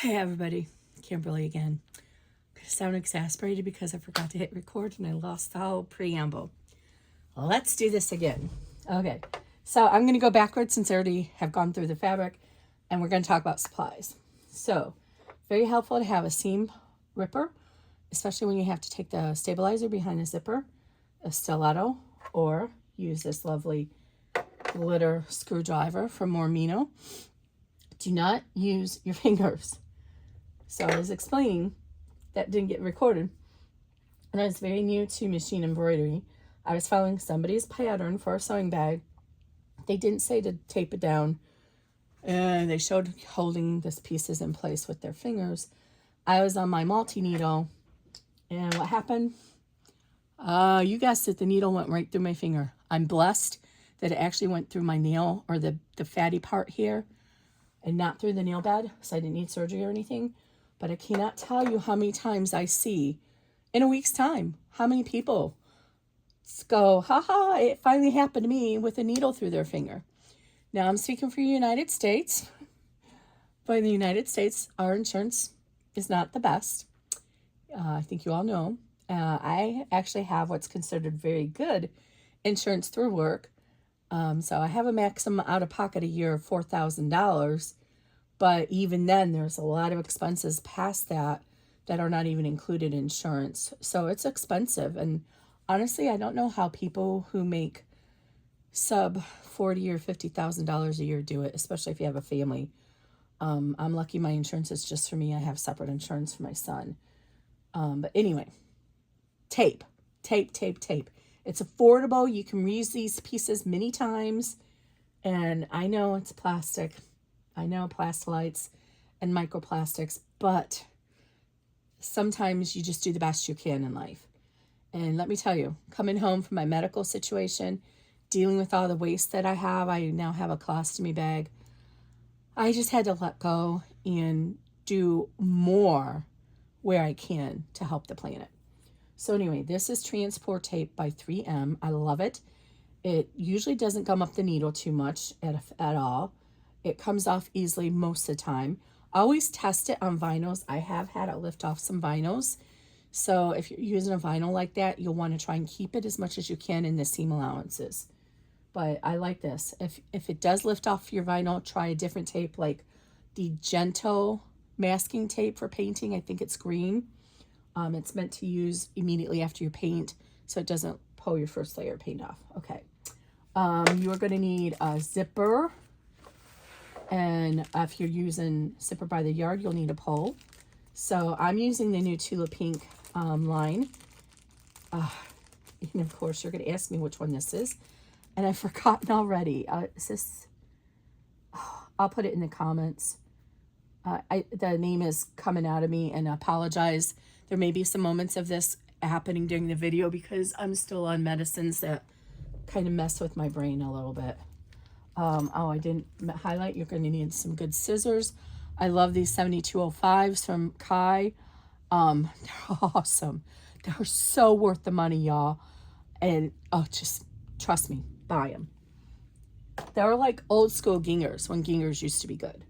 Hey everybody, Kimberly again. I sound exasperated because I forgot to hit record and I lost the whole preamble. Let's do this again. Okay, so I'm going to go backwards since I already have gone through the fabric, and we're going to talk about supplies. So, very helpful to have a seam ripper, especially when you have to take the stabilizer behind the zipper, a stiletto, or use this lovely glitter screwdriver from Mormino. Do not use your fingers. So I was explaining, that didn't get recorded, and I was very new to machine embroidery. I was following somebody's pattern for a sewing bag. They didn't say to tape it down, and they showed holding this pieces in place with their fingers. I was on my multi-needle, and what happened? You guessed it, the needle went right through my finger. I'm blessed that it actually went through my nail, or the fatty part here, and not through the nail bed, so I didn't need surgery or anything. But I cannot tell you how many times I see in a week's time, how many people go, haha, it finally happened to me with a needle through their finger. Now I'm speaking for the United States. But in the United States, our insurance is not the best. I think you all know. I actually have what's considered very good insurance through work. So I have a maximum out of pocket a year of $4,000. But even then, there's a lot of expenses past that are not even included in insurance. So it's expensive. And honestly, I don't know how people who make sub $40,000 or $50,000 a year do it, especially if you have a family. I'm lucky my insurance is just for me. I have separate insurance for my son. But anyway, tape. It's affordable. You can reuse these pieces many times. And I know it's plastic. I know plastilites and microplastics, but sometimes you just do the best you can in life. And let me tell you, coming home from my medical situation, dealing with all the waste that I now have a colostomy bag. I just had to let go and do more where I can to help the planet. So anyway, this is Transport Tape by 3M. I love it. It usually doesn't gum up the needle too much at all. It comes off easily most of the time. Always test it on vinyls. I have had it lift off some vinyls. So if you're using a vinyl like that, you'll want to try and keep it as much as you can in the seam allowances. But I like this. If it does lift off your vinyl, try a different tape like the Gentle masking tape for painting. I think it's green. It's meant to use immediately after you paint so it doesn't pull your first layer of paint off. Okay. You are going to need a zipper. And if you're using Zipper by the Yard, you'll need a pole. So I'm using the new Tula Pink line. And of course, you're going to ask me which one this is. And I've forgotten already. Is this? Oh, I'll put it in the comments. The name is coming out of me, and I apologize. There may be some moments of this happening during the video because I'm still on medicines that kind of mess with my brain a little bit. I didn't highlight. You're going to need some good scissors. I love these 7205s from Kai. They're awesome. They're so worth the money, y'all. And just trust me, buy them. They're like old school gingers when gingers used to be good.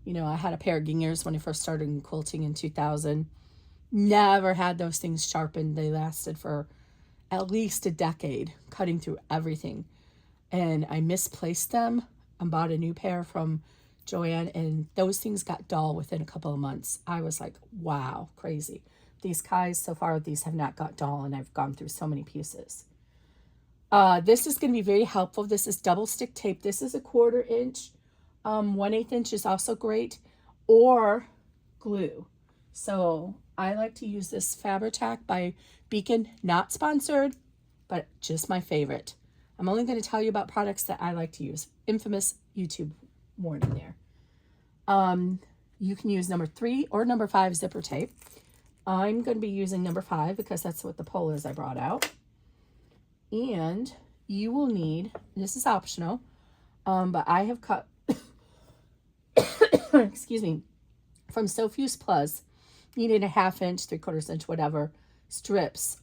You know, I had a pair of gingers when I first started in quilting in 2000. Never had those things sharpened. They lasted for at least a decade, cutting through everything. And I misplaced them and bought a new pair from Joanne, and those things got dull within a couple of months. I was like, wow, crazy. These Kais, so far, these have not got dull, and I've gone through so many pieces. This is going to be very helpful. This is double stick tape. This is a 1/4 inch. 1/8 inch is also great, or glue. So I like to use this Fabri-Tac by Beacon, not sponsored, but just my favorite. I'm only going to tell you about products that I like to use. Infamous YouTube warning there. You can use number 3 or number 5 zipper tape. I'm going to be using number 5 because that's what the pole is I brought out. And you will need, this is optional, but I have cut, excuse me, from Sofuse Plus, needed a 1/2 inch, 3/4 inch, whatever, strips,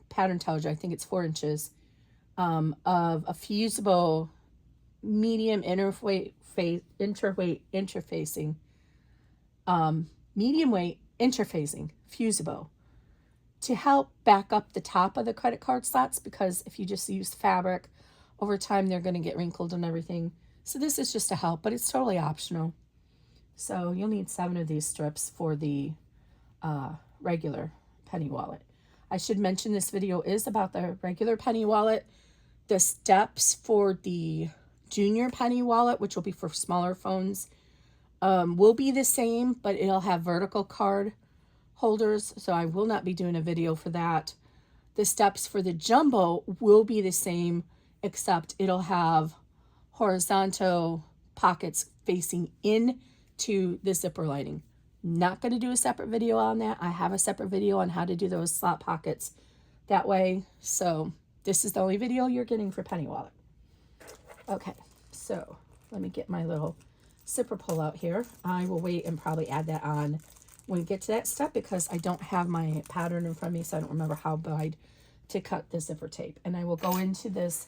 pattern tells you, I think it's 4 inches, of a fusible medium interfacing medium weight interfacing fusible to help back up the top of the credit card slots, because if you just use fabric over time, they're going to get wrinkled and everything. So this is just a help, but it's totally optional. So you'll need 7 of these strips for the regular penny wallet. I should mention this video is about the regular penny wallet. The steps for the junior penny wallet, which will be for smaller phones, will be the same, but it'll have vertical card holders, so I will not be doing a video for that. The steps for the jumbo will be the same, except it'll have horizontal pockets facing in to the zipper lining. Not going to do a separate video on that. I have a separate video on how to do those slot pockets that way. So this is the only video you're getting for penny wallet. Okay, so let me get my little zipper pull out here. I will wait and probably add that on when we get to that step, because I don't have my pattern in front of me, so I don't remember how wide to cut the zipper tape. And I will go into this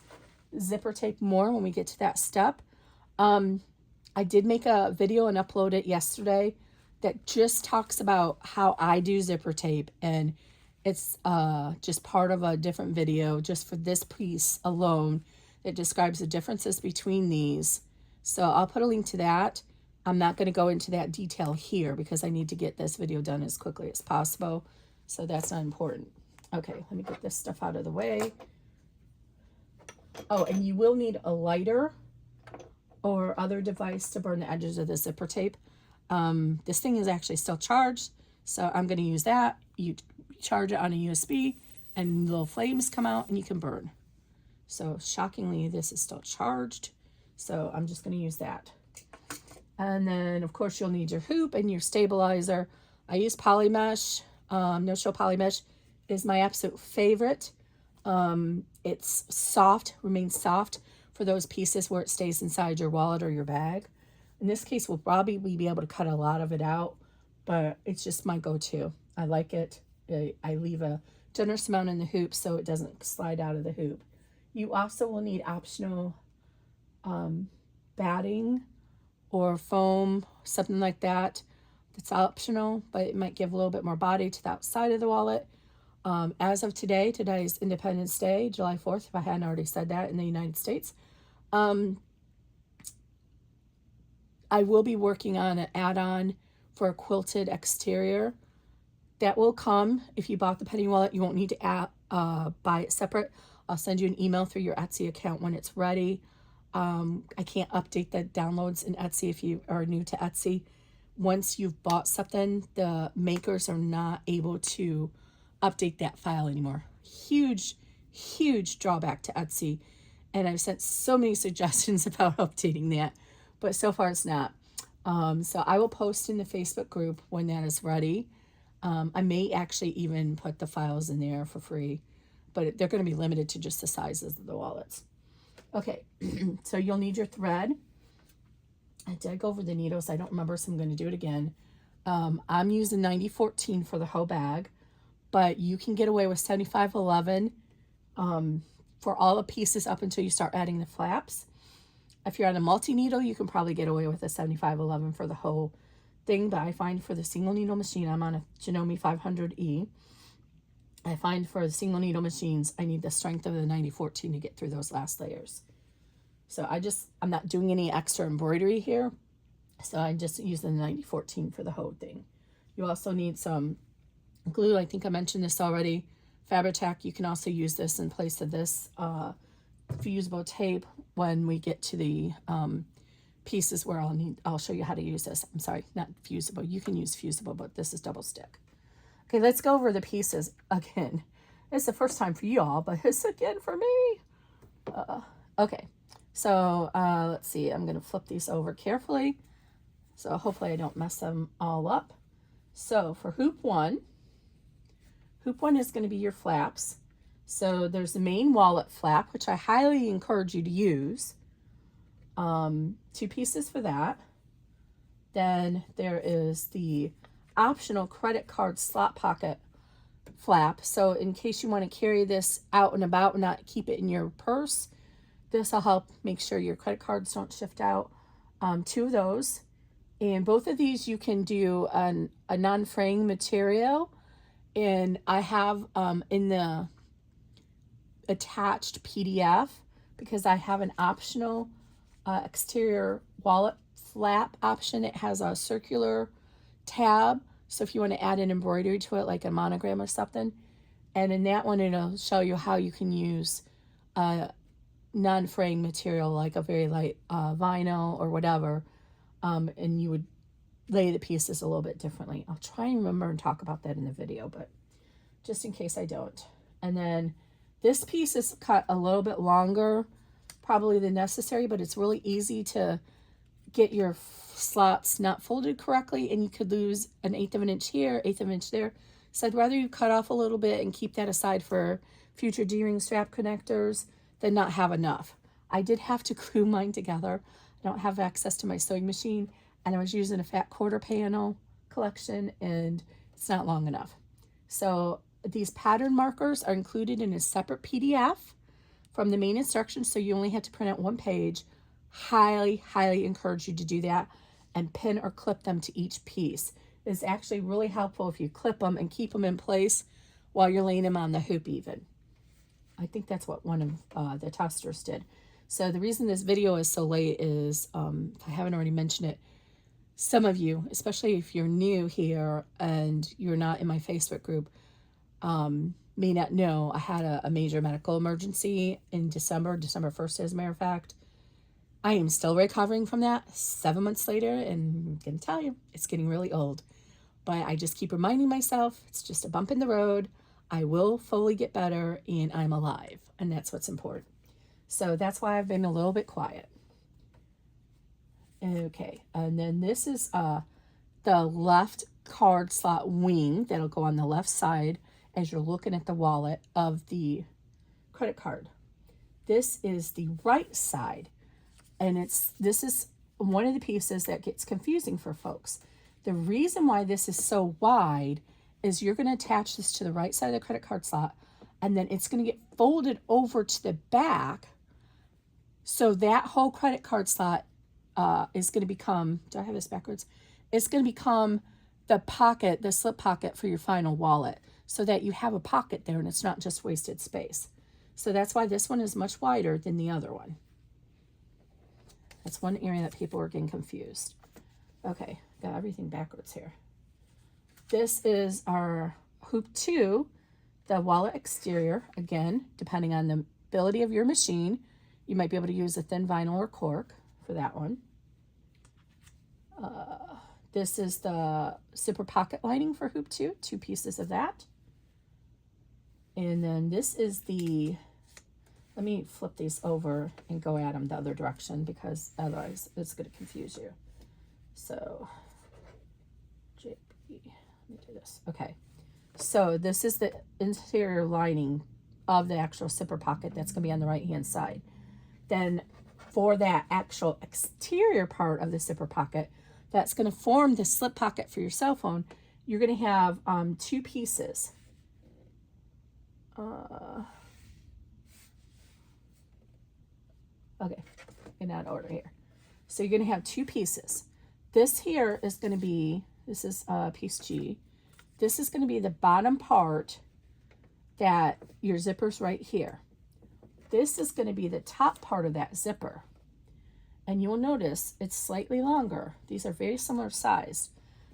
zipper tape more when we get to that step. I did make a video and upload it yesterday that just talks about how I do zipper tape, and it's just part of a different video just for this piece alone that describes the differences between these. So I'll put a link to that. I'm not going to go into that detail here because I need to get this video done as quickly as possible, so that's not important. Okay, let me get this stuff out of the way. Oh, and you will need a lighter or other device to burn the edges of the zipper tape. This thing is actually still charged, so I'm going to use that. You charge it on a USB and little flames come out and you can burn. So shockingly, this is still charged, so I'm just going to use that. And then of course you'll need your hoop and your stabilizer. I use poly mesh. No Show poly mesh is my absolute favorite. It's soft, remains soft for those pieces where it stays inside your wallet or your bag. In this case, we'll probably be able to cut a lot of it out, but it's just my go-to. I like it. I leave a generous amount in the hoop so it doesn't slide out of the hoop. You also will need optional batting or foam, something like that. It's optional, but it might give a little bit more body to the outside of the wallet. As of today is Independence Day, July 4th, if I hadn't already said that, in the United States. I will be working on an add-on for a quilted exterior. That will come. If you bought the penny wallet, you won't need to buy it separate. I'll send you an email through your Etsy account when it's ready. I can't update the downloads in Etsy if you are new to Etsy. Once you've bought something, the makers are not able to update that file anymore. Huge drawback to Etsy. And I've sent so many suggestions about updating that, but so far it's not. So I will post in the Facebook group when that is ready. I may actually even put the files in there for free, but they're going to be limited to just the sizes of the wallets. Okay, so you'll need your thread. I did go over the needles. I don't remember, so I'm going to do it again. I'm using 9014 for the whole bag, but you can get away with 7511 for all the pieces up until you start adding the flaps. If you're on a multi-needle, you can probably get away with a 7511 for the whole thing, but I find for the single needle machine, I'm on a Janome 500E. I find for the single needle machines, I need the strength of the 9014 to get through those last layers. So I'm not doing any extra embroidery here, so I just use the 9014 for the whole thing. You also need some glue. I think I mentioned this already. Fabri-Tac, you can also use this in place of this fusible tape when we get to the pieces where I'll show you how to use this. I'm sorry, not fusible. You can use fusible, but this is double stick. Okay, let's go over the pieces again. It's the first time for you all, but it's again for me. Okay, so let's see. I'm going to flip these over carefully, so hopefully I don't mess them all up. So for hoop one is going to be your flaps. So there's the main wallet flap, which I highly encourage you to use. 2 pieces for that. Then there is the optional credit card slot pocket flap. So in case you want to carry this out and about and not keep it in your purse, this will help make sure your credit cards don't shift out. 2 of those. And both of these you can do a non-fraying material. And I have in the attached PDF, because I have an optional exterior wallet flap option. It has a circular tab. So if you want to add an embroidery to it, like a monogram or something, and in that one, it'll show you how you can use non-fraying material, like a very light vinyl or whatever, and you would lay the pieces a little bit differently. I'll try and remember and talk about that in the video, but just in case I don't. And then this piece is cut a little bit longer probably than necessary, but it's really easy to get your slots not folded correctly, and you could lose an 1/8 of an inch here, 1/8 of an inch there. So I'd rather you cut off a little bit and keep that aside for future D-ring strap connectors than not have enough. I did have to glue mine together. I don't have access to my sewing machine, and I was using a fat quarter panel collection, and it's not long enough. So these pattern markers are included in a separate PDF from the main instructions, so you only have to print out one page. Highly, highly encourage you to do that and pin or clip them to each piece. It's actually really helpful if you clip them and keep them in place while you're laying them on the hoop even. I think that's what one of the testers did. So the reason this video is so late is, if I haven't already mentioned it, some of you, especially if you're new here and you're not in my Facebook group, may not know I had a major medical emergency in December 1st, as a matter of fact. I am still recovering from that 7 months later, and I'm going to tell you, it's getting really old. But I just keep reminding myself, it's just a bump in the road. I will fully get better, and I'm alive, and that's what's important. So that's why I've been a little bit quiet. Okay, and then this is the left card slot wing that'll go on the left side as you're looking at the wallet of the credit card. This is the right side, and this is one of the pieces that gets confusing for folks. The reason why this is so wide is you're going to attach this to the right side of the credit card slot, and then it's going to get folded over to the back. So that whole credit card slot is going to become, do I have this backwards? It's going to become the pocket, the slip pocket for your final wallet, so that you have a pocket there and it's not just wasted space. So that's why this one is much wider than the other one. That's one area that people are getting confused. Okay, got everything backwards here. This is our hoop 2, the wallet exterior. Again, depending on the ability of your machine, you might be able to use a thin vinyl or cork for that one. This is the zipper pocket lining for hoop 2, 2 pieces of that. And then this is the, let me flip these over and go at them the other direction, because otherwise it's going to confuse you. So, JP, let me do this. Okay, so this is the interior lining of the actual zipper pocket that's going to be on the right hand side. Then for that actual exterior part of the zipper pocket that's going to form the slip pocket for your cell phone, you're going to have 2 pieces. Okay, in that order here. So you're going to have 2 pieces. This here is going to be, this is piece G. This is going to be the bottom part that your zipper's right here. This is going to be the top part of that zipper. And you'll notice it's slightly longer. These are very similar size,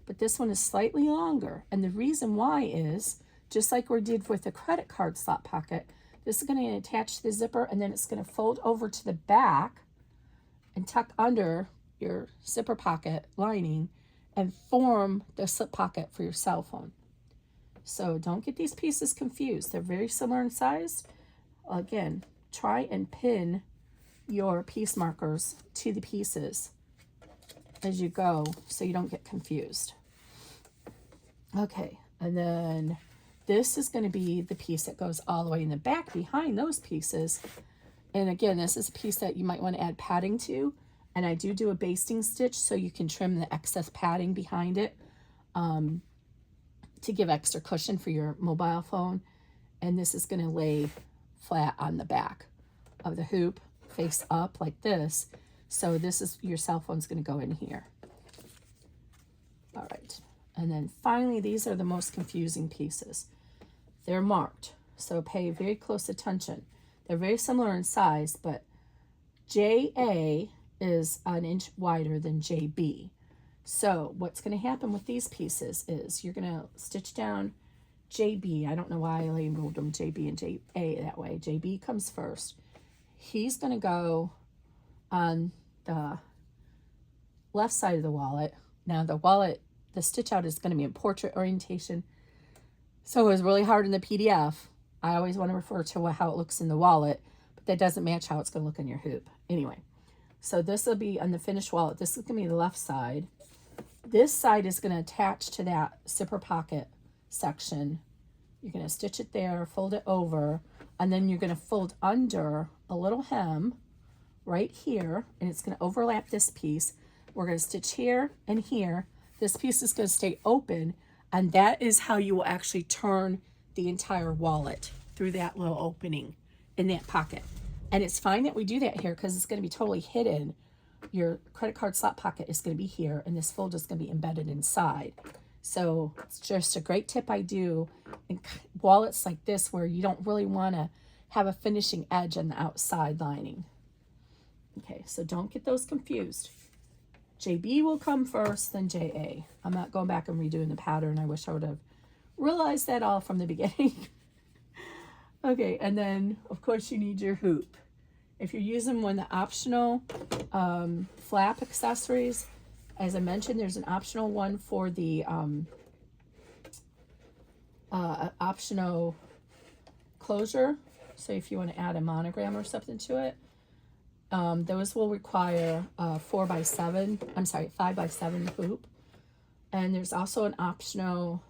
but this one is slightly longer. And the reason why is, just like we did with the credit card slot pocket, this is going to attach to the zipper, and then it's going to fold over to the back and tuck under your zipper pocket lining and form the slip pocket for your cell phone. So don't get these pieces confused. They're very similar in size. Again, try and pin your piece markers to the pieces as you go so you don't get confused. Okay, and then this is going to be the piece that goes all the way in the back behind those pieces. And again, this is a piece that you might want to add padding to. And I do a basting stitch so you can trim the excess padding behind it to give extra cushion for your mobile phone. And this is going to lay flat on the back of the hoop, face up like this. So this is, your cell phone's going to go in here. All right. And then finally, these are the most confusing pieces. They're marked, so pay very close attention. They're very similar in size, but JA is an inch wider than JB. So what's going to happen with these pieces is you're going to stitch down JB. I don't know why I labeled them JB and JA that way. JB comes first. He's going to go on the left side of the wallet. Now the wallet, the stitch out is going to be in portrait orientation. So it was really hard in the PDF. I always want to refer to how it looks in the wallet, but that doesn't match how it's going to look in your hoop. Anyway, so this will be on the finished wallet. This is going to be the left side. This side is going to attach to that zipper pocket section. You're going to stitch it there, fold it over, and then you're going to fold under a little hem right here, and it's going to overlap this piece. We're going to stitch here and here. This piece is going to stay open, and that is how you will actually turn the entire wallet through that little opening in that pocket. And it's fine that we do that here because it's going to be totally hidden. Your credit card slot pocket is going to be here, and this fold is going to be embedded inside. So it's just a great tip I do in wallets like this where you don't really want to have a finishing edge on the outside lining. Okay, so don't get those confused. JB will come first, then JA. I'm not going back and redoing the pattern. I wish I would have realized that all from the beginning. Okay, and then, of course, you need your hoop. If you're using one of the optional flap accessories, as I mentioned, there's an optional one for the optional closure. So if you want to add a monogram or something to it, those will require 5x7 hoop. And there's also an optional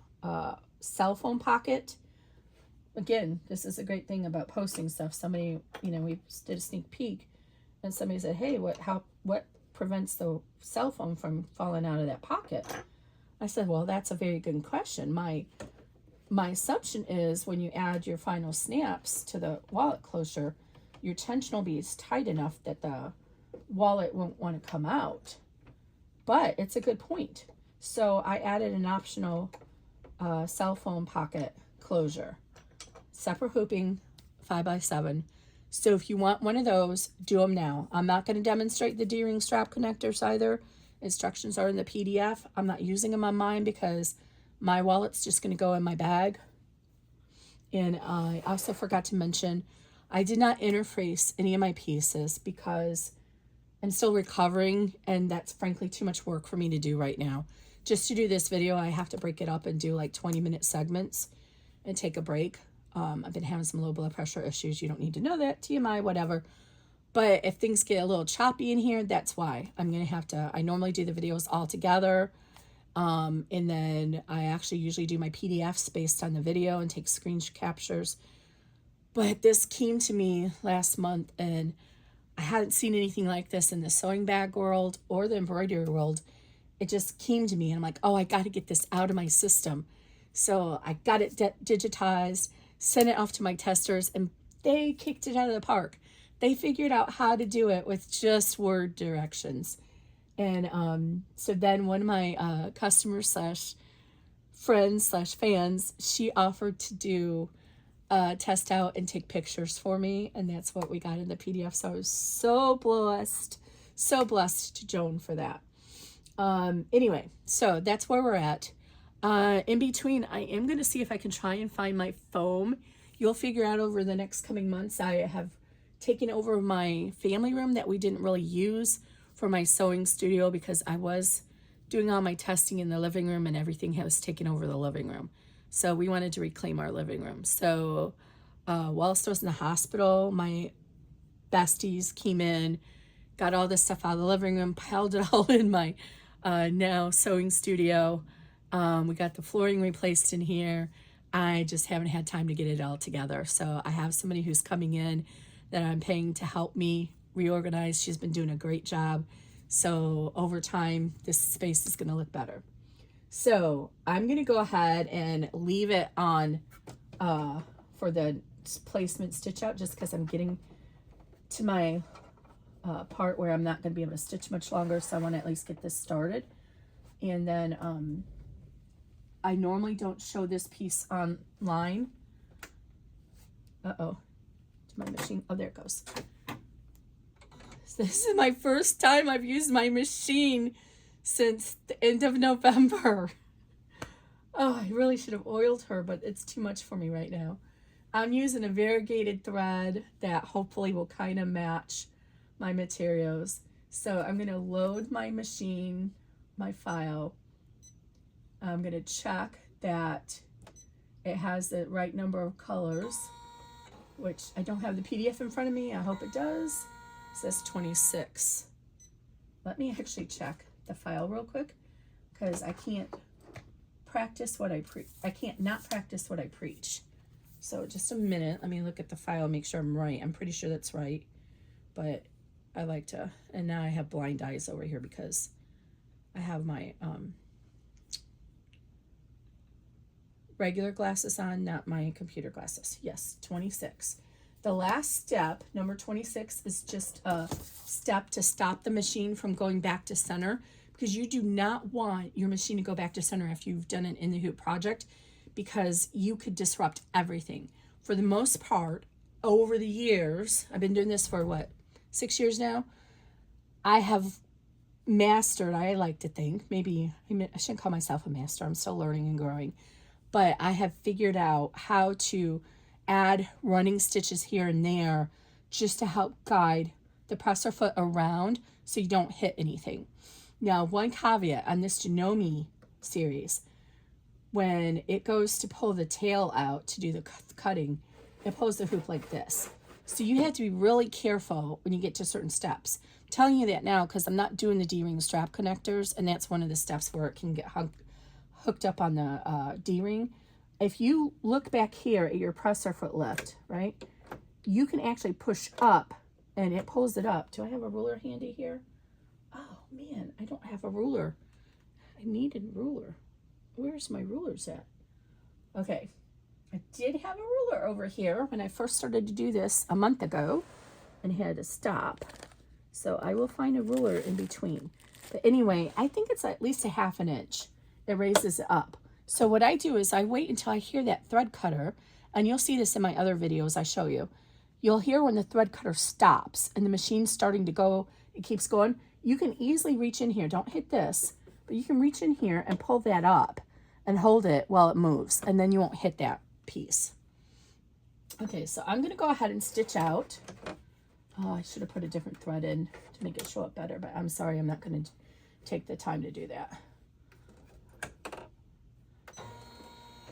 cell phone pocket. Again, this is a great thing about posting stuff. Somebody, we did a sneak peek and somebody said, hey, what prevents the cell phone from falling out of that pocket? I said, well, that's a very good question. My assumption is when you add your final snaps to the wallet closure, your tension will be tight enough that the wallet won't want to come out. But it's a good point. So I added an optional cell phone pocket closure. Separate hooping, 5x7. So if you want one of those, do them now. I'm not going to demonstrate the D-ring strap connectors either. Instructions are in the PDF. I'm not using them on mine because my wallet's just going to go in my bag. And I also forgot to mention, I did not interface any of my pieces because I'm still recovering, and that's frankly too much work for me to do right now. Just to do this video, I have to break it up and do like 20-minute segments and take a break. I've been having some low blood pressure issues. You don't need to know that, TMI, whatever. But if things get a little choppy in here, that's why. I'm going to have to, I normally do the videos all together. And then I actually usually do my PDFs based on the video and take screen captures. But this came to me last month, and I hadn't seen anything like this in the sewing bag world or the embroidery world. It just came to me, and I'm like, oh, I got to get this out of my system. So I got it digitized, sent it off to my testers, and they kicked it out of the park. They figured out how to do it with just word directions. And so then one of my customers slash friends slash fans, she offered to do test out and take pictures for me, and that's what we got in the PDF. So I was so blessed to Joan for that. Anyway, so that's where we're at. In between, I am going to see if I can try and find my foam. You'll figure out over the next coming months. I have taken over my family room that we didn't really use for my sewing studio because I was doing all my testing in the living room and everything was taken over the living room. So we wanted to reclaim our living room. So whilst I was in the hospital, my besties came in, got all this stuff out of the living room, piled it all in my now sewing studio. We got the flooring replaced in here. I just haven't had time to get it all together. So I have somebody who's coming in that I'm paying to help me reorganize. She's been doing a great job. So over time, this space is going to look better. So I'm going to go ahead and leave it on for the placement stitch out just because I'm getting to my part where I'm not going to be able to stitch much longer. So I want to at least get this started. And then I normally don't show this piece online. Uh-oh, to my machine. Oh, there it goes. This is my first time I've used my machine since the end of November. Oh, I really should have oiled her, but it's too much for me right now. I'm using a variegated thread that hopefully will kind of match my materials. So I'm going to load my machine, my file. I'm going to check that it has the right number of colors, which I don't have the PDF in front of me. I hope it does. It says 26. Let me actually check the file real quick, because I can't practice what I can't not practice what I preach. So just a minute, let me look at the file, make sure I'm right. I'm pretty sure that's right, but I like to, and now I have blind eyes over here because I have my regular glasses on, not my computer glasses. Yes, 26. The last step, number 26, is just a step to stop the machine from going back to center, because you do not want your machine to go back to center after you've done an in the hoop project, because you could disrupt everything. For the most part, over the years, I've been doing this for what, 6 years now? I have mastered, I like to think, maybe I shouldn't call myself a master, I'm still learning and growing, but I have figured out how to add running stitches here and there just to help guide the presser foot around so you don't hit anything. Now, one caveat on this Janome series, when it goes to pull the tail out to do the cutting, it pulls the hoop like this. So you have to be really careful when you get to certain steps. I'm telling you that now because I'm not doing the D-ring strap connectors, and that's one of the steps where it can get hooked up on the D-ring. If you look back here at your presser foot lift, right, you can actually push up and it pulls it up. Do I have a ruler handy here? Oh man, I don't have a ruler. I needed a ruler. Where's my rulers at? Okay, I did have a ruler over here when I first started to do this a month ago and had to stop. So I will find a ruler in between. But anyway, I think it's at least a 1/2 inch. It raises it up. So what I do is I wait until I hear that thread cutter, and you'll see this in my other videos I show you. You'll hear when the thread cutter stops and the machine's starting to go, it keeps going. You can easily reach in here, don't hit this, but you can reach in here and pull that up and hold it while it moves, and then you won't hit that piece. Okay, so I'm gonna go ahead and stitch out. Oh, I should have put a different thread in to make it show up better, but I'm sorry, I'm not gonna take the time to do that.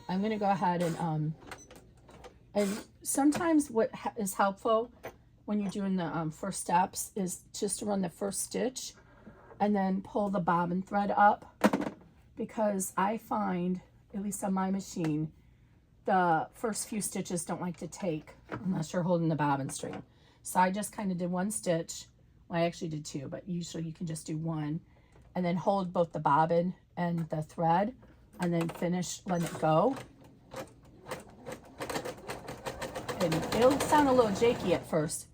I'm going to go ahead and sometimes what is helpful when you're doing the first steps is just to run the first stitch and then pull the bobbin thread up, because I find, at least on my machine, the first few stitches don't like to take unless you're holding the bobbin string. So I just kind of did one stitch. Well, I actually did two, but usually you can just do one and then hold both the bobbin and the thread, and then finish, let it go. And it'll sound a little janky at first.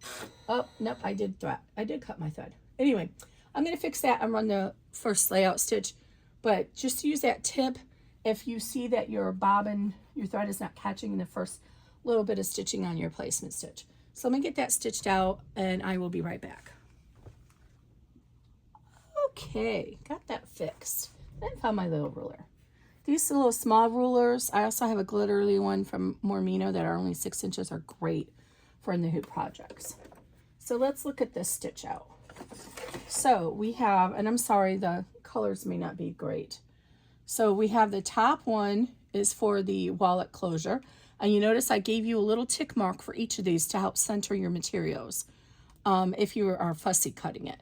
Oh, nope, I did cut my thread. Anyway, I'm gonna fix that and run the first layout stitch, but just use that tip if you see that your bobbin, your thread is not catching in the first little bit of stitching on your placement stitch. So let me get that stitched out and I will be right back. Okay, got that fixed. Then found my little ruler. These little small rulers, I also have a glittery one from Mormino that are only 6 inches, are great for in the hoop projects. So let's look at this stitch out. So we have, and I'm sorry, the colors may not be great. So we have the top one is for the wallet closure. And you notice I gave you a little tick mark for each of these to help center your materials if you are fussy cutting it.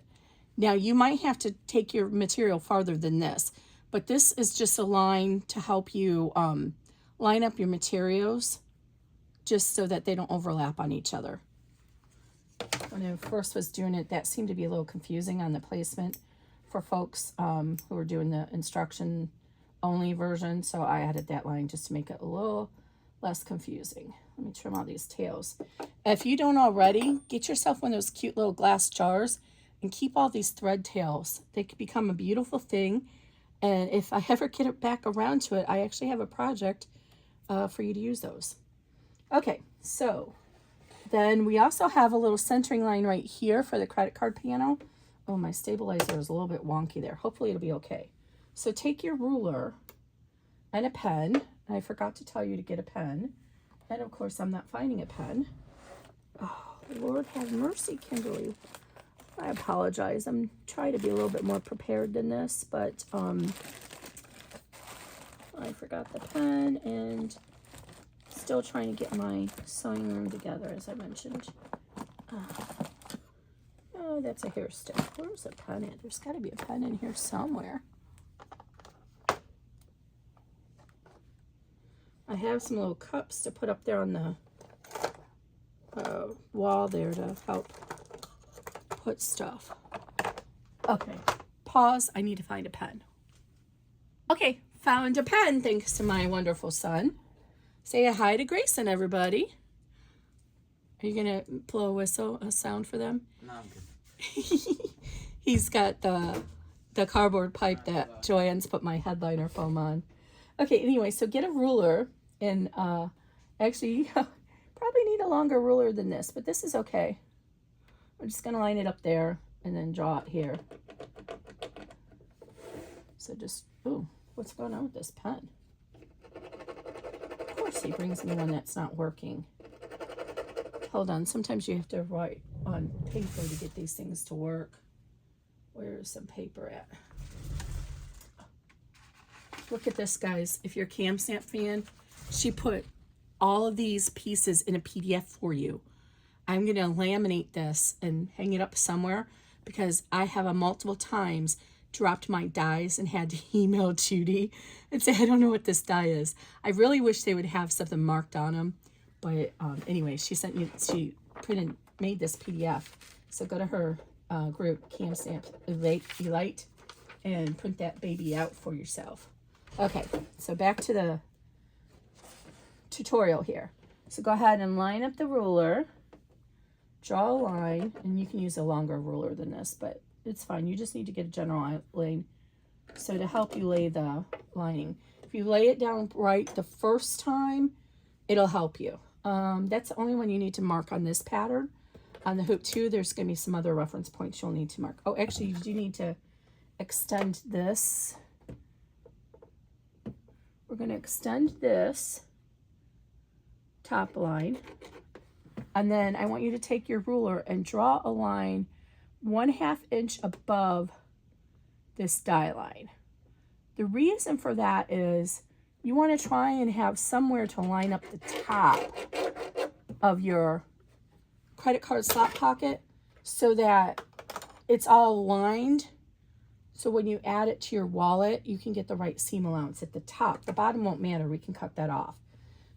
Now you might have to take your material farther than this, but this is just a line to help you line up your materials just so that they don't overlap on each other. When I first was doing it, that seemed to be a little confusing on the placement for folks who were doing the instruction only version. So I added that line just to make it a little less confusing. Let me trim all these tails. If you don't already, get yourself one of those cute little glass jars and keep all these thread tails. They could become a beautiful thing. And if I ever get it back around to it, I actually have a project for you to use those. Okay, so then we also have a little centering line right here for the credit card panel. Oh, my stabilizer is a little bit wonky there. Hopefully it'll be okay. So take your ruler and a pen. I forgot to tell you to get a pen. And of course, I'm not finding a pen. Oh, Lord have mercy, Kimberly. I apologize. I'm trying to be a little bit more prepared than this, but I forgot the pen and still trying to get my sewing room together, as I mentioned. Oh, that's a hair stick. Where's a pen at? There's got to be a pen in here somewhere. I have some little cups to put up there on the wall there to help put stuff. Okay, pause. I need to find a pen. Okay, found a pen thanks to my wonderful son. Say a hi to Grayson, everybody. Are you going to blow a whistle, a sound for them? No, I'm good. He's got the cardboard pipe that Joanne's put my headliner foam on. Okay, anyway, so get a ruler, and actually you probably need a longer ruler than this, but this is okay. We're just going to line it up there and then draw it here. So just, ooh, what's going on with this pen? Of course he brings me one that's not working. Hold on, sometimes you have to write on paper to get these things to work. Where's some paper at? Look at this, guys. If you're a Cam Snap fan, she put all of these pieces in a PDF for you. I'm going to laminate this and hang it up somewhere because I have multiple times dropped my dies and had to email Judy and say, I don't know what this die is. I really wish they would have something marked on them. But anyway, she made this PDF. So go to her group, Cam Snap Elite, and print that baby out for yourself. Okay, so back to the tutorial here. So go ahead and line up the ruler, draw a line, and you can use a longer ruler than this, but it's fine. You just need to get a general line. So to help you lay the lining, if you lay it down right the first time, it'll help you. That's the only one you need to mark on this pattern. On the hoop too, there's going to be some other reference points you'll need to mark. Oh, actually, you do need to extend this. We're going to extend this top line. And then I want you to take your ruler and draw a line 1/2 inch above this die line. The reason for that is you want to try and have somewhere to line up the top of your credit card slot pocket so that it's all aligned. So when you add it to your wallet, you can get the right seam allowance at the top. The bottom won't matter. We can cut that off.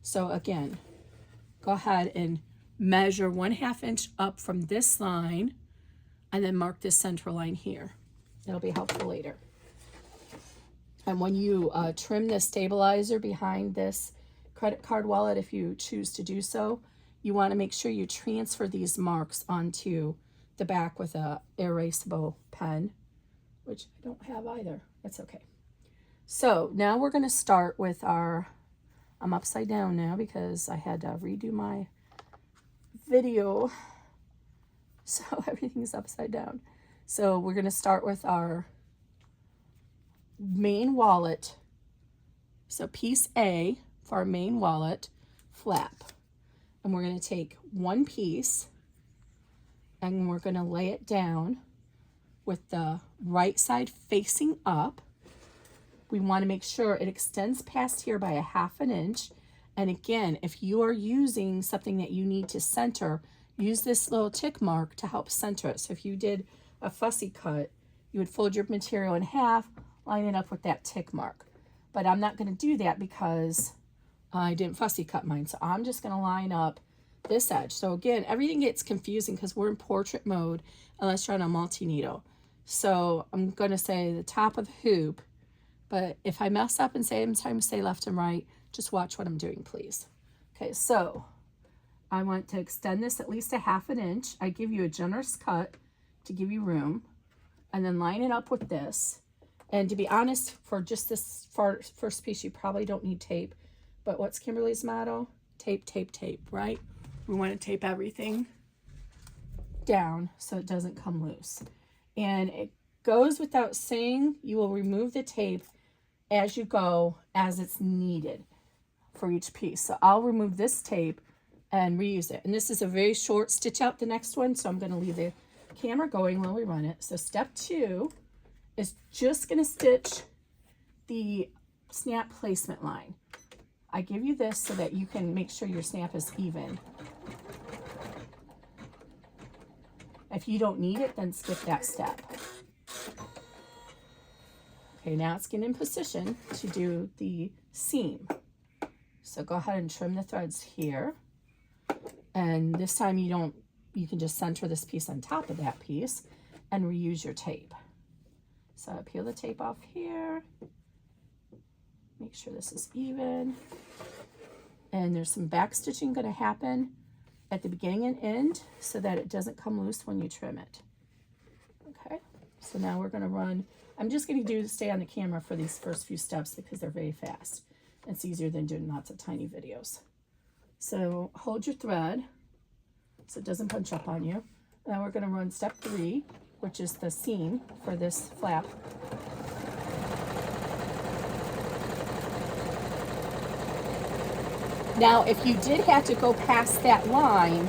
So again, go ahead and measure 1/2 inch up from this line and then mark this center line here. It'll be helpful later. And when you trim the stabilizer behind this credit card wallet, if you choose to do so, you want to make sure you transfer these marks onto the back with a erasable pen, which I don't have either. That's okay. So now we're going to start with our, I'm upside down now because I had to redo my video. So everything's upside down. So we're going to start with our main wallet. So piece A for our main wallet flap. And we're going to take one piece and we're going to lay it down with the right side facing up. We want to make sure it extends past here by 1/2 inch. And again, if you are using something that you need to center, use this little tick mark to help center it. So if you did a fussy cut, you would fold your material in half, line it up with that tick mark. But I'm not going to do that because I didn't fussy cut mine. So I'm just going to line up this edge. So again, everything gets confusing because we're in portrait mode unless you're on a multi-needle. So I'm going to say the top of the hoop, but if I mess up and sometimes say left and right, just watch what I'm doing, please. Okay, so I want to extend this at least 1/2 inch. I give you a generous cut to give you room, and then line it up with this. And to be honest, for just this first piece, you probably don't need tape. But what's Kimberly's motto? Tape, tape, tape, right? We want to tape everything down so it doesn't come loose. And it goes without saying, you will remove the tape as you go, as it's needed for each piece. So I'll remove this tape and reuse it. And this is a very short stitch out the next one, so I'm going to leave the camera going while we run it. So step 2 is just going to stitch the snap placement line. I give you this so that you can make sure your snap is even. If you don't need it, then skip that step. Okay, now it's getting in position to do the seam. So go ahead and trim the threads here. And this time you can just center this piece on top of that piece and reuse your tape. So I peel the tape off here. Make sure this is even. And there's some back stitching going to happen at the beginning and end so that it doesn't come loose when you trim it. Okay, so now we're going to run. I'm just going to stay on the camera for these first few steps because they're very fast. It's easier than doing lots of tiny videos. So hold your thread so it doesn't punch up on you. Now we're going to run step 3, which is the seam for this flap. Now, if you did have to go past that line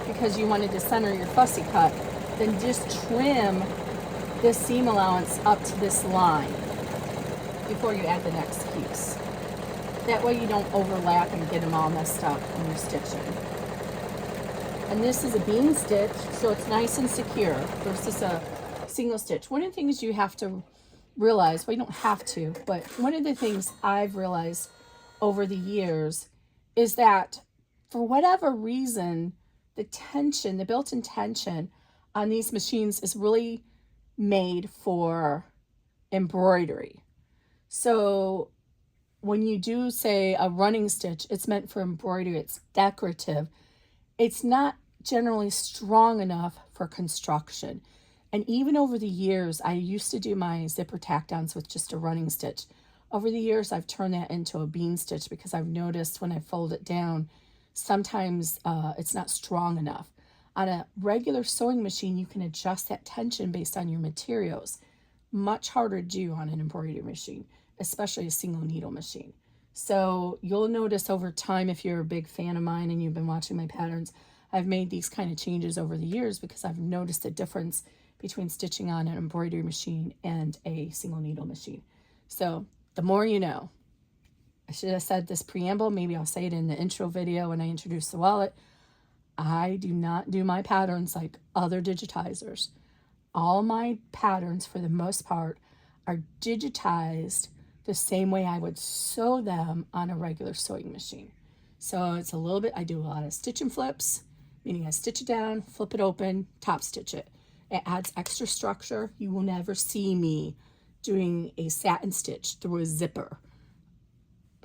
because you wanted to center your fussy cut, then just trim this seam allowance up to this line before you add the next piece. That way you don't overlap and get them all messed up when you're stitching. And this is a bean stitch, so it's nice and secure versus a single stitch. One of the things you have to realize, well, you don't have to, but one of the things I've realized over the years is that for whatever reason, the tension, the built-in tension on these machines is really made for embroidery. So when you do, say, a running stitch, it's meant for embroidery, it's decorative. It's not generally strong enough for construction. And even over the years, I used to do my zipper tack downs with just a running stitch. Over the years, I've turned that into a bean stitch because I've noticed when I fold it down, sometimes it's not strong enough. On a regular sewing machine, you can adjust that tension based on your materials. Much harder to do on an embroidery machine, especially a single needle machine. So you'll notice over time, if you're a big fan of mine and you've been watching my patterns, I've made these kind of changes over the years because I've noticed a difference between stitching on an embroidery machine and a single needle machine. So the more you know. I should have said this preamble. Maybe I'll say it in the intro video when I introduce the wallet. I do not do my patterns like other digitizers. All my patterns, for the most part, are digitized the same way I would sew them on a regular sewing machine. So it's a little bit, I do a lot of stitch and flips, meaning I stitch it down, flip it open, top stitch it. It adds extra structure. You will never see me doing a satin stitch through a zipper.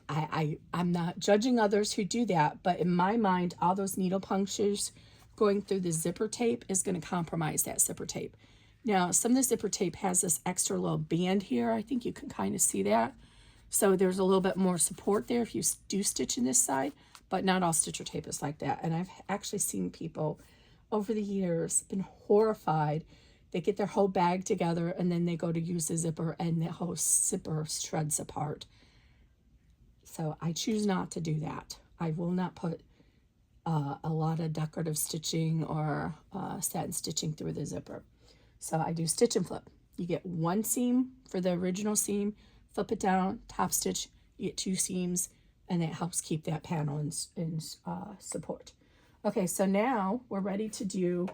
I'm not judging others who do that, but in my mind, all those needle punctures going through the zipper tape is going to compromise that zipper tape. Now, some of the zipper tape has this extra little band here. I think you can kind of see that. So there's a little bit more support there if you do stitch in this side, but not all stitcher tape is like that. And I've actually seen people over the years been horrified. They get their whole bag together and then they go to use the zipper and the whole zipper shreds apart. So I choose not to do that. I will not put a lot of decorative stitching or satin stitching through the zipper. So I do stitch and flip. You get one seam for the original seam, flip it down, top stitch, you get 2 seams, and that helps keep that panel in support. Okay, so now we're ready to do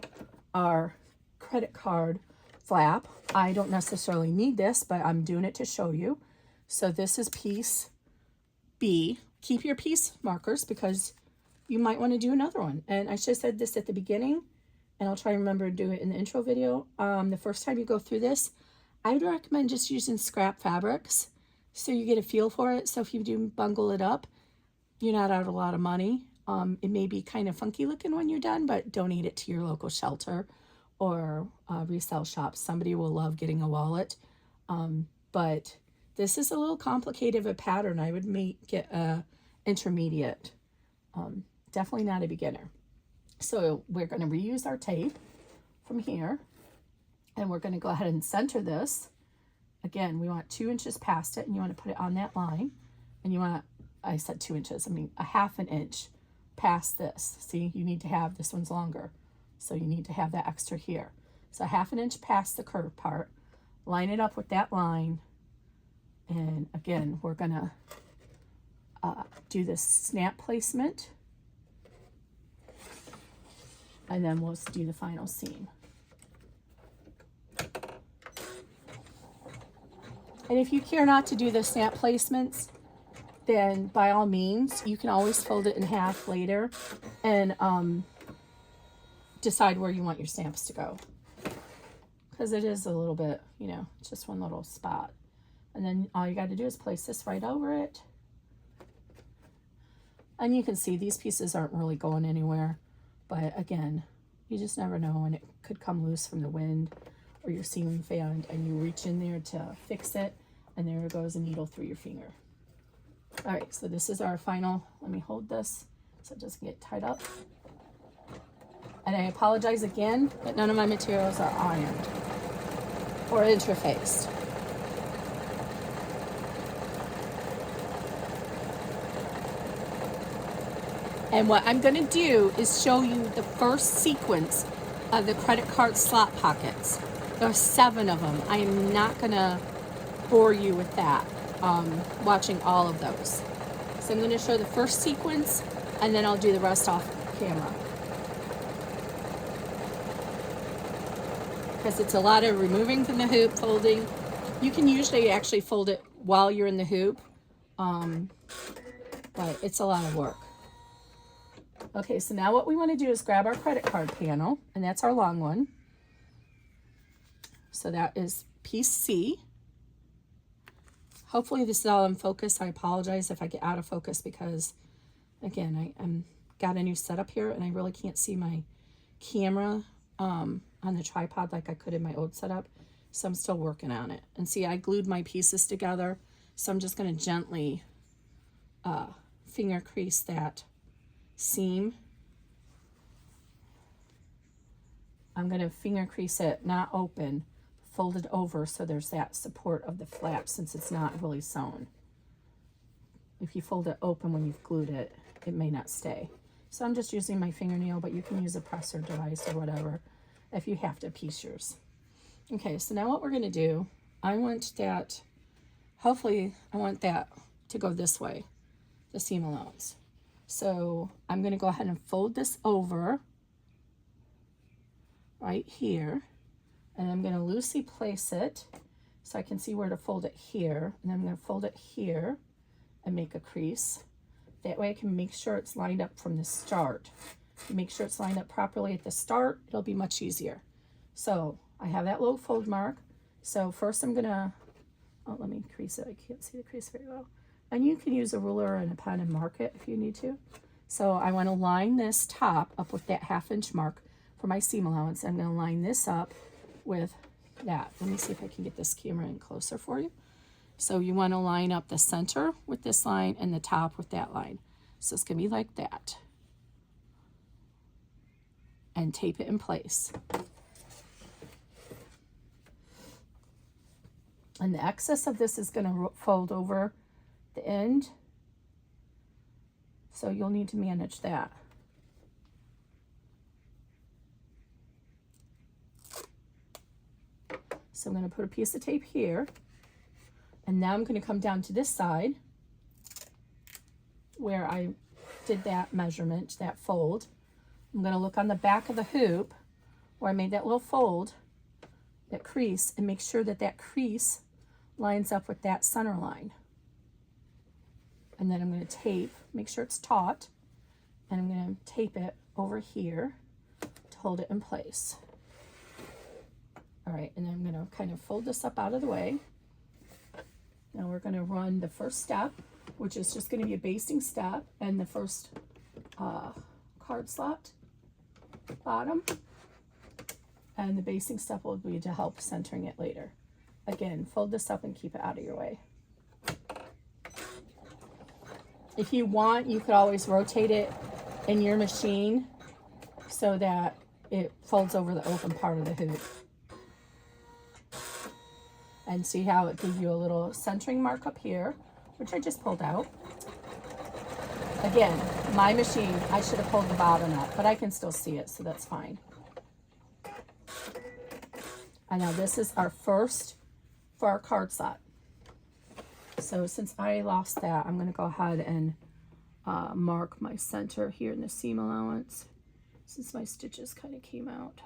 our credit card flap. I don't necessarily need this, but I'm doing it to show you. So this is piece B. Keep your piece markers because you might want to do another one. And I should have said this at the beginning, and I'll try to remember to do it in the intro video. The first time you go through this, I would recommend just using scrap fabrics so you get a feel for it. So if you do bungle it up, you're not out a lot of money. It may be kind of funky looking when you're done, but donate it to your local shelter or resale shop. Somebody will love getting a wallet. but this is a little complicated of a pattern. I would make it a intermediate, definitely not a beginner. So we're going to reuse our tape from here, and we're going to go ahead and center this. Again, we want 2 inches past it, and you want to put it on that line, and you want, I said 2 inches, I mean a half an inch past this. See, you need to have, this one's longer, so you need to have that extra here. So half an inch past the curved part, line it up with that line, and again, we're gonna do this snap placement, and then we'll do the final seam. And if you care not to do the snap placements, then by all means, you can always fold it in half later and decide where you want your stamps to go. Because it is a little bit, you know, just one little spot. And then all you got to do is place this right over it. And you can see these pieces aren't really going anywhere. But again, you just never know, and it could come loose from the wind or your ceiling fan, and you reach in there to fix it, and there goes a needle through your finger. All right, so this is our final. Let me hold this so it doesn't get tied up. And I apologize again that none of my materials are ironed or interfaced. And what I'm going to do is show you the first sequence of the credit card slot pockets. There are 7 of them. I am not going to bore you with that, watching all of those. So I'm going to show the first sequence, and then I'll do the rest off camera. Because it's a lot of removing from the hoop, folding. You can usually actually fold it while you're in the hoop, but it's a lot of work. Okay, so now what we want to do is grab our credit card panel, and that's our long one. So that is piece C. Hopefully this is all in focus. I apologize if I get out of focus because, again, I'm got a new setup here, and I really can't see my camera on the tripod like I could in my old setup. So I'm still working on it. And see, I glued my pieces together, so I'm just going to gently finger crease that seam. I'm going to finger crease it, not open, fold it over so there's that support of the flap since it's not really sewn. If you fold it open when you've glued it, it may not stay. So I'm just using my fingernail, but you can use a presser device or whatever if you have to piece yours. Okay, so now what we're going to do, I want that, hopefully I want that to go this way, the seam allowance. So I'm going to go ahead and fold this over right here, and I'm going to loosely place it so I can see where to fold it here, and then I'm going to fold it here and make a crease. That way I can make sure it's lined up from the start. Make sure it's lined up properly at the start, it'll be much easier. So I have that little fold mark. So first I'm going to, oh, let me crease it. I can't see the crease very well. And you can use a ruler and a pen and mark it if you need to. So I want to line this top up with that 1/2 inch mark for my seam allowance. I'm going to line this up with that. Let me see if I can get this camera in closer for you. So you want to line up the center with this line and the top with that line. So it's going to be like that. And tape it in place. And the excess of this is going to fold over the end, so you'll need to manage that. So I'm going to put a piece of tape here, and now I'm going to come down to this side where I did that measurement, that fold. I'm going to look on the back of the hoop where I made that little fold, that crease, and make sure that that crease lines up with that center line. And then I'm going to tape, make sure it's taut, and I'm going to tape it over here to hold it in place. All right, and then I'm going to kind of fold this up out of the way. Now we're going to run the first step, which is just going to be a basting step, and the first card slot bottom, and the basting step will be to help centering it later. again, fold this up and keep it out of your way. If you want, you could always rotate it in your machine so that it folds over the open part of the hoop. And see how it gives you a little centering mark up here, which I just pulled out. Again, my machine, I should have pulled the bottom up, but I can still see it, so that's fine. And now this is our first for our card slot. So since I lost that, I'm going to go ahead and mark my center here in the seam allowance, since my stitches kind of came out.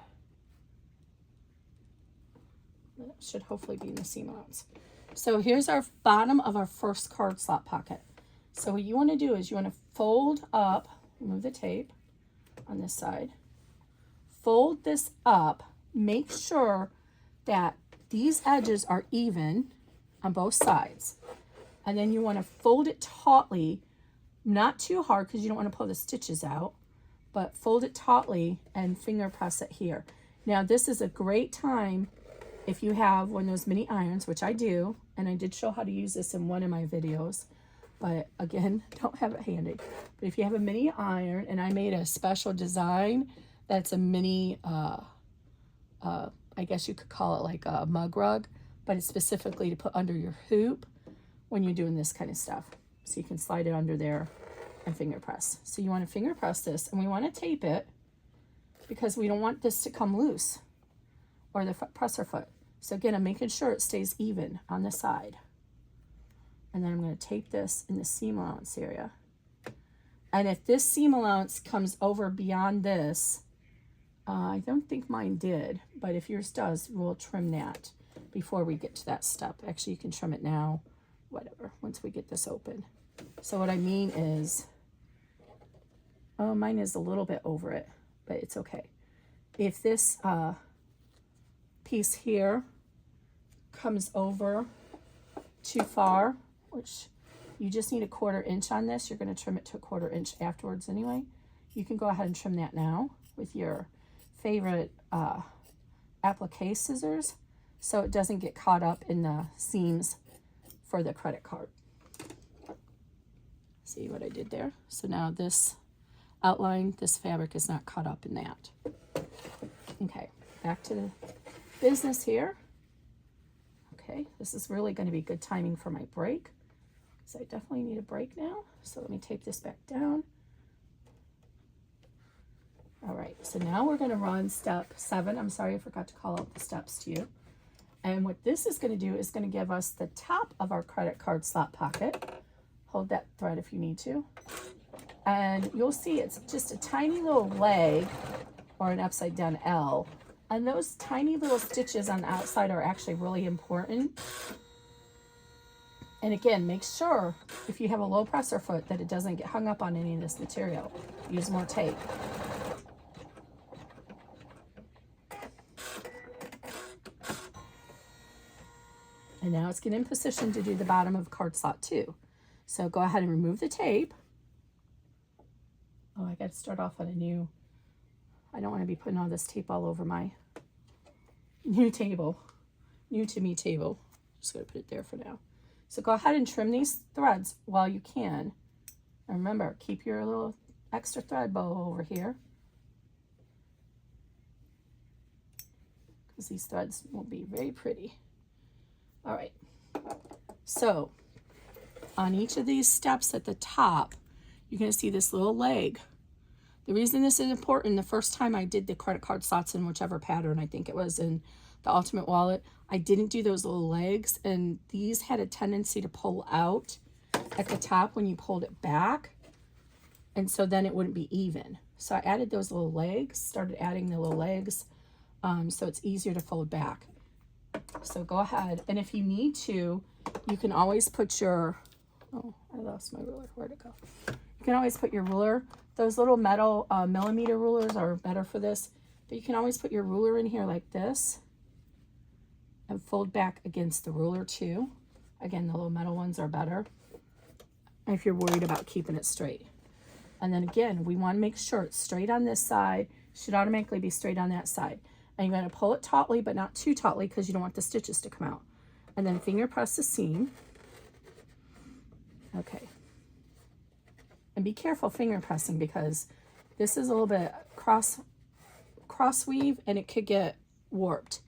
That should hopefully be in the seam allowance. So here's our bottom of our first card slot pocket. So what you want to do is you want to fold up, remove the tape on this side, fold this up, make sure that these edges are even on both sides. And then you want to fold it tautly, not too hard because you don't want to pull the stitches out, but fold it tautly and finger press it here. Now this is a great time if you have one of those mini irons, which I do, and I did show how to use this in one of my videos, but again, don't have it handy. But if you have a mini iron, and I made a special design that's a mini, I guess you could call it like a mug rug, but it's specifically to put under your hoop when you're doing this kind of stuff. So you can slide it under there and finger press. So you want to finger press this, and we want to tape it because we don't want this to come loose, or the presser foot. So again, I'm making sure it stays even on the side. And then I'm going to tape this in the seam allowance area. And if this seam allowance comes over beyond this, I don't think mine did, but if yours does, we'll trim that before we get to that step. Actually, you can trim it now, whatever, once we get this open. So what I mean is, oh, mine is a little bit over it, but it's okay. If this piece here comes over too far, which you just need a 1/4 inch on this, you're going to trim it to a 1/4 inch afterwards anyway. You can go ahead and trim that now with your favorite applique scissors so it doesn't get caught up in the seams for the credit card. See what I did there? So now this outline, this fabric is not caught up in that. Okay, back to the business here. Okay, this is really going to be good timing for my break, because I definitely need a break now. So let me tape this back down. All right, so now we're going to run step 7. I'm sorry I forgot to call out the steps to you. And what this is going to do is going to give us the top of our credit card slot pocket. Hold that thread if you need to. And you'll see it's just a tiny little leg, or an upside down L. And those tiny little stitches on the outside are actually really important. And again, make sure if you have a low presser foot that it doesn't get hung up on any of this material. Use more tape. And now it's getting in position to do the bottom of card slot 2. So go ahead and remove the tape. Oh, I got to start off on a new, I don't want to be putting all this tape all over my new table, new to me table. Just going to put it there for now. So go ahead and trim these threads while you can. And remember, keep your little extra thread bow over here, because these threads will be very pretty. All right, so on each of these steps at the top, you're going to see this little leg. The reason this is important, the first time I did the credit card slots in whichever pattern, I think it was in the Ultimate Wallet, I didn't do those little legs, and these had a tendency to pull out at the top when you pulled it back, and so then it wouldn't be even. So I added those little legs, started adding the little legs, so it's easier to fold back. So go ahead, and if you need to, you can always put your, oh, I lost my ruler, where'd it go? You can always put your ruler. Those little metal millimeter rulers are better for this, but you can always put your ruler in here like this and fold back against the ruler too. Again, the little metal ones are better if you're worried about keeping it straight. And then again, we want to make sure it's straight on this side. It should automatically be straight on that side. And you're going to pull it tautly, but not too tautly, because you don't want the stitches to come out. and then finger press the seam. Okay. And be careful finger pressing because this is a little bit cross weave and it could get warped.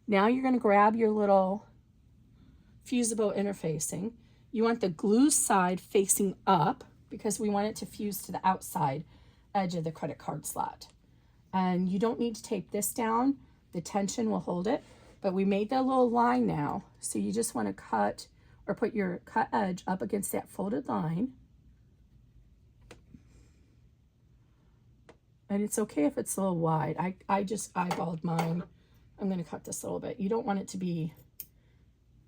Now you're going to grab your little fusible interfacing. You want the glue side facing up because we want it to fuse to the outside edge of the credit card slot. And you don't need to tape this down. The tension will hold it. But we made that little line now. So you just want to cut or put your cut edge up against that folded line. And it's okay if it's a little wide. I just eyeballed mine. I'm going to cut this a little bit. You don't want it to be,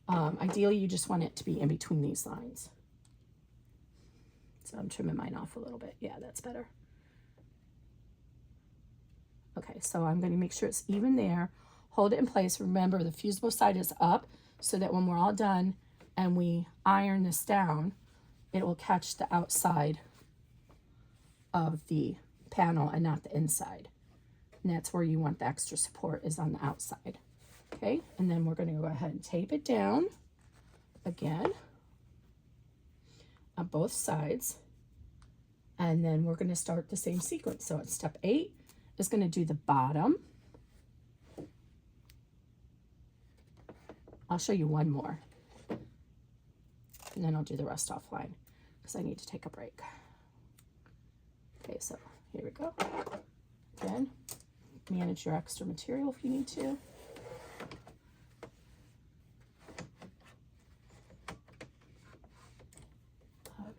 ideally you just want it to be in between these lines. So I'm trimming mine off a little bit. Yeah, that's better. Okay, so I'm going to make sure it's even there. Hold it in place. Remember, the fusible side is up so that when we're all done and we iron this down, it will catch the outside of the panel and not the inside. And that's where you want the extra support, is on the outside. Okay, and then we're going to go ahead and tape it down again on both sides. And then we're going to start the same sequence. So it's step 8 is going to do the bottom. I'll show you one more. And then I'll do the rest offline because I need to take a break. Okay, so here we go. Again, manage your extra material if you need to.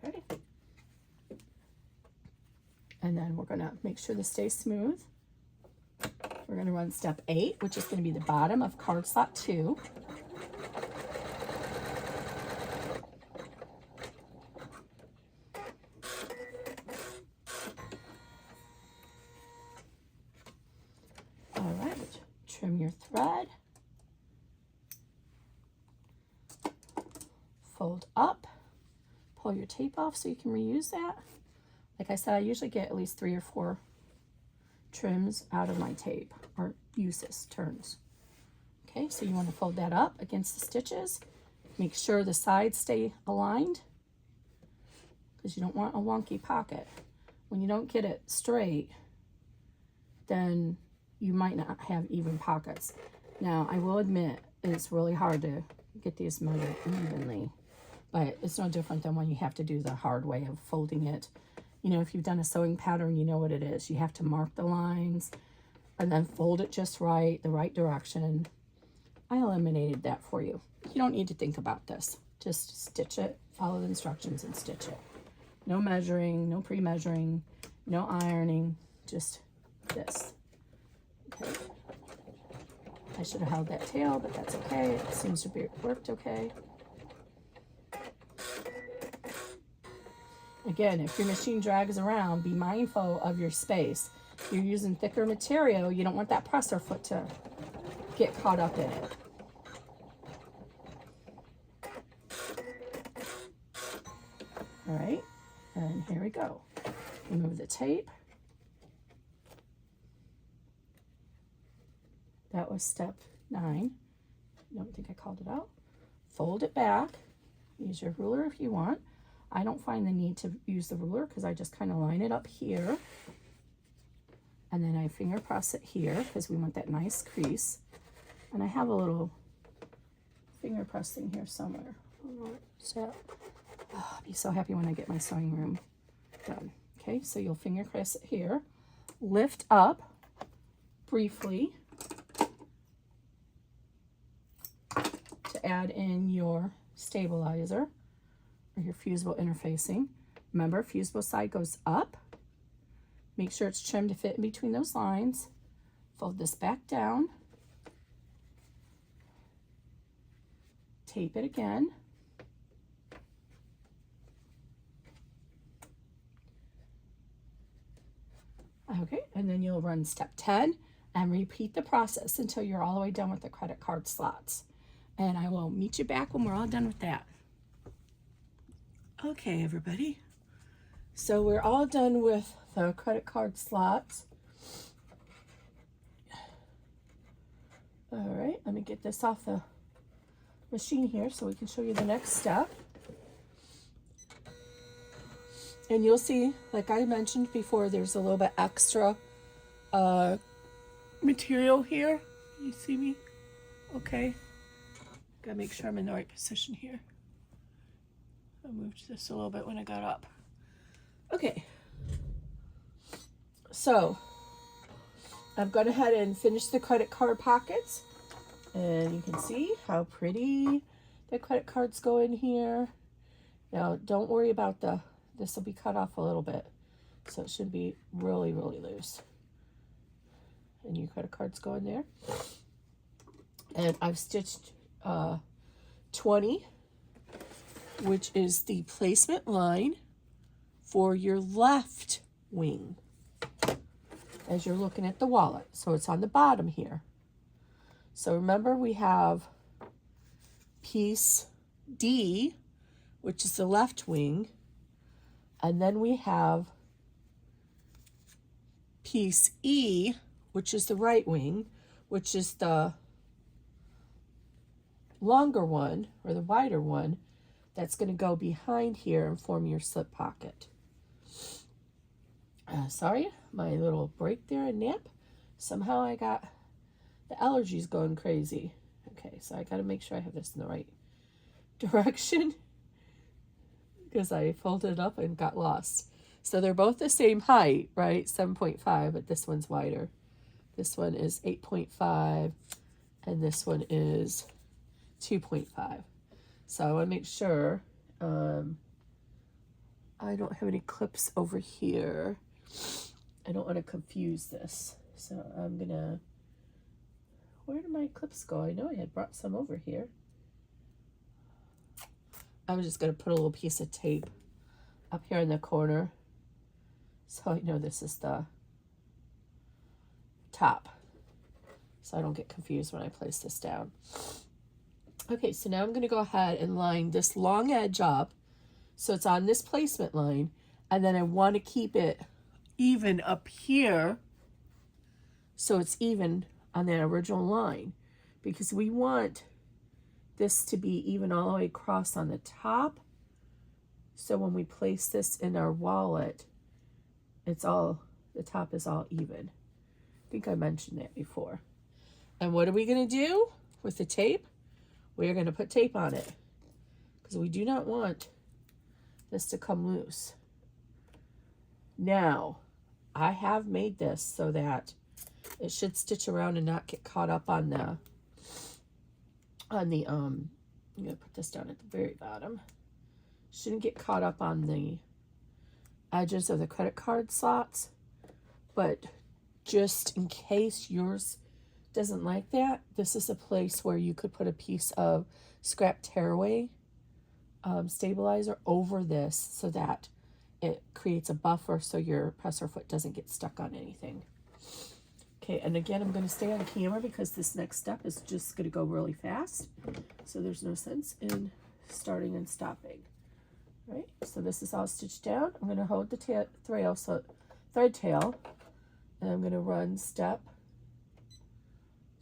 Okay. And then we're going to make sure this stays smooth. We're going to run step 8, which is going to be the bottom of card slot 2. All right, trim your thread. Fold up. Pull your tape off so you can reuse that. Like I said, I usually get at least 3 or 4 trims out of my tape, or uses, turns. Okay, so you want to fold that up against the stitches. Make sure the sides stay aligned because you don't want a wonky pocket. When you don't get it straight, then you might not have even pockets. Now, I will admit it's really hard to get these measured evenly, but it's no different than when you have to do the hard way of folding it. You know, if you've done a sewing pattern, you know what it is. You have to mark the lines and then fold it just right, the right direction. I eliminated that for you. You don't need to think about this. Just stitch it, follow the instructions and stitch it. No measuring, no pre-measuring, no ironing, just this. Okay. I should have held that tail, but that's okay. It seems to be worked okay. Again, if your machine drags around, be mindful of your space. If you're using thicker material, you don't want that presser foot to get caught up in it. All right, and here we go. Remove the tape. That was step 9. I don't think I called it out. Fold it back. Use your ruler if you want. I don't find the need to use the ruler because I just kind of line it up here. And then I finger press it here because we want that nice crease. And I have a little finger press thing here somewhere. So, I'll be so happy when I get my sewing room done. Okay, so you'll finger press it here. Lift up briefly to add in your stabilizer or your fusible interfacing. Remember, fusible side goes up. Make sure it's trimmed to fit in between those lines. Fold this back down. Tape it again. Okay, and then you'll run step 10 and repeat the process until you're all the way done with the credit card slots. And I will meet you back when we're all done with that. Okay, everybody. So we're all done with the credit card slots. All right, let me get this off the machine here so we can show you the next step. And you'll see, like I mentioned before, there's a little bit extra material here. You see me? Okay. Gotta make sure I'm in the right position here. I moved this a little bit when I got up. Okay. So I've gone ahead and finished the credit card pockets. And you can see how pretty the credit cards go in here. Now, don't worry about this will be cut off a little bit. So it should be really, really loose. And your credit cards go in there. And I've stitched 20, which is the placement line for your left wing as you're looking at the wallet. So it's on the bottom here. So remember, we have piece D, which is the left wing, and then we have piece E, which is the right wing, which is the longer one, or the wider one, that's going to go behind here and form your slip pocket. Sorry, my little break there and nap. Somehow I got the allergies going crazy. Okay, so I got to make sure I have this in the right direction because I folded it up and got lost. So they're both the same height, right? 7.5, but this one's wider. This one is 8.5, and this one is 2.5. So I want to make sure I don't have any clips over here. I don't want to confuse this. So I'm going to... Where did my clips go? I know I had brought some over here. I'm just going to put a little piece of tape up here in the corner so I know this is the top, so I don't get confused when I place this down. Okay, so now I'm going to go ahead and line this long edge up so it's on this placement line, and then I want to keep it even up here so it's even on that original line, because we want this to be even all the way across on the top, so when we place this in our wallet, it's all, the top is all even. I think I mentioned that before. And what are we going to do with the tape? We're going to put tape on it because we do not want this to come loose. Now, I have made this so that it should stitch around and not get caught up on the I'm going to put this down at the very bottom. Shouldn't get caught up on the edges of the credit card slots, but just in case yours doesn't like that, this is a place where you could put a piece of scrap tearaway stabilizer over this so that it creates a buffer so your presser foot doesn't get stuck on anything. Okay, and again, I'm going to stay on camera because this next step is just going to go really fast. So there's no sense in starting and stopping. Right, so this is all stitched down. I'm going to hold the thread tail, and I'm going to run step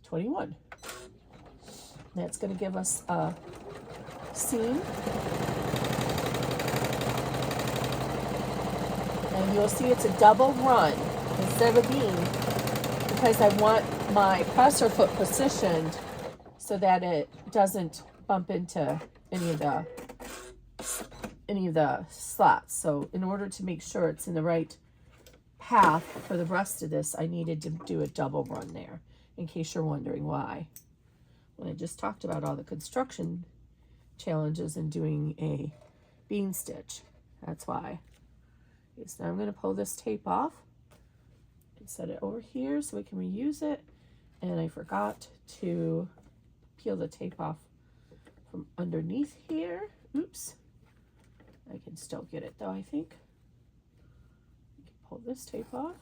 21. That's going to give us a seam. And you'll see it's a double run instead of a beam, because I want my presser foot positioned so that it doesn't bump into any of the slots. So in order to make sure it's in the right path for the rest of this, I needed to do a double run there, in case you're wondering why. When I just talked about all the construction challenges and doing a bean stitch, that's why. Okay, so now I'm going to pull this tape off and set it over here so we can reuse it. And I forgot to peel the tape off from underneath here. Oops. I can still get it though, I think. I can pull this tape off.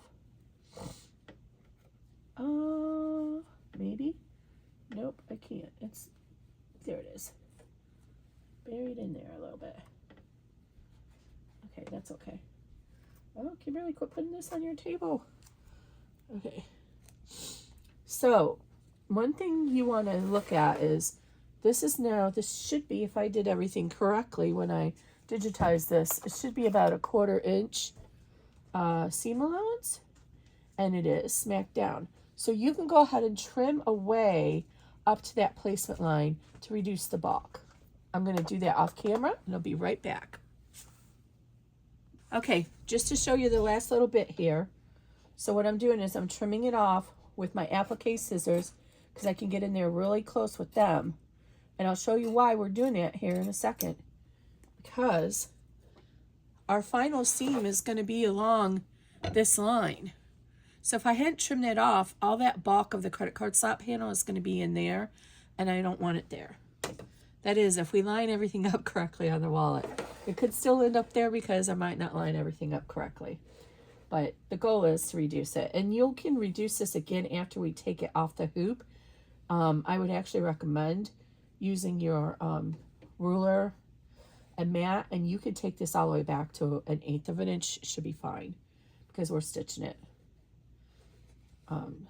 Maybe. Nope, I can't. It's, there it is. Buried in there a little bit. Okay, that's okay. Oh, Kimberly, quit putting this on your table. Okay. So, one thing you want to look at is This is now, this should be, if I did everything correctly when I digitized this, it should be about a 1/4 inch seam allowance, and it is smack down. So you can go ahead and trim away up to that placement line to reduce the bulk. I'm going to do that off camera, and I'll be right back. Okay, just to show you the last little bit here. So what I'm doing is I'm trimming it off with my applique scissors because I can get in there really close with them. And I'll show you why we're doing it here in a second. Because our final seam is going to be along this line. So if I hadn't trimmed it off, all that bulk of the credit card slot panel is going to be in there, and I don't want it there. That is, if we line everything up correctly on the wallet. It could still end up there because I might not line everything up correctly. But the goal is to reduce it. And you can reduce this again after we take it off the hoop. I would actually recommend using your ruler and mat, and you could take this all the way back to 1/8 of an inch. It should be fine because we're stitching it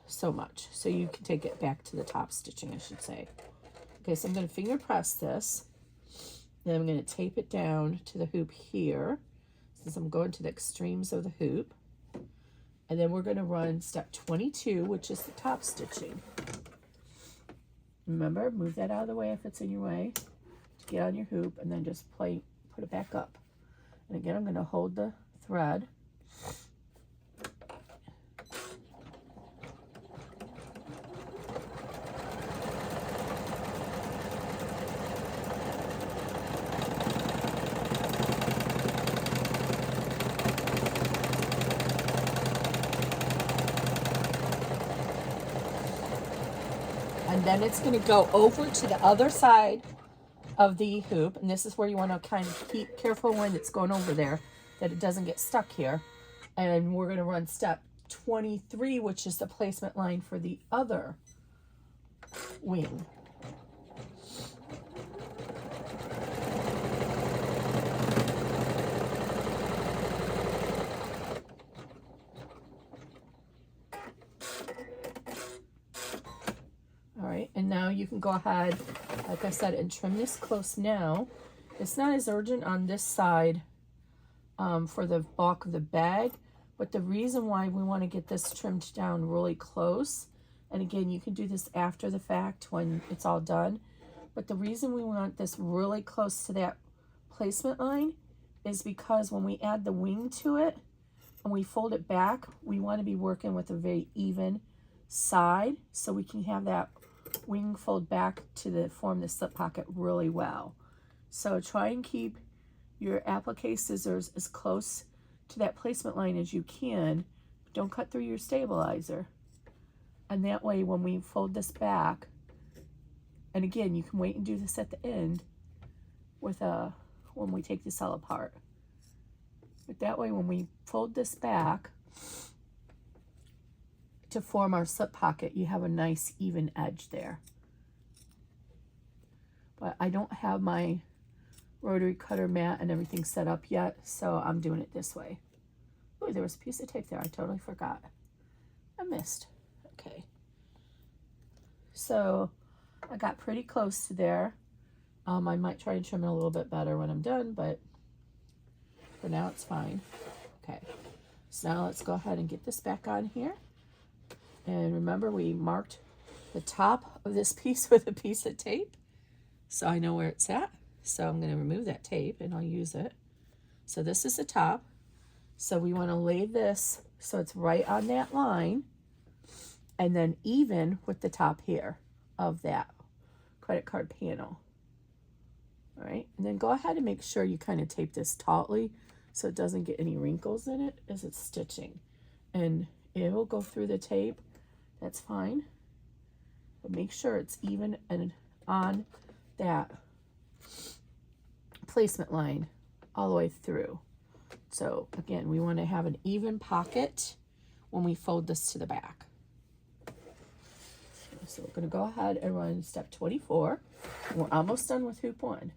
so much. So you can take it back to the top stitching, I should say. Okay, so I'm going to finger press this. Then I'm going to tape it down to the hoop here, since I'm going to the extremes of the hoop. And then we're going to run step 22, which is the top stitching. Remember, move that out of the way if it's in your way to get on your hoop, and then just put it back up. And again, I'm going to hold the thread. And then it's going to go over to the other side of the hoop. And this is where you want to kind of keep careful when it's going over there, that it doesn't get stuck here. And we're going to run step 23, which is the placement line for the other wing. And now you can go ahead, like I said, and trim this close now. It's not as urgent on this side for the bulk of the bag, but the reason why we want to get this trimmed down really close, and again, you can do this after the fact when it's all done, but the reason we want this really close to that placement line is because when we add the wing to it and we fold it back, we want to be working with a very even side so we can have that wing fold back to form the slip pocket really well. So try and keep your applique scissors as close to that placement line as you can. Don't cut through your stabilizer. And that way when we fold this back, and again, you can wait and do this at the end with when we take this all apart. But that way when we fold this back to form our slip pocket, you have a nice even edge there. But I don't have my rotary cutter mat and everything set up yet, so I'm doing it this way. Oh, there was a piece of tape there. I totally forgot. I missed. Okay. So I got pretty close to there. I might try and trim it a little bit better when I'm done, but for now it's fine. Okay. So now let's go ahead and get this back on here. And remember, we marked the top of this piece with a piece of tape, so I know where it's at. So I'm going to remove that tape and I'll use it. So this is the top. So we want to lay this so it's right on that line and then even with the top here of that credit card panel. All right, and then go ahead and make sure you kind of tape this tautly so it doesn't get any wrinkles in it as it's stitching. And it will go through the tape. That's fine. But make sure it's even and on that placement line all the way through. So again, we want to have an even pocket when we fold this to the back. So we're going to go ahead and run step 24. And we're almost done with hoop 1.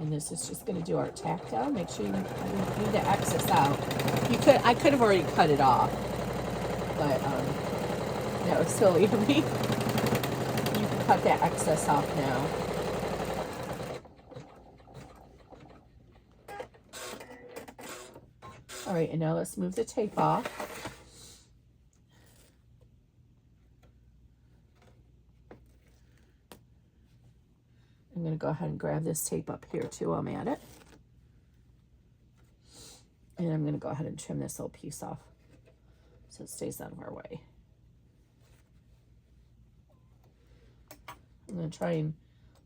And this is just going to do our tack down. Make sure you need the excess out. I could have already cut it off. but that was silly of me. You can cut that excess off now. All right, and now let's move the tape off. I'm going to go ahead and grab this tape up here too while I'm at it. And I'm going to go ahead and trim this little piece off so it stays out of our way. I'm going to try and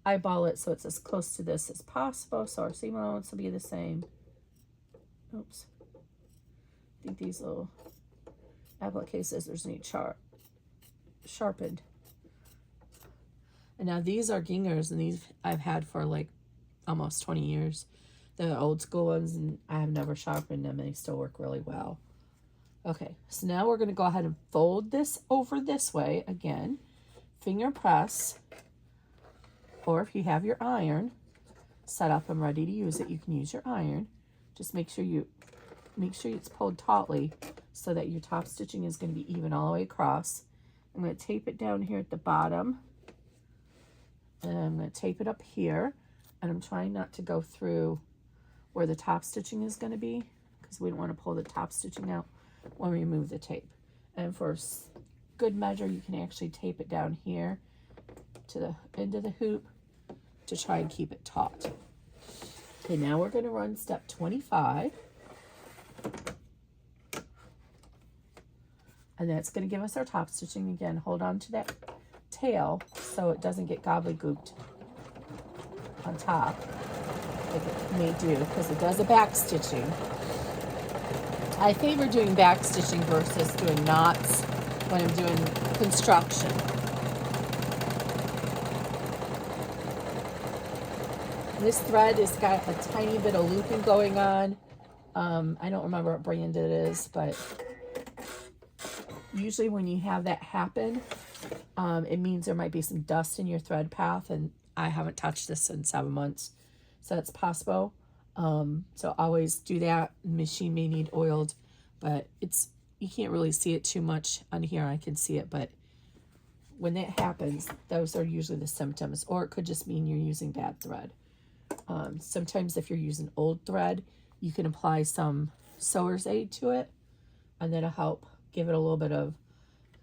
eyeball it so it's as close to this as possible, so our seam allowance will be the same. Oops. I think these little applique scissors need sharpened. And now these are gingers, and these I've had for like almost 20 years. The old school ones, and I have never sharpened them, and they still work really well. Okay, so now we're going to go ahead and fold this over this way again. Finger press, or if you have your iron set up and ready to use it, you can use your iron. Just make sure it's pulled tautly so that your top stitching is going to be even all the way across. I'm going to tape it down here at the bottom, and I'm going to tape it up here, and I'm trying not to go through where the top stitching is going to be, because we don't want to pull the top stitching out when we remove the tape. And for good measure, you can actually tape it down here to the end of the hoop to try and keep it taut. Okay, now we're going to run step 25. And that's going to give us our top stitching. Again, hold on to that tail so it doesn't get gobbledygooked on top, like it may do, because it does a back stitching. I favor doing back stitching versus doing knots when I'm doing construction. This thread has got a tiny bit of looping going on. I don't remember what brand it is, but usually when you have that happen, it means there might be some dust in your thread path, and I haven't touched this in 7 months, so it's possible. So always do that. The machine may need oiled, but you can't really see it too much on here. I can see it, but when that happens, those are usually the symptoms, or it could just mean you're using bad thread. Sometimes if you're using old thread, you can apply some sewer's aid to it, and that'll help give it a little bit of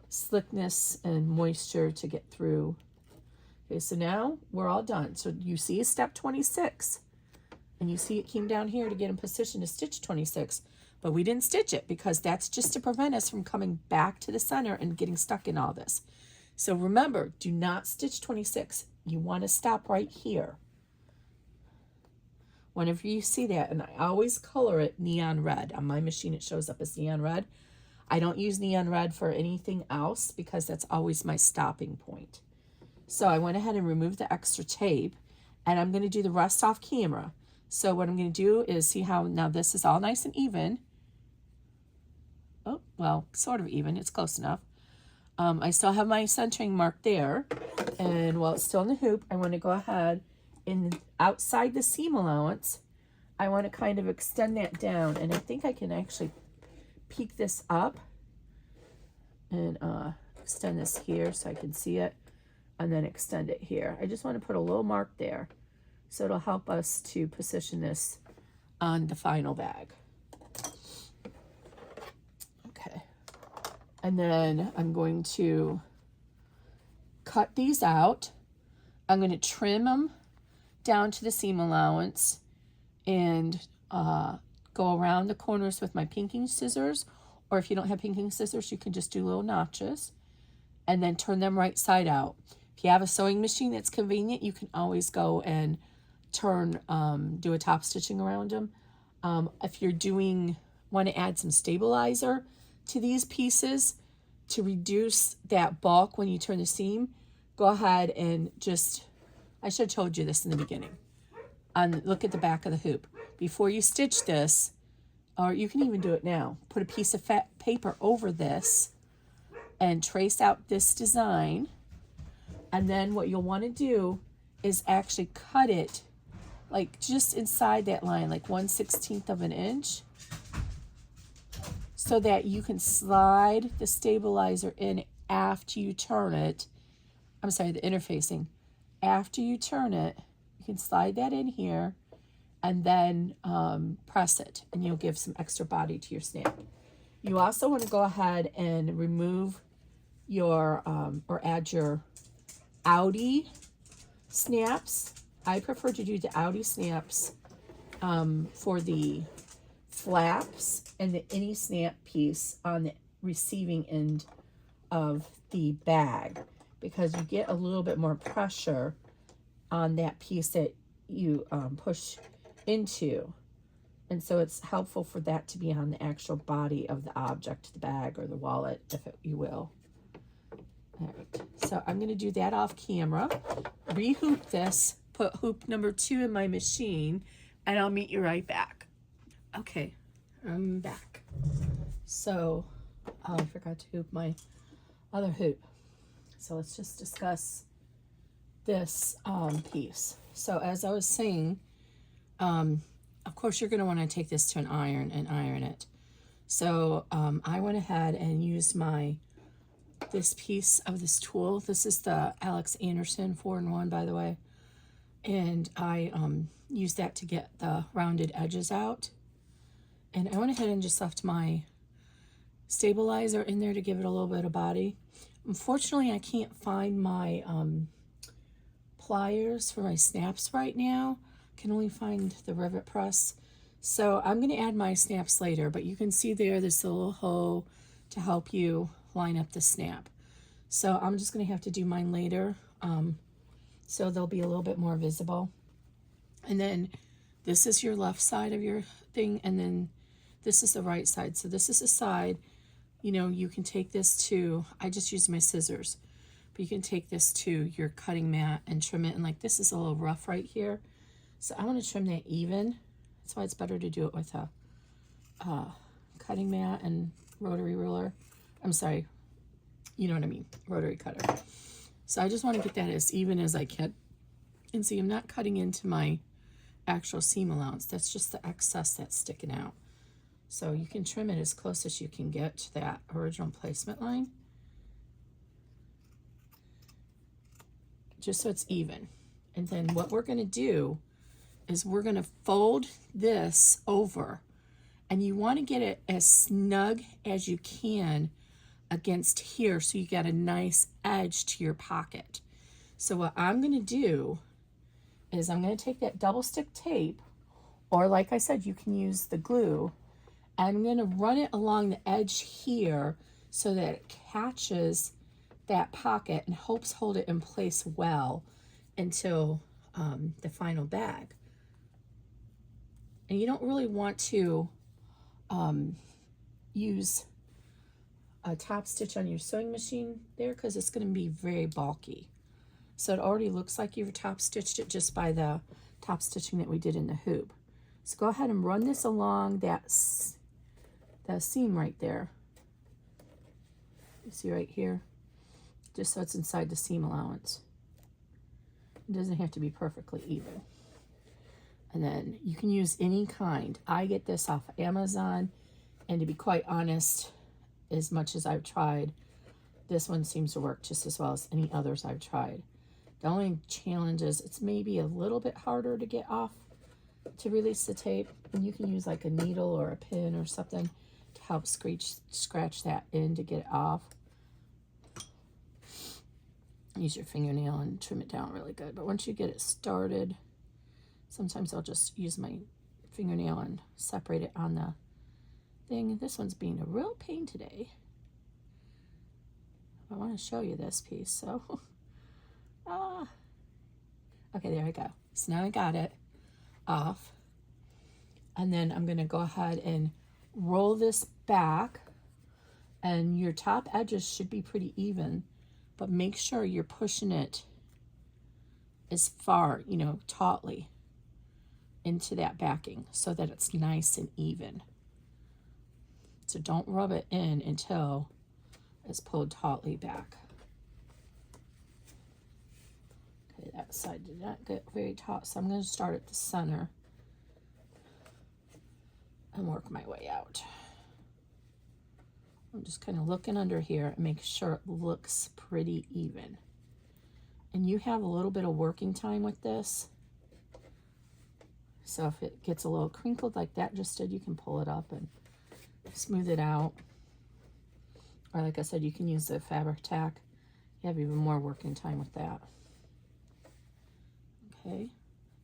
slickness and moisture to get through. Okay, so now we're all done. So you see step 26, and you see it came down here to get in position to stitch 26, but we didn't stitch it because that's just to prevent us from coming back to the center and getting stuck in all this. So remember, do not stitch 26. You want to stop right here. Whenever you see that, and I always color it neon red. On my machine, it shows up as neon red. I don't use neon red for anything else because that's always my stopping point. So I went ahead and removed the extra tape, and I'm going to do the rest off camera. So what I'm going to do is see how now this is all nice and even. Oh, well, sort of even. It's close enough. I still have my centering mark there, and while it's still in the hoop, I want to go ahead and outside the seam allowance, I want to kind of extend that down, and I think I can actually peek this up and extend this here so I can see it, and then extend it here. I just want to put a little mark there so it'll help us to position this on the final bag. Okay, and then I'm going to cut these out. I'm going to trim them down to the seam allowance and go around the corners with my pinking scissors, or if you don't have pinking scissors, you can just do little notches and then turn them right side out. If you have a sewing machine that's convenient, you can always go and turn, do a top stitching around them. If you're want to add some stabilizer to these pieces to reduce that bulk when you turn the seam, go ahead and just, I should have told you this in the beginning. Look at the back of the hoop. Before you stitch this, or you can even do it now, put a piece of paper over this and trace out this design. And then what you'll want to do is actually cut it like just inside that line, like 1/16 of an inch. so that you can slide the stabilizer in after you turn it. I'm sorry, the interfacing. After you turn it, you can slide that in here and then press it, and you'll give some extra body to your snap. You also want to go ahead and remove your, or add your outie snaps. I prefer to do the outie snaps for the flaps and the any snap piece on the receiving end of the bag, because you get a little bit more pressure on that piece that you push into, and so it's helpful for that to be on the actual body of the object, the bag or the wallet, if you will. All right, so I'm going to do that off camera, re-hoop this, put hoop number 2 in my machine, and I'll meet you right back. Okay, I'm back. So I forgot to hoop my other hoop. So let's just discuss this piece. So as I was saying, of course you're going to want to take this to an iron and iron it. So I went ahead and used this piece of this tool. This is the Alex Anderson 4-in-1, by the way. And I used that to get the rounded edges out. And I went ahead and just left my stabilizer in there to give it a little bit of body. Unfortunately, I can't find my pliers for my snaps right now. I can only find the rivet press. So I'm going to add my snaps later, but you can see there's a little hoe to help you line up the snap. So I'm just going to have to do mine later, so they'll be a little bit more visible. And then this is your left side of your thing, and then this is the right side. So this is the side, you know, you can take this to, I just use my scissors, but you can take this to your cutting mat and trim it. And like this is a little rough right here, so I want to trim that even. That's why it's better to do it with a cutting mat and rotary ruler. I'm sorry, you know what I mean, rotary cutter. So I just want to get that as even as I can. And see, I'm not cutting into my actual seam allowance. That's just the excess that's sticking out. So you can trim it as close as you can get to that original placement line, just so it's even. And then what we're going to do is we're going to fold this over, and you want to get it as snug as you can against here, so you got a nice edge to your pocket. So what I'm going to do is I'm going to take that double stick tape, or like I said, you can use the glue. I'm going to run it along the edge here so that it catches that pocket and helps hold it in place well until the final bag. And you don't really want to use a top stitch on your sewing machine there, because it's going to be very bulky. So it already looks like you've top stitched it just by the top stitching that we did in the hoop. So go ahead and run this along that seam right there. You see right here? Just so it's inside the seam allowance. It doesn't have to be perfectly even. And then you can use any kind. I get this off Amazon, and to be quite honest, as much as I've tried, this one seems to work just as well as any others I've tried. The only challenge is it's maybe a little bit harder to get off to release the tape, and you can use like a needle or a pin or something to help scratch that in to get it off. Use your fingernail and trim it down really good. But once you get it started, sometimes I'll just use my fingernail and separate it on the thing. This one's being a real pain today. I want to show you this piece, so okay, there we go. So now I got it off, and then I'm going to go ahead and roll this back, and your top edges should be pretty even, but make sure you're pushing it as far, you know, tautly into that backing so that it's nice and even. So don't rub it in until it's pulled tautly back. Okay, that side did not get very taut, so I'm going to start at the center and work my way out. I'm just kind of looking under here and make sure it looks pretty even. And you have a little bit of working time with this. So if it gets a little crinkled like that just did, you can pull it up and smooth it out. Or like I said, you can use the fabric tack. You have even more working time with that. Okay,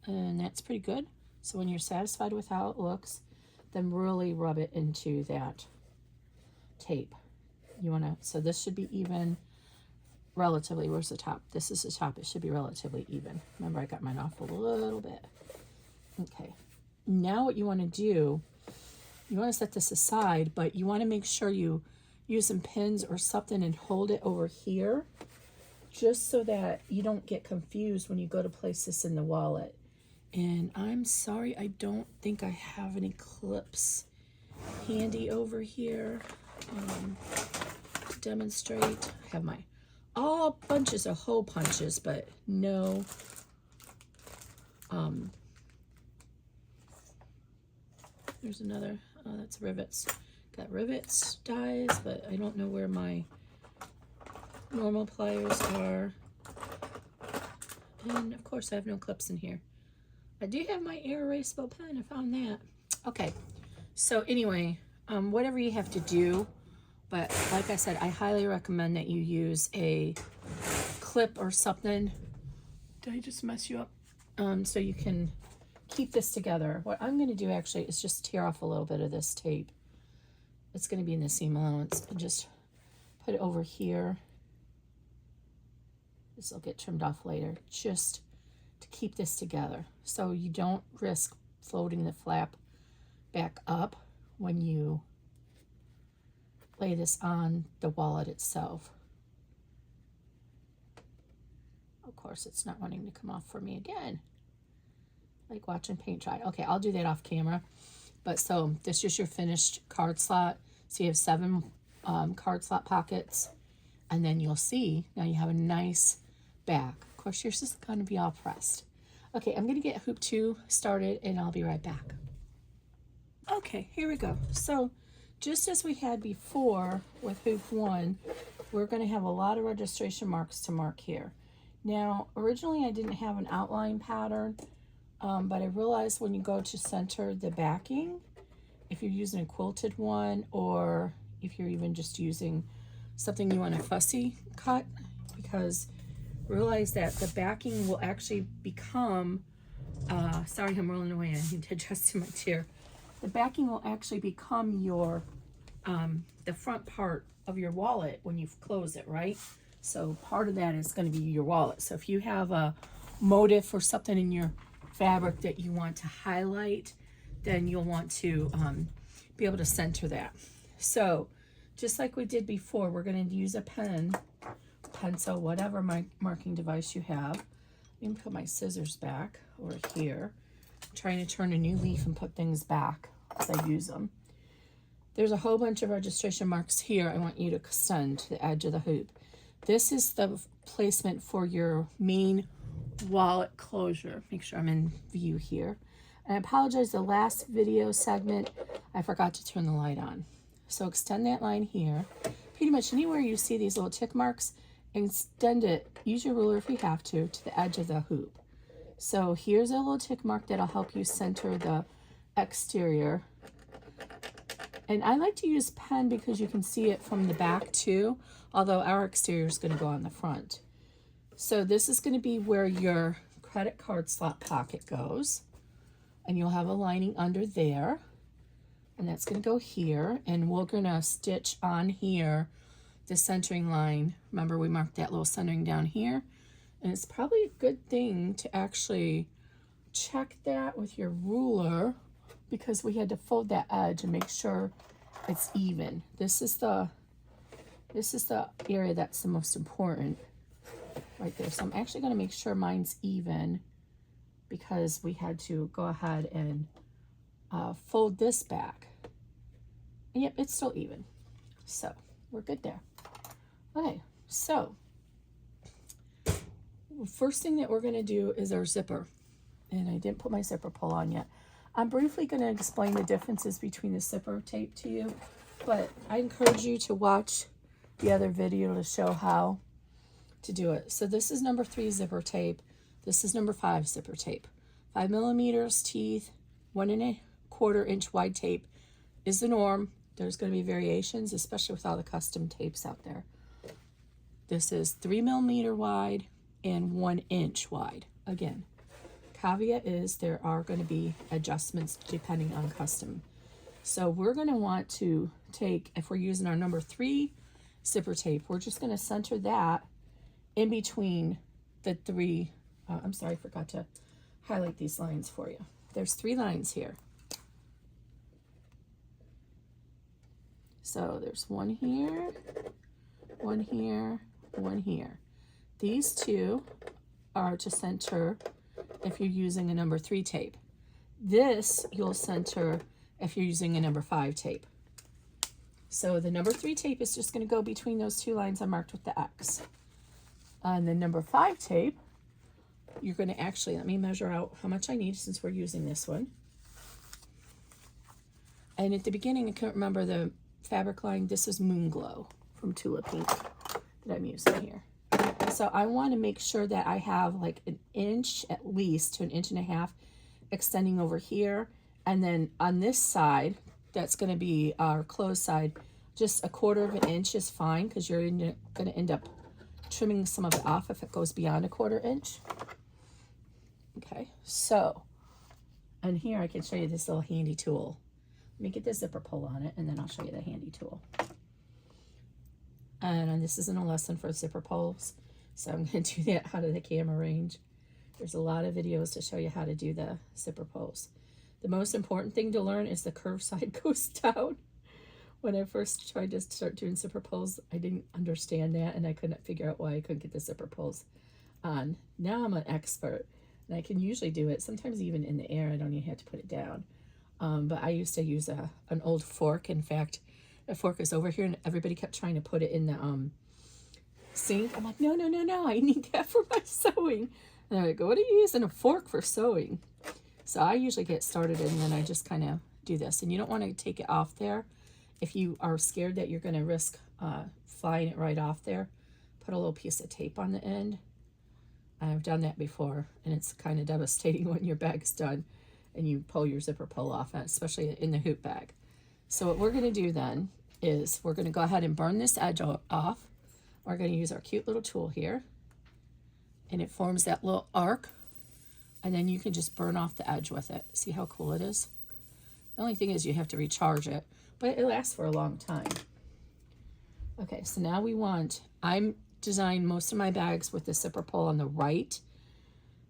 and that's pretty good. So when you're satisfied with how it looks, then really rub it into that tape. You want to, so this should be even relatively. Where's the top? This is the top. It should be relatively even. Remember, I got mine off a little bit. Okay, now what you want to do, you want to set this aside, but you want to make sure you use some pins or something and hold it over here, just so that you don't get confused when you go to place this in the wallet. And I'm sorry, I don't think I have any clips handy over here to demonstrate. I have my all bunches of hole punches, but no there's another, that's rivets. Got rivets, dies, but I don't know where my normal pliers are. And of course I have no clips in here. I do have my air erasable pen, I found that. Okay, so anyway, whatever you have to do, but like I said, I highly recommend that you use a clip or something. Did I just mess you up? So you can keep this together. What I'm going to do actually is just tear off a little bit of this tape. It's going to be in the seam allowance, and just put it over here. This will get trimmed off later, just to keep this together, so you don't risk folding the flap back up when you lay this on the wallet itself. Of course, it's not wanting to come off for me again. Like watching paint dry. Okay, I'll do that off camera. But so this is your finished card slot. So you have 7 card slot pockets, and then you'll see now you have a nice back. Of course, yours is going to be all pressed. Okay, I'm going to get hoop 2 started, and I'll be right back. Okay, here we go. So just as we had before with hoop 1, we're going to have a lot of registration marks to mark here. Now, originally I didn't have an outline pattern, but I realized when you go to center the backing, if you're using a quilted one, or if you're even just using something you want a fussy cut, because realize that the backing will actually become, sorry I'm rolling away, I need to adjust to my chair. The backing will actually become your, the front part of your wallet when you close it, right? So part of that is going to be your wallet. So if you have a motif or something in your fabric that you want to highlight, then you'll want to be able to center that. So just like we did before, we're going to use a pen, pencil, whatever marking device you have. Let me put my scissors back over here. I'm trying to turn a new leaf and put things back as I use them. There's a whole bunch of registration marks here I want you to send to the edge of the hoop. This is the placement for your main wallet closure. Make sure I'm in view here. And I apologize, the last video segment, I forgot to turn the light on. So extend that line here. Pretty much anywhere you see these little tick marks, extend it, use your ruler if you have to the edge of the hoop. So here's a little tick mark that'll help you center the exterior. And I like to use pen because you can see it from the back too, although our exterior is going to go on the front. So this is going to be where your credit card slot pocket goes, and you'll have a lining under there, and that's going to go here, and we're going to stitch on here the centering line. Remember, we marked that little centering down here, and it's probably a good thing to actually check that with your ruler, because we had to fold that edge and make sure it's even. This is the area that's the most important right there. So I'm actually going to make sure mine's even, because we had to go ahead and fold this back. And yep, it's still even. So we're good there. Okay, so first thing that we're going to do is our zipper. And I didn't put my zipper pull on yet. I'm briefly going to explain the differences between the zipper tape to you. but I encourage you to watch the other video to show how to do it. So this is number 3 zipper tape. This is number 5 zipper tape. 5 millimeters teeth, 1¼ inch wide tape is the norm. There's going to be variations, especially with all the custom tapes out there. This is 3 millimeter wide and 1 inch wide. Again, caveat is there are going to be adjustments depending on custom. So we're going to want to take, if we're using our number 3 zipper tape, we're just going to center that in between the 3. I'm sorry, I forgot to highlight these lines for you. There's 3 lines here. So there's one here, one here, one here. These 2 are to center if you're using a number 3 tape. This you'll center if you're using a number 5 tape. So the number 3 tape is just going to go between those 2 lines I marked with the X. On the number 5 tape, you're going to actually, let me measure out how much I need since we're using this one. And at the beginning, I couldn't remember the fabric line. This is Moon Glow from Tula Pink that I'm using here. So I want to make sure that I have like an inch at least to 1.5 inches extending over here. And then on this side, that's going to be our closed side, just 1/4 inch is fine because you're going to end up trimming some of it off if it goes beyond 1/4 inch. Okay, so, and here I can show you this little handy tool. Let me get the zipper pull on it, and then I'll show you the handy tool. And this isn't a lesson for zipper pulls, so I'm going to do that out of the camera range. There's a lot of videos to show you how to do the zipper pulls. The most important thing to learn is the curved side goes down. When I first tried to start doing zipper pulls, I didn't understand that, and I couldn't figure out why I couldn't get the zipper pulls on. Now I'm an expert, and I can usually do it, sometimes even in the air. I don't even have to put it down. But I used to use an old fork. In fact, the fork is over here, and everybody kept trying to put it in the sink. I'm like, no, no, no, no, I need that for my sewing. And they're like, what are you using a fork for sewing? So I usually get started, and then I just kind of do this. And you don't want to take it off there. If you are scared that you're going to risk flying it right off there, put a little piece of tape on the end. I've done that before, and it's kind of devastating when your bag's done and you pull your zipper pull off, especially in the hoop bag. So what we're going to do then is we're going to go ahead and burn this edge off. We're going to use our cute little tool here, and it forms that little arc, and then you can just burn off the edge with it. See how cool it is? The only thing is you have to recharge it, but it lasts for a long time. Okay, so now we want, I'm designed most of my bags with the zipper pull on the right.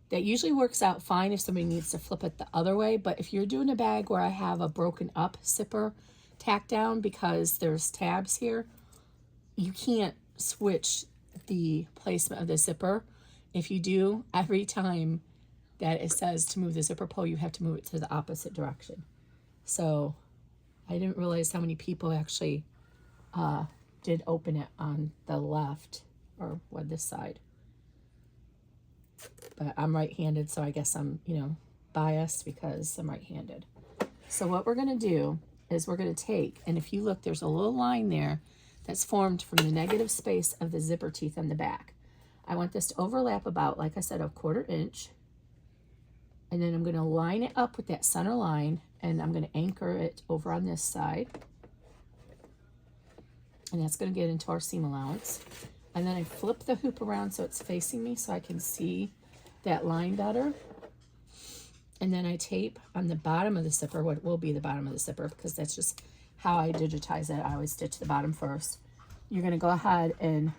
That usually works out fine if somebody needs to flip it the other way, but if you're doing a bag where I have a broken up zipper tacked down because there's tabs here, you can't switch the placement of the zipper. If you do, every time that it says to move the zipper pull, you have to move it to the opposite direction. So I didn't realize how many people actually did open it on the left, or what, this side. But I'm right-handed, so I guess I'm, biased because I'm right-handed. So what we're going to do is we're going to take, and if you look, there's a little line there that's formed from the negative space of the zipper teeth on the back. I want this to overlap about, like I said, 1/4 inch. And then I'm going to line it up with that center line, and I'm going to anchor it over on this side. And that's going to get into our seam allowance. And then I flip the hoop around so it's facing me so I can see that line better. And then I tape on the bottom of the zipper, what will be the bottom of the zipper, because that's just how I digitize it. I always stitch the bottom first. You're going to go ahead and,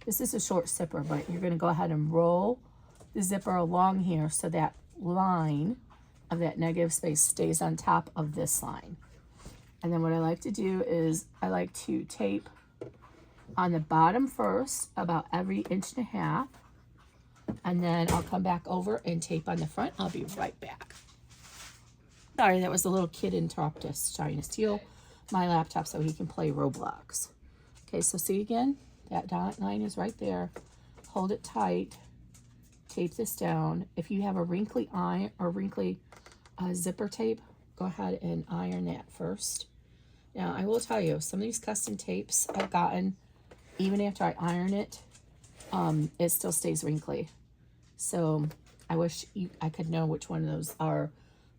this is a short zipper, but you're going to go ahead and roll the zipper along here so that line of that negative space stays on top of this line. And then what I like to do is I like to tape on the bottom first, about every 1.5 inches, and then I'll come back over and tape on the front. I'll be right back. Sorry, that was a little kid interrupt us trying to steal my laptop so he can play Roblox. Okay, so see again, that dot line is right there. Hold it tight, tape this down. If you have a wrinkly iron or wrinkly zipper tape, go ahead and iron that first. Now, I will tell you, some of these custom tapes I've gotten, even after I iron it, it still stays wrinkly. So I wish I could know which one of those are.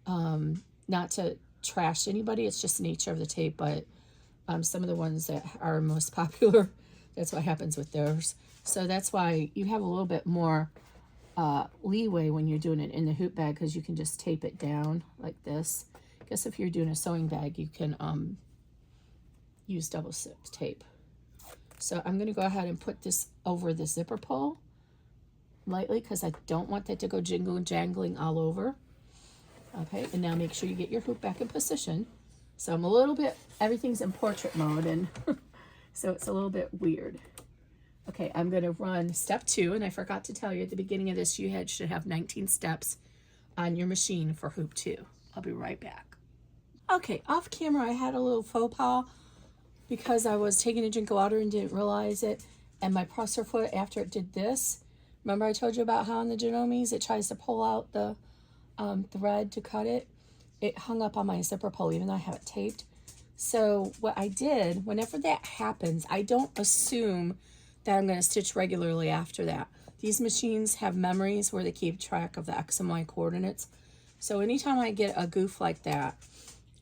Not to trash anybody, it's just the nature of the tape, but some of the ones that are most popular, that's what happens with theirs. So that's why you have a little bit more leeway when you're doing it in the hoop bag, because you can just tape it down like this. I guess if you're doing a sewing bag, you can use double tape. So I'm going to go ahead and put this over the zipper pull lightly, because I don't want that to go jangling all over. Okay, and now make sure you get your hoop back in position. So I'm a little bit, everything's in portrait mode, and so it's a little bit weird. Okay, I'm going to run step 2, and I forgot to tell you at the beginning of this, you should have 19 steps on your machine for hoop 2. I'll be right back. Okay, off camera I had a little faux pas because I was taking a drink of water and didn't realize it, and my presser foot, after it did this, remember I told you about how on the Genomes it tries to pull out the thread to cut it? It hung up on my zipper pull even though I have it taped. So what I did, whenever that happens, I don't assume that I'm going to stitch regularly after that. These machines have memories where they keep track of the X and Y coordinates. So anytime I get a goof like that,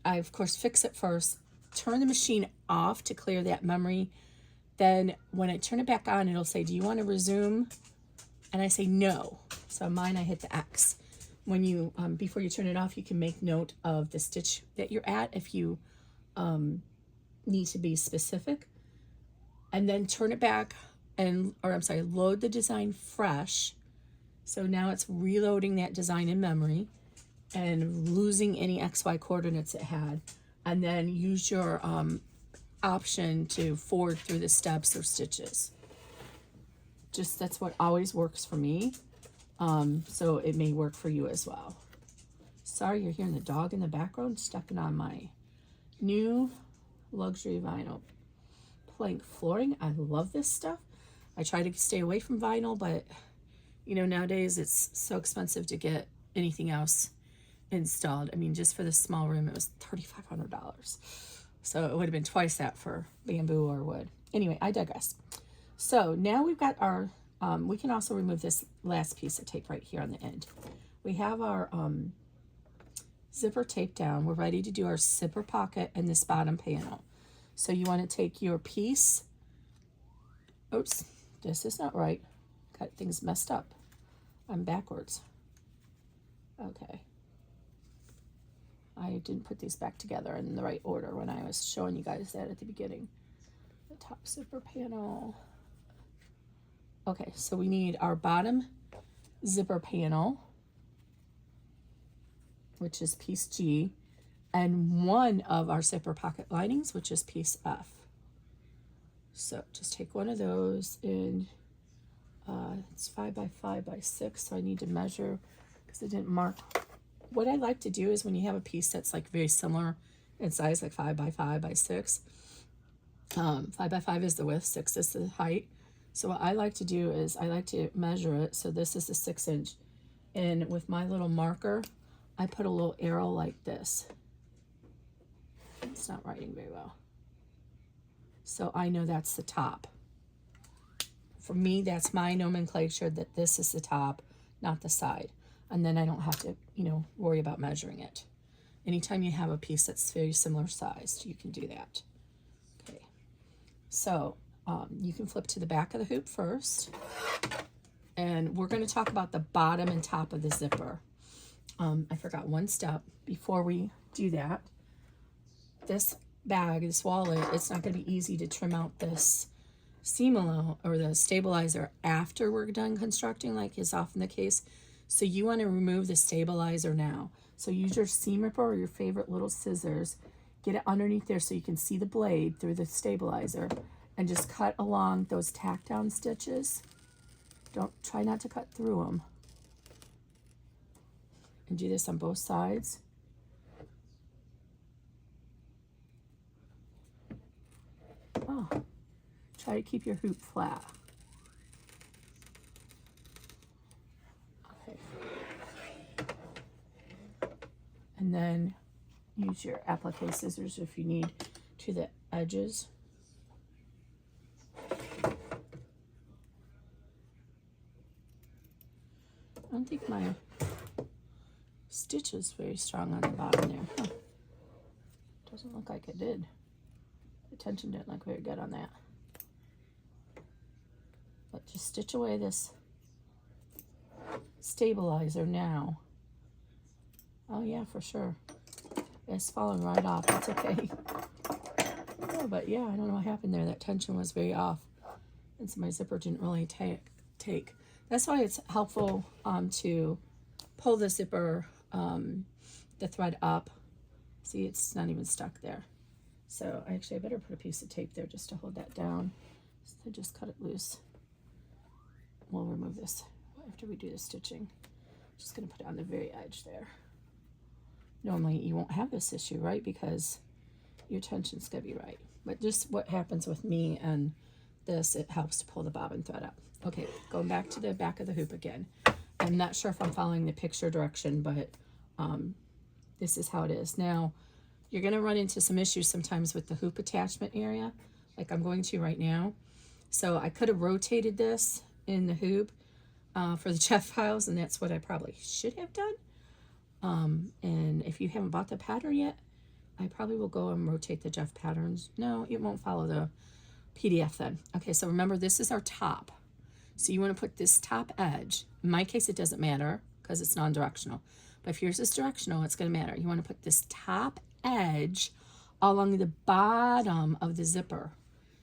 I of course fix it first, turn the machine off to clear that memory. Then when I turn it back on, it'll say, do you want to resume? And I say no. So mine, I hit the X. When you, before you turn it off, you can make note of the stitch that you're at if you need to be specific. And then turn it back load the design fresh. So now it's reloading that design in memory and losing any XY coordinates it had. And then use your option to forward through the steps or stitches. Just, that's what always works for me. So it may work for you as well. Sorry, you're hearing the dog in the background stepping on my new luxury vinyl plank flooring. I love this stuff. I try to stay away from vinyl, but you know, nowadays it's so expensive to get anything else installed. I mean, just for this small room, it was $3,500. So it would have been twice that for bamboo or wood. Anyway, I digress. So now we've got our, we can also remove this last piece of tape right here on the end. We have our zipper taped down. We're ready to do our zipper pocket and this bottom panel. So you want to take your piece, oops, this is not right. Got things messed up. I'm backwards. Okay. I didn't put these back together in the right order when I was showing you guys that at the beginning. The top zipper panel. Okay, so we need our bottom zipper panel, which is piece G, and one of our zipper pocket linings, which is piece F. So just take one of those, and it's 5 by 5 by 6, so I need to measure because I didn't mark. What I like to do is when you have a piece that's like very similar in size, like 5 by 5 by 6, 5 by 5 is the width, 6 is the height. So what I like to do is I like to measure it. So this is a 6-inch, and with my little marker, I put a little arrow like this. It's not writing very well. So I know that's the top. For me, that's my nomenclature, that this is the top, not the side. And then I don't have to, you know, worry about measuring it. Anytime you have a piece that's very similar sized, you can do that. Okay. So you can flip to the back of the hoop first. And we're going to talk about the bottom and top of the zipper. I forgot one step before we do that. This bag, this wallet, it's not going to be easy to trim out this seam alone or the stabilizer after we're done constructing, like is often the case. So you want to remove the stabilizer now. So use your seam ripper or your favorite little scissors, get it underneath there so you can see the blade through the stabilizer, and just cut along those tack down stitches. Try not to cut through them. And do this on both sides. Oh, try to keep your hoop flat. Okay. And then use your applique scissors if you need to the edges. I don't think my stitch is very strong on the bottom there. Huh. Doesn't look like it did. The tension didn't look very good on that. But just stitch away this stabilizer now. Oh yeah, for sure. It's falling right off. That's okay. Oh, but yeah, I don't know what happened there. That tension was very off. And so my zipper didn't really take. That's why it's helpful to pull the zipper, the thread up. See, it's not even stuck there. So actually I better put a piece of tape there just to hold that down. So just cut it loose. We'll remove this after we do the stitching. Just gonna put it on the very edge there. Normally you won't have this issue, right? Because your tension's gonna be right. But just what happens with me and this, it helps to pull the bobbin thread up. Okay, going back to the back of the hoop again. I'm not sure if I'm following the picture direction, but this is how it is. Now, you're gonna run into some issues sometimes with the hoop attachment area, like I'm going to right now. So I could have rotated this in the hoop for the Jeff files, and that's what I probably should have done. And if you haven't bought the pattern yet, I probably will go and rotate the Jeff patterns. No, it won't follow the PDF then. Okay, so remember this is our top. So you want to put this top edge. In my case, it doesn't matter because it's non-directional. But if yours is directional, it's going to matter. You want to put this top edge along the bottom of the zipper.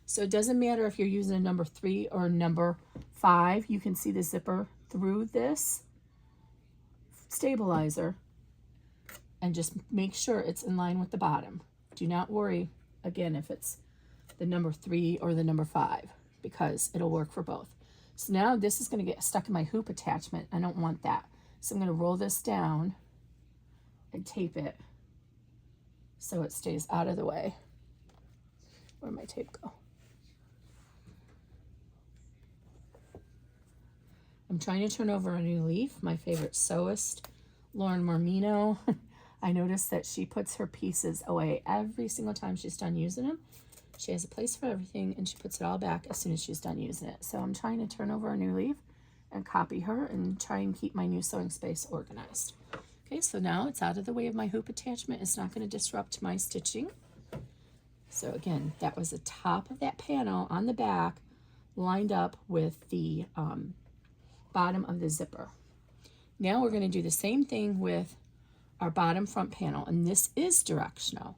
So it doesn't matter if you're using a number 3 or number 5. You can see the zipper through this stabilizer and just make sure it's in line with the bottom. Do not worry, again, if it's the number 3 or the number 5, because it'll work for both. So now this is going to get stuck in my hoop attachment. I don't want that. So I'm going to roll this down and tape it so it stays out of the way. Where'd my tape go? I'm trying to turn over a new leaf. My favorite sewist, Lauren Mormino. I noticed that she puts her pieces away every single time she's done using them. She has a place for everything, and she puts it all back as soon as she's done using it. So I'm trying to turn over a new leaf and copy her and try and keep my new sewing space organized. Okay, so now it's out of the way of my hoop attachment. It's not going to disrupt my stitching. So again, that was the top of that panel on the back lined up with the bottom of the zipper. Now we're going to do the same thing with our bottom front panel, and this is directional.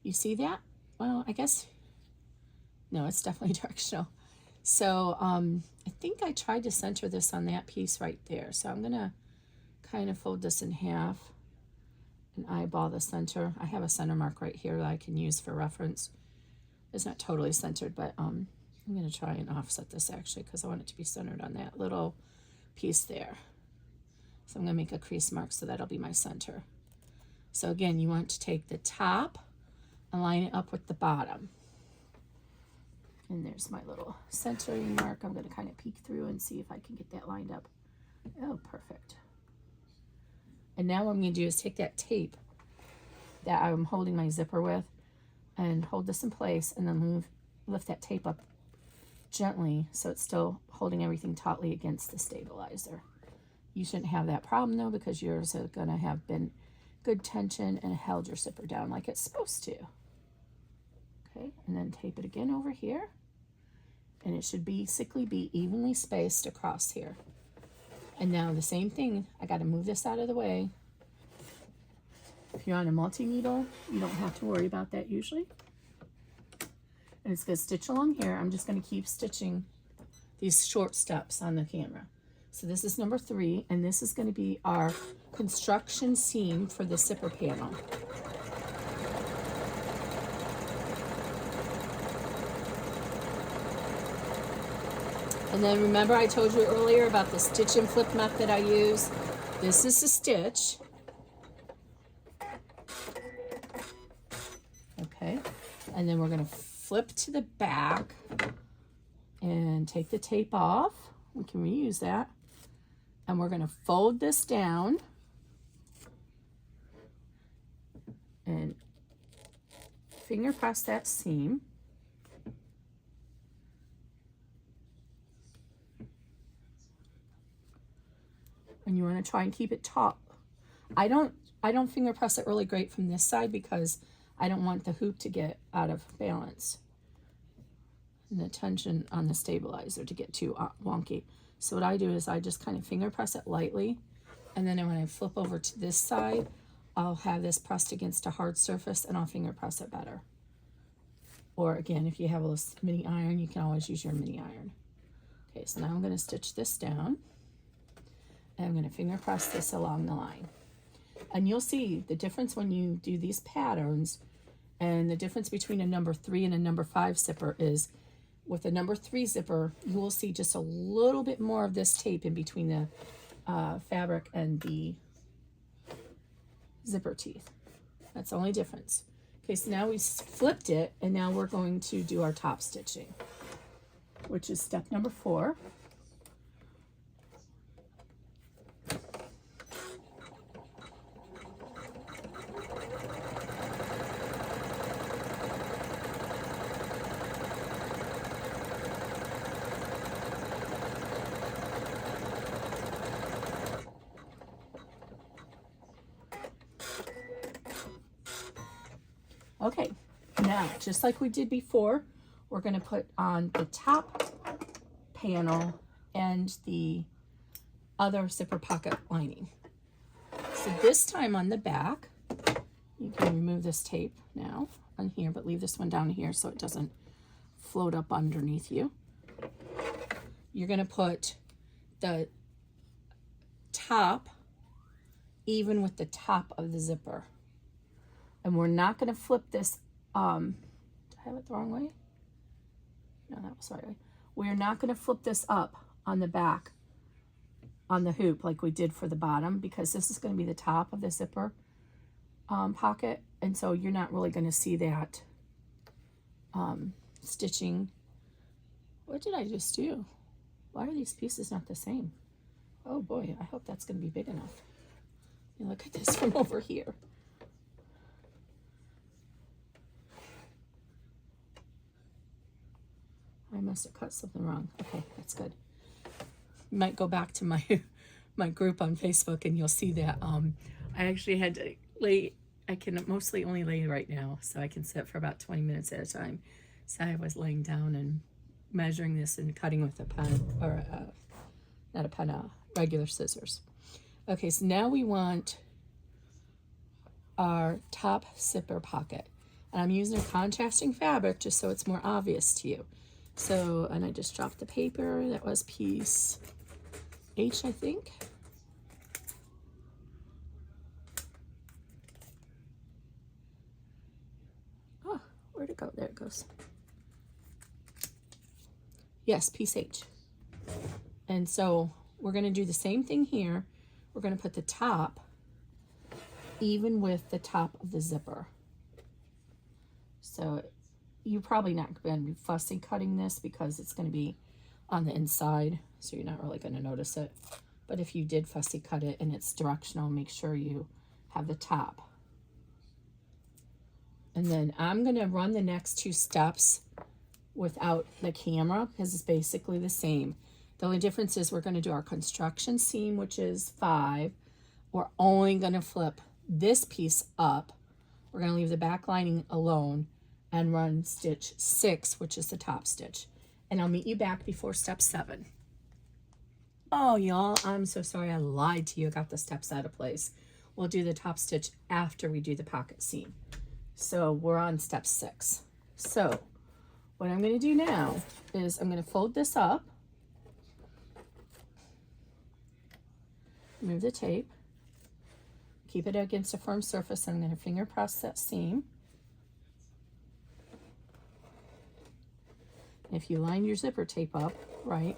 You see that? Well, I guess, no, it's definitely directional. So I think I tried to center this on that piece right there. So I'm going to kind of fold this in half and eyeball the center. I have a center mark right here that I can use for reference. It's not totally centered, but I'm going to try and offset this actually because I want it to be centered on that little piece there. So I'm going to make a crease mark so that'll be my center. So again, you want to take the top and line it up with the bottom. And there's my little centering mark. I'm going to kind of peek through and see if I can get that lined up. Oh, perfect. And now what I'm going to do is take that tape that I'm holding my zipper with and hold this in place and then lift that tape up gently so it's still holding everything tautly against the stabilizer. You shouldn't have that problem though because yours are going to have been good tension and held your zipper down like it's supposed to. Okay, and then tape it again over here. And it should basically be evenly spaced across here. And now the same thing, I got to move this out of the way. If you're on a multi-needle, you don't have to worry about that usually. And it's going to stitch along here. I'm just going to keep stitching these short steps on the camera. So this is number 3, and this is going to be our construction seam for the zipper panel. And then remember I told you earlier about the stitch and flip method I use. This is the stitch. Okay, and then we're going to flip to the back and take the tape off. We can reuse that. And we're going to fold this down and finger press that seam. And you want to try and keep it taut. I don't finger press it really great from this side because I don't want the hoop to get out of balance and the tension on the stabilizer to get too wonky. So what I do is I just kind of finger press it lightly, and then when I flip over to this side, I'll have this pressed against a hard surface and I'll finger press it better. Or again, if you have a mini iron, you can always use your mini iron. Okay, so now I'm going to stitch this down. And I'm going to finger press this along the line. And you'll see the difference when you do these patterns, and the difference between a number 3 and a number 5 zipper is with a number 3 zipper, you will see just a little bit more of this tape in between the fabric and the zipper teeth. That's the only difference. Okay, so now we flipped it, and now we're going to do our top stitching, which is step number 4. Okay, now just like we did before, we're going to put on the top panel and the other zipper pocket lining. So this time on the back, you can remove this tape now on here, but leave this one down here so it doesn't float up underneath you. You're going to put the top even with the top of the zipper. And we're not going to flip this, did I have it the wrong way? No, that was the right way. We're not going to flip this up on the back on the hoop like we did for the bottom, because this is going to be the top of the zipper pocket. And so you're not really going to see that stitching. What did I just do? Why are these pieces not the same? Oh boy, I hope that's going to be big enough. Look at this from over here. I must have cut something wrong. Okay, that's good. You might go back to my group on Facebook and you'll see that I actually had to lay, I can mostly only lay right now, so I can sit for about 20 minutes at a time. So I was laying down and measuring this and cutting with a pen, or not a pen, regular scissors. Okay, so now we want our top zipper pocket. And I'm using a contrasting fabric just so it's more obvious to you. So, and I just dropped the paper. That was piece H, I think. Oh, where'd it go? There it goes. Yes, piece H. And so we're going to do the same thing here. We're going to put the top even with the top of the zipper. So you're probably not going to be fussy cutting this because it's going to be on the inside, so you're not really going to notice it. But if you did fussy cut it and it's directional, make sure you have the top. And then I'm going to run the next 2 steps without the camera because it's basically the same. The only difference is we're going to do our construction seam, which is 5. We're only going to flip this piece up. We're going to leave the back lining alone and run stitch 6, which is the top stitch. And I'll meet you back before step 7. Oh, y'all, I'm so sorry. I lied to you. I got the steps out of place. We'll do the top stitch after we do the pocket seam. So we're on step 6. So what I'm going to do now is I'm going to fold this up, remove the tape, keep it against a firm surface, and I'm going to finger press that seam. If you line your zipper tape up right,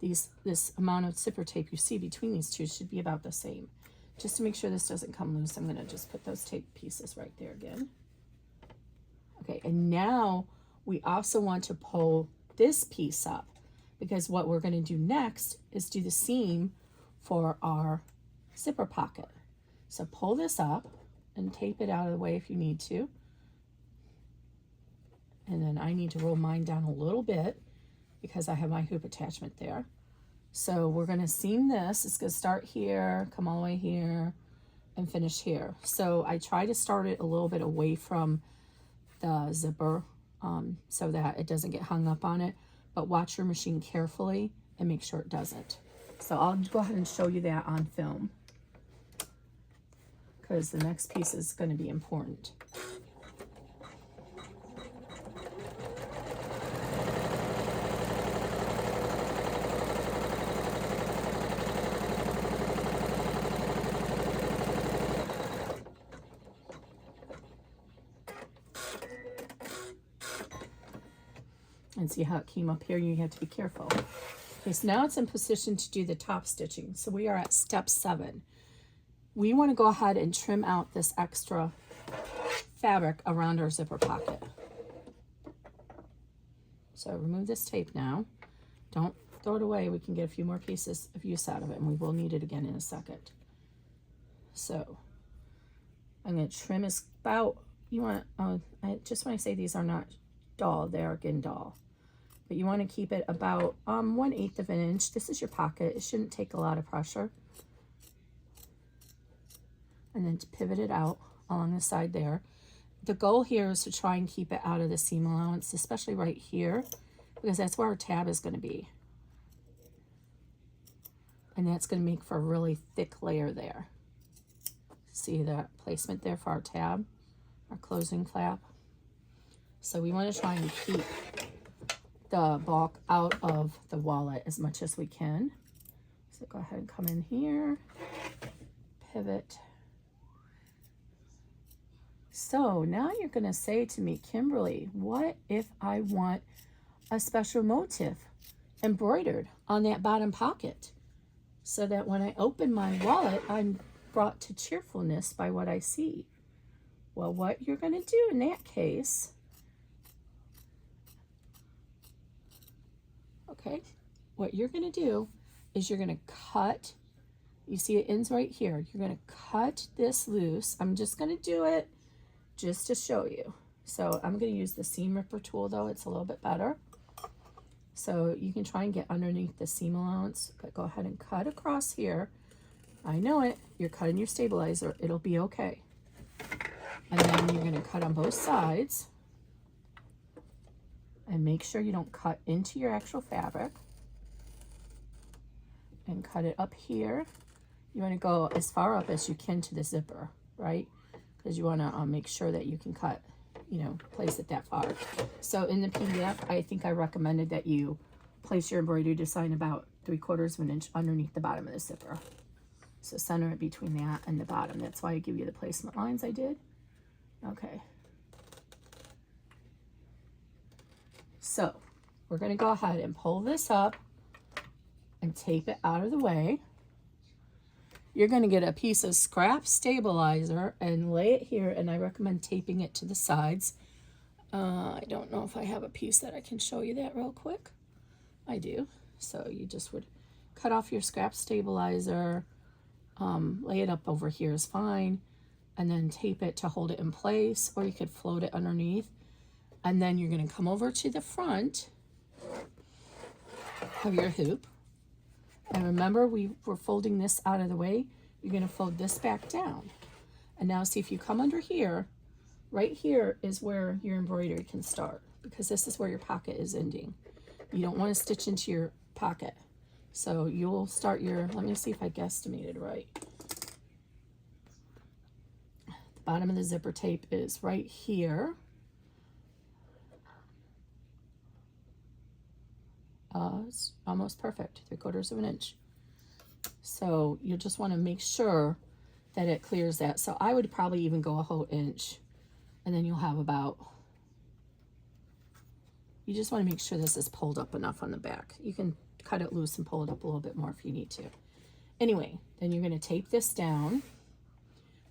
this amount of zipper tape you see between these two should be about the same. Just to make sure this doesn't come loose, I'm going to just put those tape pieces right there again. Okay, and now we also want to pull this piece up, because what we're going to do next is do the seam for our zipper pocket. So pull this up and tape it out of the way if you need to. And then I need to roll mine down a little bit because I have my hoop attachment there. So we're going to seam this. It's going to start here, come all the way here, and finish here. So I try to start it a little bit away from the zipper so that it doesn't get hung up on it. But watch your machine carefully and make sure it doesn't. So I'll go ahead and show you that on film, because the next piece is going to be important. And see how it came up here? You have to be careful. Okay, so now it's in position to do the top stitching. So we are at step 7. We want to go ahead and trim out this extra fabric around our zipper pocket. So remove this tape now. Don't throw it away. We can get a few more pieces of use out of it, and we will need it again in a second. So I'm going to trim as about, you want, I just want to say these are not doll, they are Gindal. But you want to keep it about 1/8 of an inch. This is your pocket. It shouldn't take a lot of pressure. And then to pivot it out along the side there. The goal here is to try and keep it out of the seam allowance, especially right here, because that's where our tab is going to be. And that's going to make for a really thick layer there. See that placement there for our tab, our closing flap. So we want to try and keep the bulk out of the wallet as much as we can. So go ahead and come in here, pivot. So now you're going to say to me, Kimberly, what if I want a special motif embroidered on that bottom pocket so that when I open my wallet, I'm brought to cheerfulness by what I see? Well, what you're going to do in that case, okay, what you're going to do is you're going to cut, you see it ends right here. You're going to cut this loose. I'm just going to do it just to show you. So I'm going to use the seam ripper tool though. It's a little bit better. So you can try and get underneath the seam allowance, but go ahead and cut across here. I know it. You're cutting your stabilizer. It'll be okay. And then you're going to cut on both sides. And make sure you don't cut into your actual fabric. And cut it up here. You want to go as far up as you can to the zipper, right? Because you want to make sure that you can cut, you know, place it that far. So in the PDF, I think I recommended that you place your embroidery design about 3/4 of an inch underneath the bottom of the zipper. So center it between that and the bottom. That's why I give you the placement lines I did. Okay. So we're going to go ahead and pull this up and tape it out of the way. You're going to get a piece of scrap stabilizer and lay it here, and I recommend taping it to the sides. I don't know if I have a piece that I can show you that real quick. I do. So you just would cut off your scrap stabilizer, lay it up over here is fine, and then tape it to hold it in place, or you could float it underneath. And then you're going to come over to the front of your hoop. And remember, we were folding this out of the way. You're going to fold this back down. And now see if you come under here, right here is where your embroidery can start, because this is where your pocket is ending. You don't want to stitch into your pocket. So you'll start your, let me see if I guesstimated right. The bottom of the zipper tape is right here. It's almost perfect, 3/4 of an inch. So you just want to make sure that it clears that. So I would probably even go a whole inch, and then you'll have about, you just want to make sure this is pulled up enough on the back. You can cut it loose and pull it up a little bit more if you need to. Anyway, then you're going to tape this down,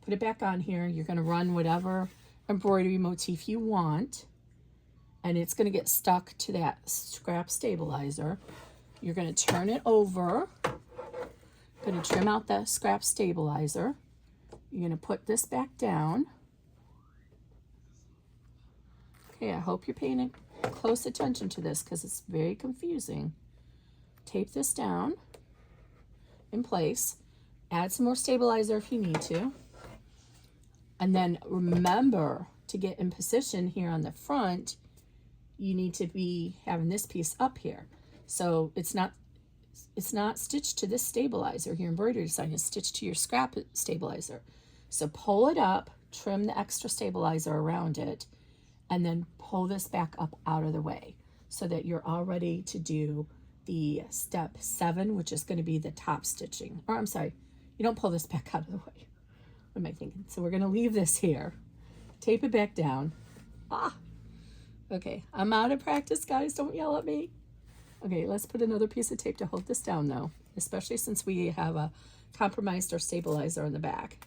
put it back on here. You're going to run whatever embroidery motif you want, and it's going to get stuck to that scrap stabilizer. You're going to turn it over, going to trim out the scrap stabilizer. You're going to put this back down. Okay, I hope you're paying close attention to this because it's very confusing. Tape this down in place. Add some more stabilizer if you need to. And then remember to get in position here on the front, you need to be having this piece up here. So it's not stitched to this stabilizer. Your embroidery design is stitched to your scrap stabilizer. So pull it up, trim the extra stabilizer around it, and then pull this back up out of the way so that you're all ready to do the step 7, which is going to be the top stitching. Or I'm sorry, you don't pull this back out of the way. What am I thinking? So we're going to leave this here, tape it back down. Okay, I'm out of practice, guys. Don't yell at me. Okay, let's put another piece of tape to hold this down though, especially since we have compromised our stabilizer on the back.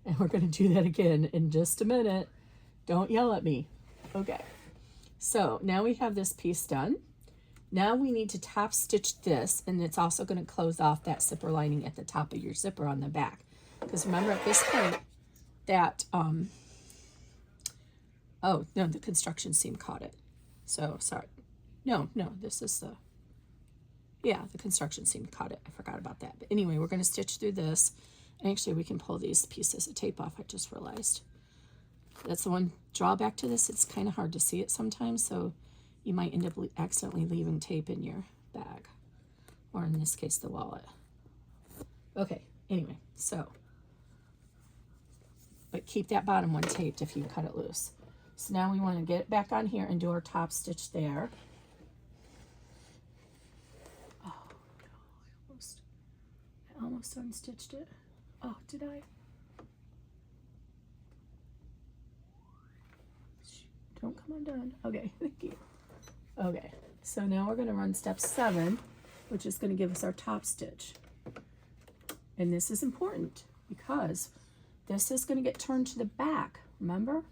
And we're going to do that again in just a minute. Don't yell at me. Okay, so now we have this piece done. Now we need to top stitch this, and it's also going to close off that zipper lining at the top of your zipper on the back. Because remember at this point that, oh no, the construction seam caught it. So sorry. No, this is the, yeah, the construction seam caught it. I forgot about that. But anyway, we're going to stitch through this. And actually we can pull these pieces of tape off, I just realized. That's the one drawback to this. It's kind of hard to see it sometimes, so you might end up accidentally leaving tape in your bag, or in this case, the wallet. Okay, anyway, so, but keep that bottom one taped if you cut it loose. So now we want to get back on here and do our top stitch there. Oh, no, I almost unstitched it. Oh, did I? Don't come undone. Okay, thank you. Okay, so now we're going to run step 7, which is going to give us our top stitch. And this is important because this is going to get turned to the back, remember?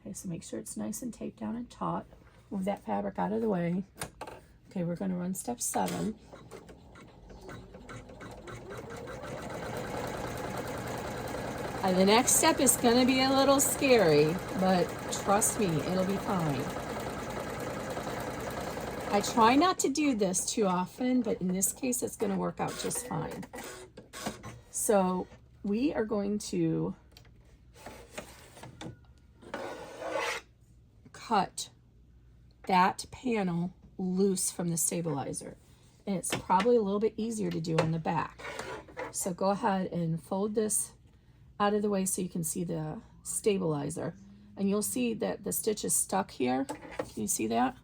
Okay, so make sure it's nice and taped down and taut. Move that fabric out of the way. Okay, we're going to run step 7. The next step is going to be a little scary, but trust me, it'll be fine. I try not to do this too often, but in this case, it's going to work out just fine. So we are going to cut that panel loose from the stabilizer. And it's probably a little bit easier to do on the back. So go ahead and fold this out of the way so you can see the stabilizer, and you'll see that the stitch is stuck here. Can you see that?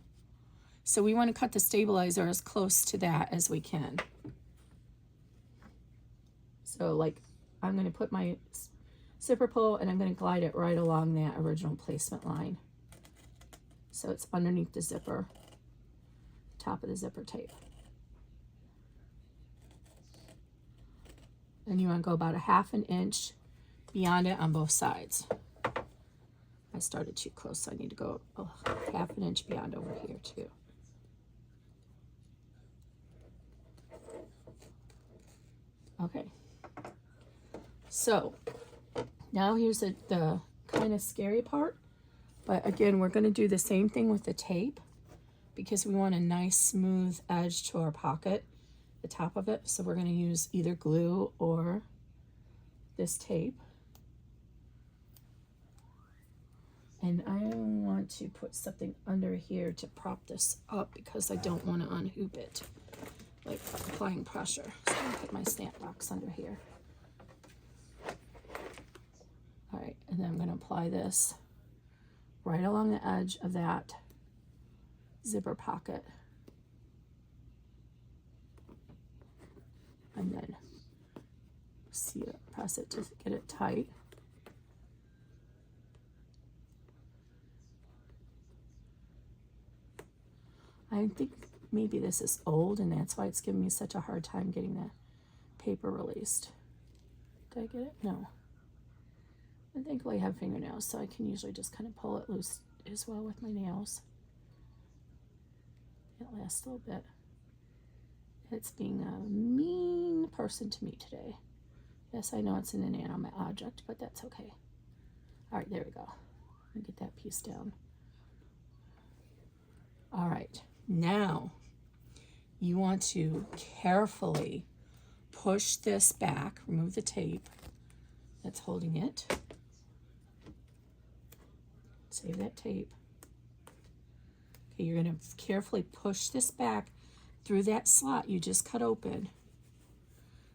So we want to cut the stabilizer as close to that as we can. So like I'm going to put my zipper pull and I'm going to glide it right along that original placement line. So it's underneath the zipper, top of the zipper tape. And you want to go about a 1/2 inch beyond it on both sides. I started too close, so I need to go a 1/2 inch beyond over here too. Okay, so now here's the kind of scary part, but again, we're going to do the same thing with the tape because we want a nice smooth edge to our pocket, the top of it. So we're going to use either glue or this tape. And I want to put something under here to prop this up because I don't want to unhoop it, like applying pressure. So I'm gonna put my snap box under here. All right, and then I'm gonna apply this right along the edge of that zipper pocket. And then see it, press it to get it tight. I think maybe this is old and that's why it's giving me such a hard time getting the paper released. Did I get it? No. I think I have fingernails, so I can usually just kind of pull it loose as well with my nails. It lasts a little bit. It's being a mean person to me today. Yes, I know it's an inanimate object, but that's okay. All right, there we go. Let me get that piece down. All right, now you want to carefully push this back, remove the tape that's holding it. Save that tape. Okay, you're going to carefully push this back through that slot you just cut open.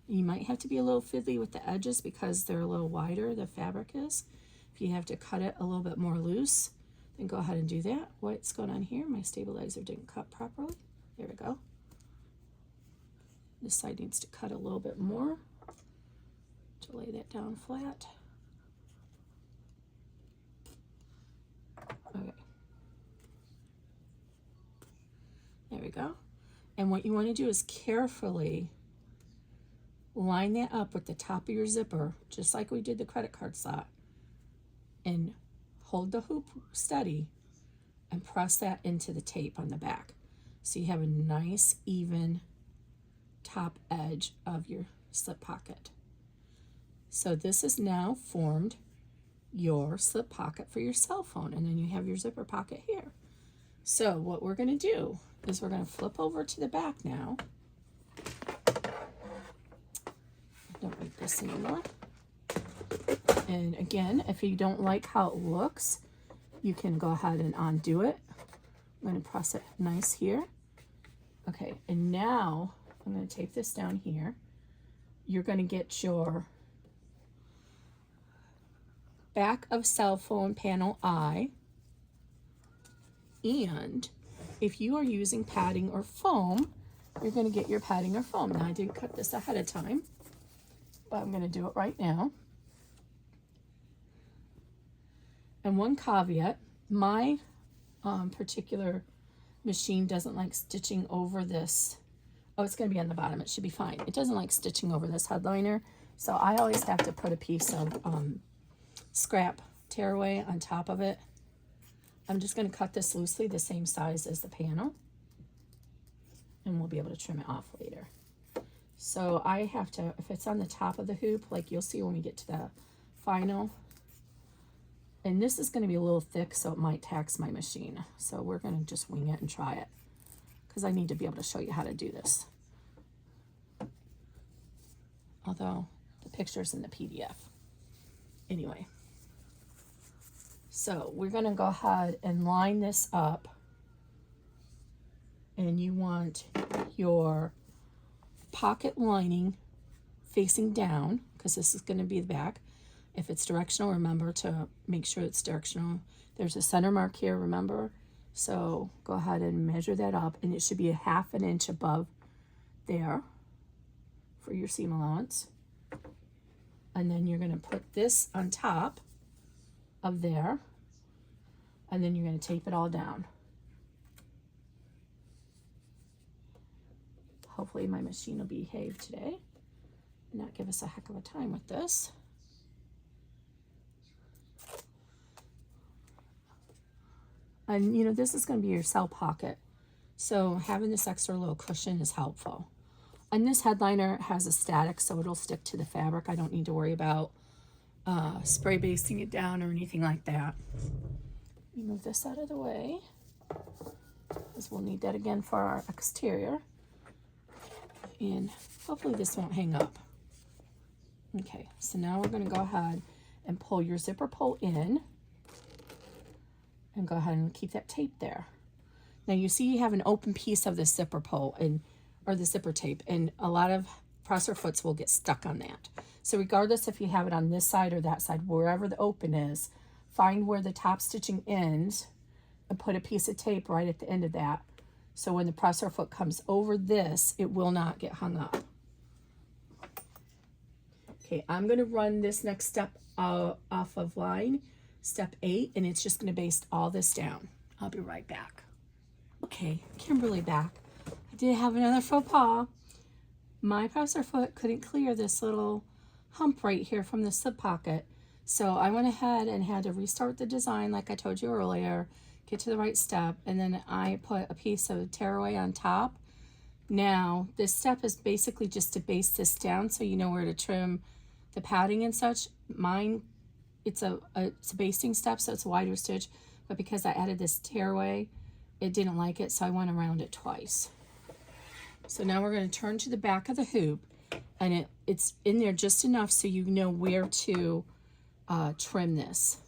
You might have to be a little fiddly with the edges because they're a little wider, the fabric is. If you have to cut it a little bit more loose, then go ahead and do that. What's going on here? My stabilizer didn't cut properly. There we go. This side needs to cut a little bit more to lay that down flat. Okay. There we go. And what you want to do is carefully line that up with the top of your zipper, just like we did the credit card slot, and hold the hoop steady and press that into the tape on the back. So you have a nice, even top edge of your slip pocket. So this is now formed your slip pocket for your cell phone, and then you have your zipper pocket here. So what we're going to do is we're going to flip over to the back now. Don't need this anymore. And again, if you don't like how it looks, you can go ahead and undo it. I'm going to press it nice here. Okay, and now I'm going to tape this down here. You're going to get your back of cell phone panel eye. And if you are using padding or foam, you're going to get your padding or foam. Now, I did cut this ahead of time, but I'm going to do it right now. And one caveat, my particular machine doesn't like stitching over this. Oh, it's going to be on the bottom. It should be fine. It doesn't like stitching over this headliner. So I always have to put a piece of scrap tearaway on top of it. I'm just going to cut this loosely, the same size as the panel. And we'll be able to trim it off later. So I have to, if it's on the top of the hoop, like you'll see when we get to the final, and this is going to be a little thick, so it might tax my machine. So we're going to just wing it and try it, because I need to be able to show you how to do this. Although the picture's in the PDF. Anyway, so we're going to go ahead and line this up. And you want your pocket lining facing down, because this is going to be the back. If it's directional, remember to make sure it's directional. There's a center mark here, remember? So go ahead and measure that up, and it should be a 1/2 inch above there for your seam allowance. And then you're going to put this on top of there, and then you're going to tape it all down. Hopefully my machine will behave today and not give us a heck of a time with this. And you know, this is going to be your cell pocket, so having this extra little cushion is helpful. And this headliner has a static, so it'll stick to the fabric. I don't need to worry about spray basting it down or anything like that. Let me move this out of the way, because we'll need that again for our exterior. And hopefully this won't hang up. Okay, so now we're going to go ahead and pull your zipper pull in, and go ahead and keep that tape there. Now you see you have an open piece of the zipper pull or the zipper tape, and a lot of presser foots will get stuck on that. So regardless if you have it on this side or that side, wherever the open is, find where the top stitching ends and put a piece of tape right at the end of that. So when the presser foot comes over this, it will not get hung up. Okay, I'm going to run this next step off of line, step 8, and it's just going to baste all this down. I'll be right back. Okay, Kimberly back. I did have another faux pas. My presser foot couldn't clear this little hump right here from the slip pocket. So I went ahead and had to restart the design like I told you earlier, get to the right step, and then I put a piece of tearaway on top. Now, this step is basically just to baste this down so you know where to trim the padding and such. Mine it's a basting step, so it's a wider stitch, but because I added this tearaway, it didn't like it, so I went around it twice. So now we're going to turn to the back of the hoop, and it's in there just enough so you know where to trim this.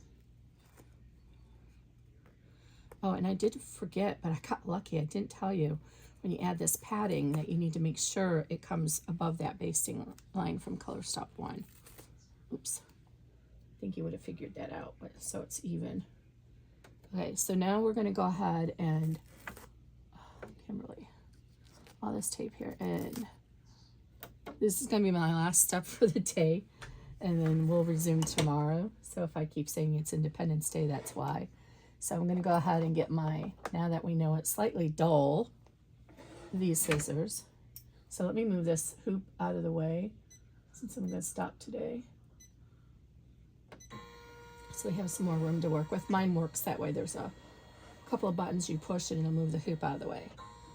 Oh, and I did forget, but I got lucky. I didn't tell you, when you add this padding, that you need to make sure it comes above that basting line from color stop 1. Oops. I think you would have figured that out, but so it's even. Okay, so now we're going to go ahead and, Kimberly, all this tape here, and this is going to be my last step for the day, and then we'll resume tomorrow. So if I keep saying it's Independence Day, that's why. So I'm going to go ahead and get my, now that we know it's slightly dull, these scissors. So let me move this hoop out of the way since I'm going to stop today. So we have some more room to work with. Mine works that way. There's a couple of buttons you push and it'll move the hoop out of the way.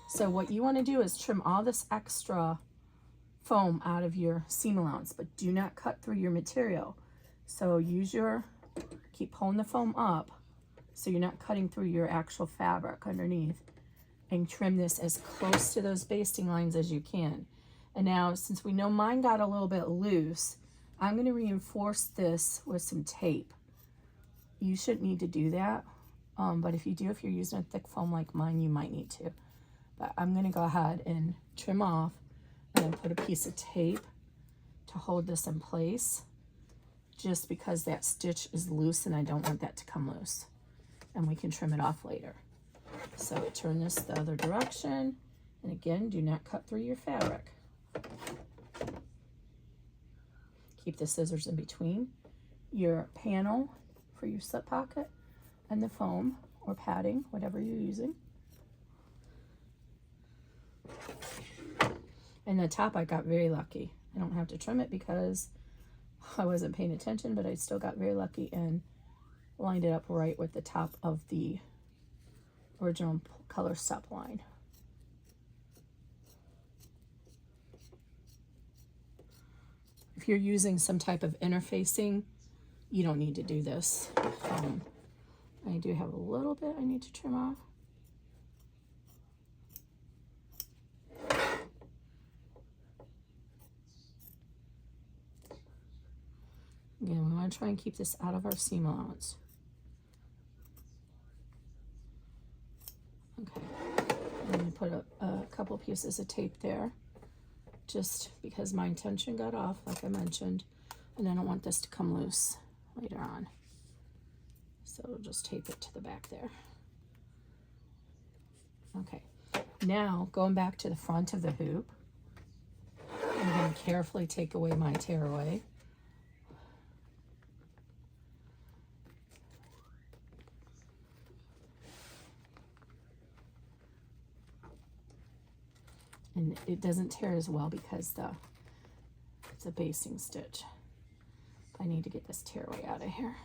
So what you want to do is trim all this extra foam out of your seam allowance, but do not cut through your material. So keep pulling the foam up so you're not cutting through your actual fabric underneath, and trim this as close to those basting lines as you can. And now, since we know mine got a little bit loose, I'm going to reinforce this with some tape. You shouldn't need to do that, but if you do, if you're using a thick foam like mine, you might need to. But I'm going to go ahead and trim off and then put a piece of tape to hold this in place, just because that stitch is loose and I don't want that to come loose. And we can trim it off later. So turn this the other direction, and again, do not cut through your fabric. Keep the scissors in between your panel for your slip pocket and the foam or padding, whatever you're using. And the top, I got very lucky. I don't have to trim it because I wasn't paying attention, but I still got very lucky and lined it up right with the top of the original color stop line. If you're using some type of interfacing, you don't need to do this. I do have a little bit I need to trim off. Again, we want to try and keep this out of our seam allowance. Okay, I'm going to put a couple pieces of tape there, just because my tension got off, like I mentioned, and I don't want this to come loose later on. So we'll just tape it to the back there. Okay, now going back to the front of the hoop, I'm going to carefully take away my tearaway. And it doesn't tear as well because it's a basting stitch. I need to get this tearaway out of here.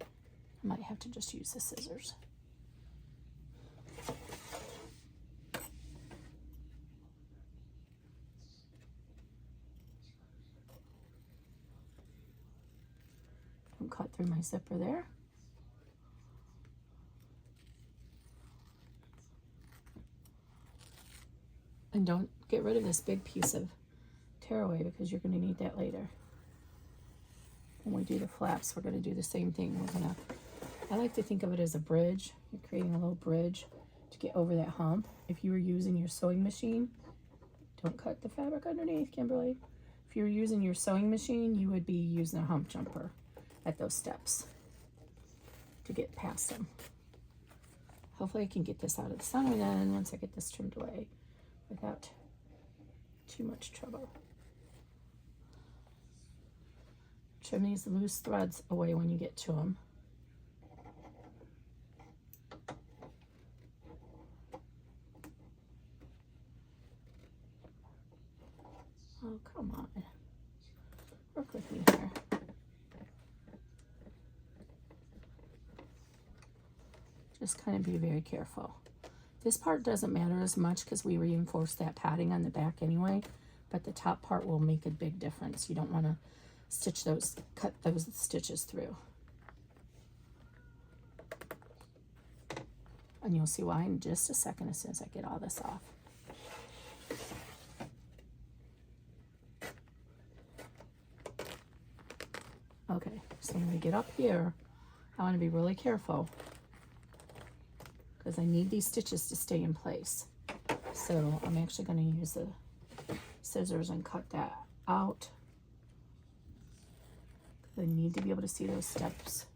I might have to just use the scissors. Don't cut through my zipper there. And don't get rid of this big piece of tearaway because you're going to need that later. When we do the flaps, we're going to do the same thing. I like to think of it as a bridge. You're creating a little bridge to get over that hump. If you were using your sewing machine, don't cut the fabric underneath, Kimberly. If you were using your sewing machine, you would be using a hump jumper at those steps to get past them. Hopefully I can get this out of the center then once I get this trimmed away without too much trouble. Trim these loose threads away when you get to them. Oh, come on. Work with me here. Just kind of be very careful. This part doesn't matter as much because we reinforced that padding on the back anyway, but the top part will make a big difference. You don't want to cut those stitches through. And you'll see why in just a second as soon as I get all this off. Okay, so when we get up here, I want to be really careful because I need these stitches to stay in place. So I'm actually going to use the scissors and cut that out. I need to be able to see those steps.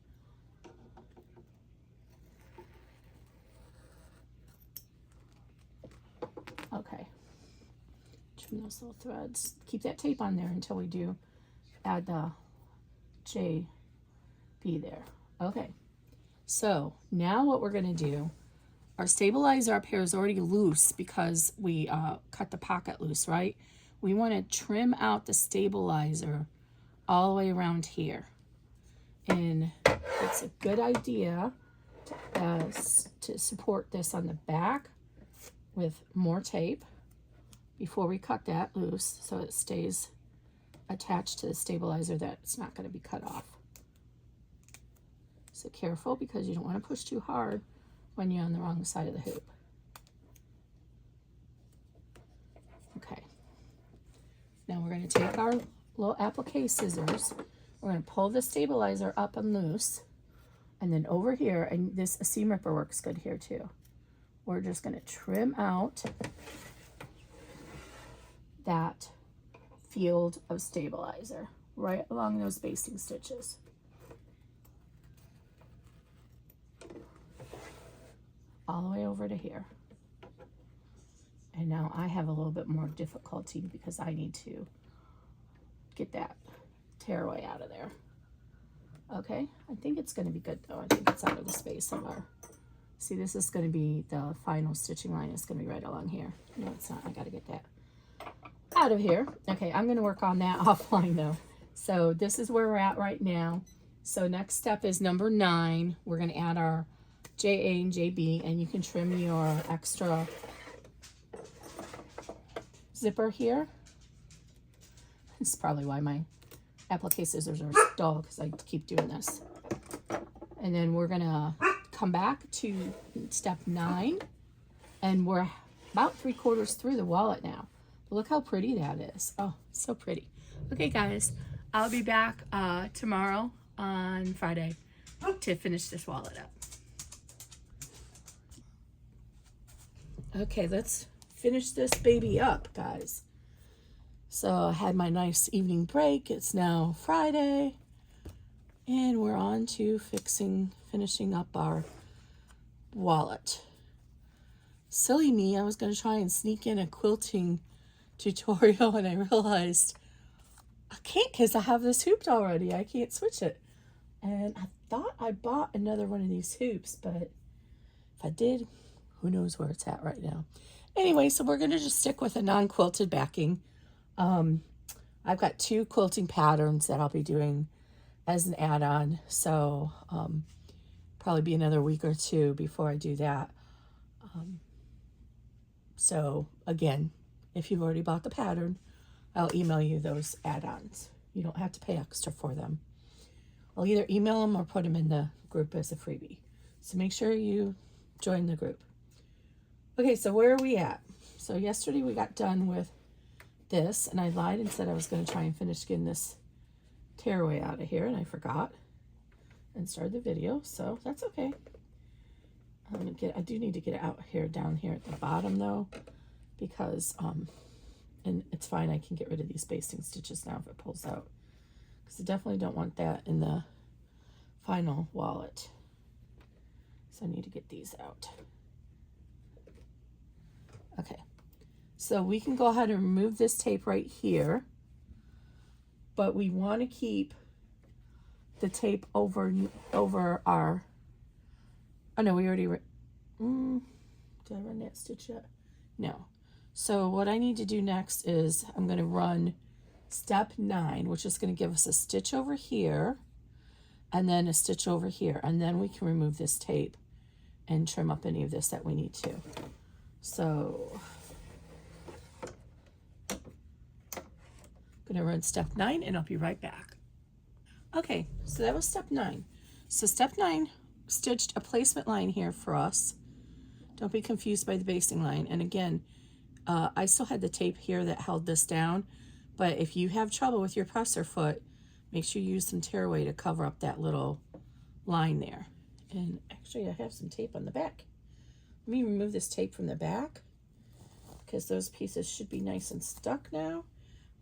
Okay, trim those little threads. Keep that tape on there until we do add the JB there. Okay, so now what we're going to do, our stabilizer up here is already loose because we cut the pocket loose, right? We want to trim out the stabilizer all the way around here. And it's a good idea to support this on the back with more tape before we cut that loose so it stays attached to the stabilizer, that it's not going to be cut off. So careful because you don't want to push too hard when you're on the wrong side of the hoop. Okay. Now we're going to take our little applique scissors. We're going to pull the stabilizer up and loose. And then over here, and this a seam ripper works good here too. We're just going to trim out that field of stabilizer right along those basting stitches. All the way over to here. And now I have a little bit more difficulty because I need to get that tearaway out of there. Okay, I think it's going to be good though. I think it's out of the space of our, see, this is going to be the final stitching line is going to be right along here. No, it's not. I got to get that out of here. Okay, I'm going to work on that offline though. So this is where we're at right now. So next step is number 9. We're going to add our JA and JB, and you can trim your extra zipper here. This is probably why my applique scissors are dull, because I keep doing this. And then we're gonna come back to step 9, and we're about 3/4 through the wallet now. But look how pretty that is. Oh, so pretty. Okay guys, I'll be back tomorrow on Friday to finish this wallet up. Okay, let's finish this baby up, guys. So I had my nice evening break. It's now Friday, and we're on to finishing up our wallet. Silly me, I was going to try and sneak in a quilting tutorial, and I realized I can't because I have this hooped already. I can't switch it. And I thought I bought another one of these hoops, but if I did, who knows where it's at right now. Anyway, so we're going to just stick with a non-quilted backing. I've got 2 quilting patterns that I'll be doing as an add-on. So probably be another week or 2 before I do that. So again, if you've already bought the pattern, I'll email you those add-ons. You don't have to pay extra for them. I'll either email them or put them in the group as a freebie. So make sure you join the group. Okay, so where are we at? So yesterday we got done with this, and I lied and said I was going to try and finish getting this tearaway out of here, and I forgot and started the video, so that's okay. I do need to get it out here, down here at the bottom though, because and it's fine, I can get rid of these basting stitches now if it pulls out, because I definitely don't want that in the final wallet. So I need to get these out. Okay, so we can go ahead and remove this tape right here, but we want to keep the tape over our, oh no, we already, did I run that stitch yet? No. So what I need to do next is I'm going to run step 9, which is going to give us a stitch over here and then a stitch over here, and then we can remove this tape and trim up any of this that we need to. So I'm going to run step 9, and I'll be right back. Okay, so that was step 9. So step 9, stitched a placement line here for us. Don't be confused by the basting line. And again, I still had the tape here that held this down, but if you have trouble with your presser foot, make sure you use some tearaway to cover up that little line there. And actually I have some tape on the back. Let me remove this tape from the back because those pieces should be nice and stuck now,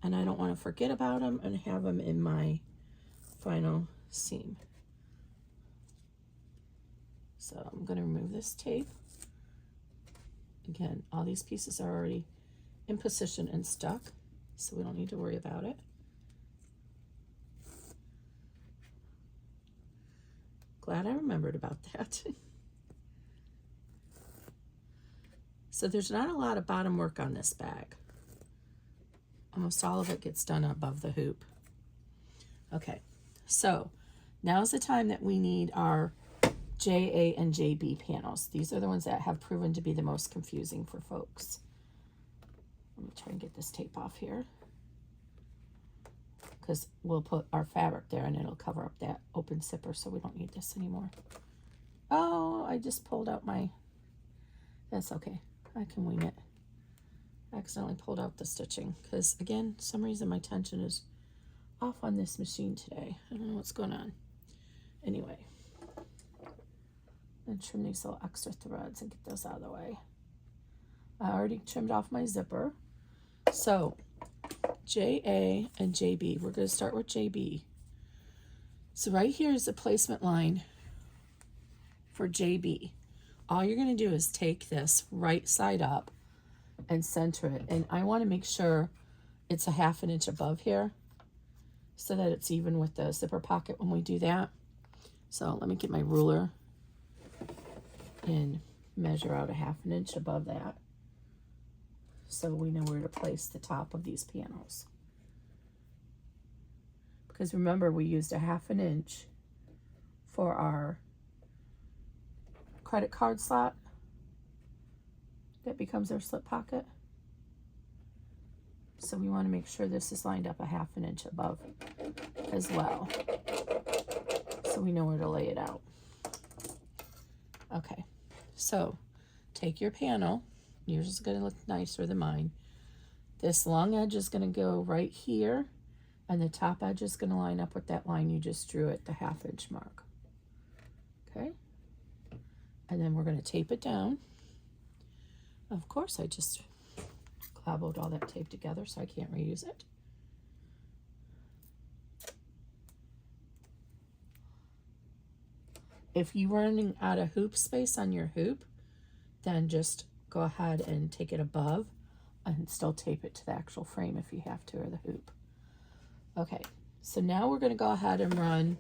and I don't want to forget about them and have them in my final seam. So I'm going to remove this tape. Again, all these pieces are already in position and stuck, so we don't need to worry about it. Glad I remembered about that. So there's not a lot of bottom work on this bag. Almost all of it gets done above the hoop. Okay, so now's the time that we need our JA and JB panels. These are the ones that have proven to be the most confusing for folks. Let me try and get this tape off here, because we'll put our fabric there and it'll cover up that open zipper, so we don't need this anymore. Oh, I just pulled out my, that's okay, I can wing it. I accidentally pulled out the stitching because, again, some reason my tension is off on this machine today. I don't know what's going on. Anyway, and trim these little extra threads and get those out of the way. I already trimmed off my zipper. So JA and JB, we're going to start with JB. So right here is the placement line for JB. All you're going to do is take this right side up and center it, and I want to make sure it's a 1/2 inch above here so that it's even with the zipper pocket when we do that. So let me get my ruler and measure out a 1/2 inch above that so we know where to place the top of these panels. Because remember, we used a 1/2 inch for our credit card slot that becomes our slip pocket. So we want to make sure this is lined up a 1/2 inch above as well, so we know where to lay it out. Okay, so take your panel. Yours is going to look nicer than mine. This long edge is going to go right here, and the top edge is going to line up with that line you just drew at the 1/2 inch mark. Okay, and then we're going to tape it down. Of course, I just clabbered all that tape together, so I can't reuse it. If you're running out of hoop space on your hoop, then just go ahead and take it above and still tape it to the actual frame if you have to, or the hoop. Okay, so now we're going to go ahead and run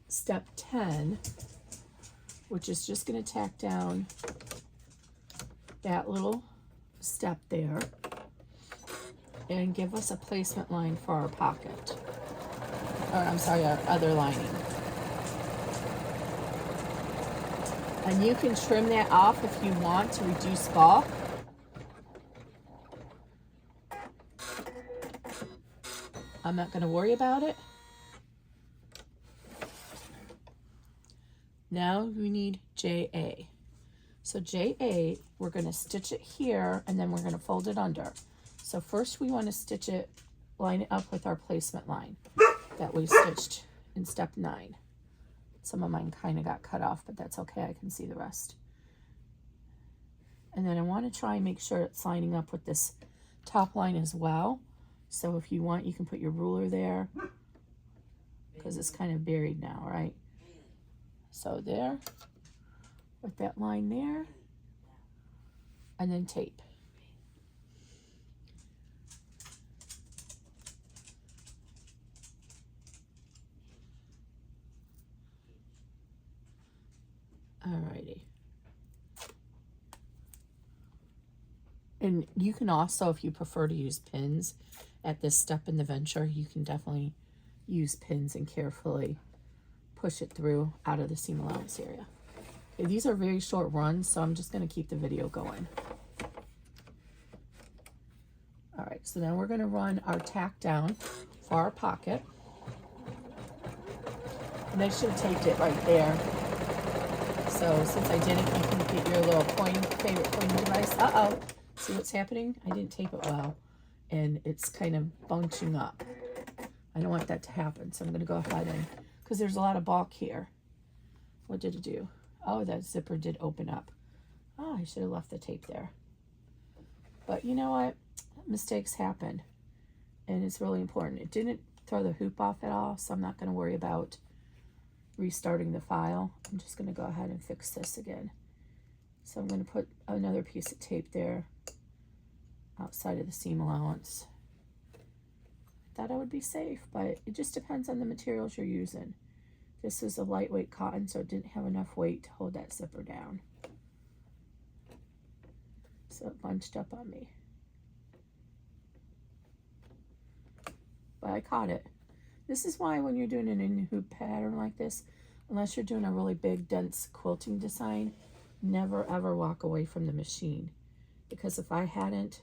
step 10, which is just going to tack down that little step there and give us a placement line for our pocket, or I'm sorry, our other lining. And you can trim that off if you want to reduce bulk. I'm not going to worry about it. Now we need JA. So JA, we're going to stitch it here, and then we're going to fold it under. So first we want to stitch it, line it up with our placement line that we stitched in step 9. Some of mine kind of got cut off, but that's okay. I can see the rest. And then I want to try and make sure it's lining up with this top line as well. So if you want, you can put your ruler there because it's kind of buried now, right? So there, with that line there, and then tape. Alrighty. And you can also, if you prefer to use pins at this step in the venture, you can definitely use pins and carefully push it through out of the seam allowance area. Okay, these are very short runs, so I'm just going to keep the video going. All right, so now we're going to run our tack down for our pocket. And I should have taped it right there. So since I didn't, you can get your little favorite pointing device. Uh-oh. See what's happening? I didn't tape it well. And it's kind of bunching up. I don't want that to happen. So I'm going to go ahead and, because there's a lot of bulk here. What did it do? Oh, that zipper did open up. Oh, I should have left the tape there. But you know what? Mistakes happen. And it's really important. It didn't throw the hoop off at all, so I'm not going to worry about restarting the file. I'm just going to go ahead and fix this again. So I'm going to put another piece of tape there outside of the seam allowance. I thought I would be safe, but it just depends on the materials you're using. This is a lightweight cotton, so it didn't have enough weight to hold that zipper down. So it bunched up on me. But I caught it. This is why when you're doing an in-hoop pattern like this, unless you're doing a really big, dense quilting design, never ever walk away from the machine. Because if I hadn't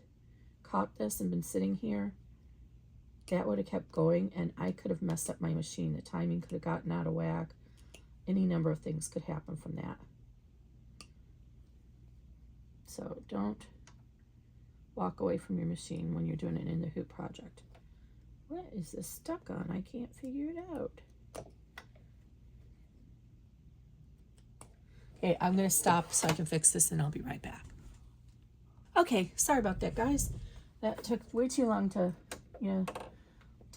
caught this and been sitting here, that would have kept going and I could have messed up my machine. The timing could have gotten out of whack. Any number of things could happen from that. So don't walk away from your machine when you're doing an in-the-hoop project. What is this stuck on? I can't figure it out. Okay, I'm going to stop so I can fix this and I'll be right back. Okay, sorry about that, guys. That took way too long to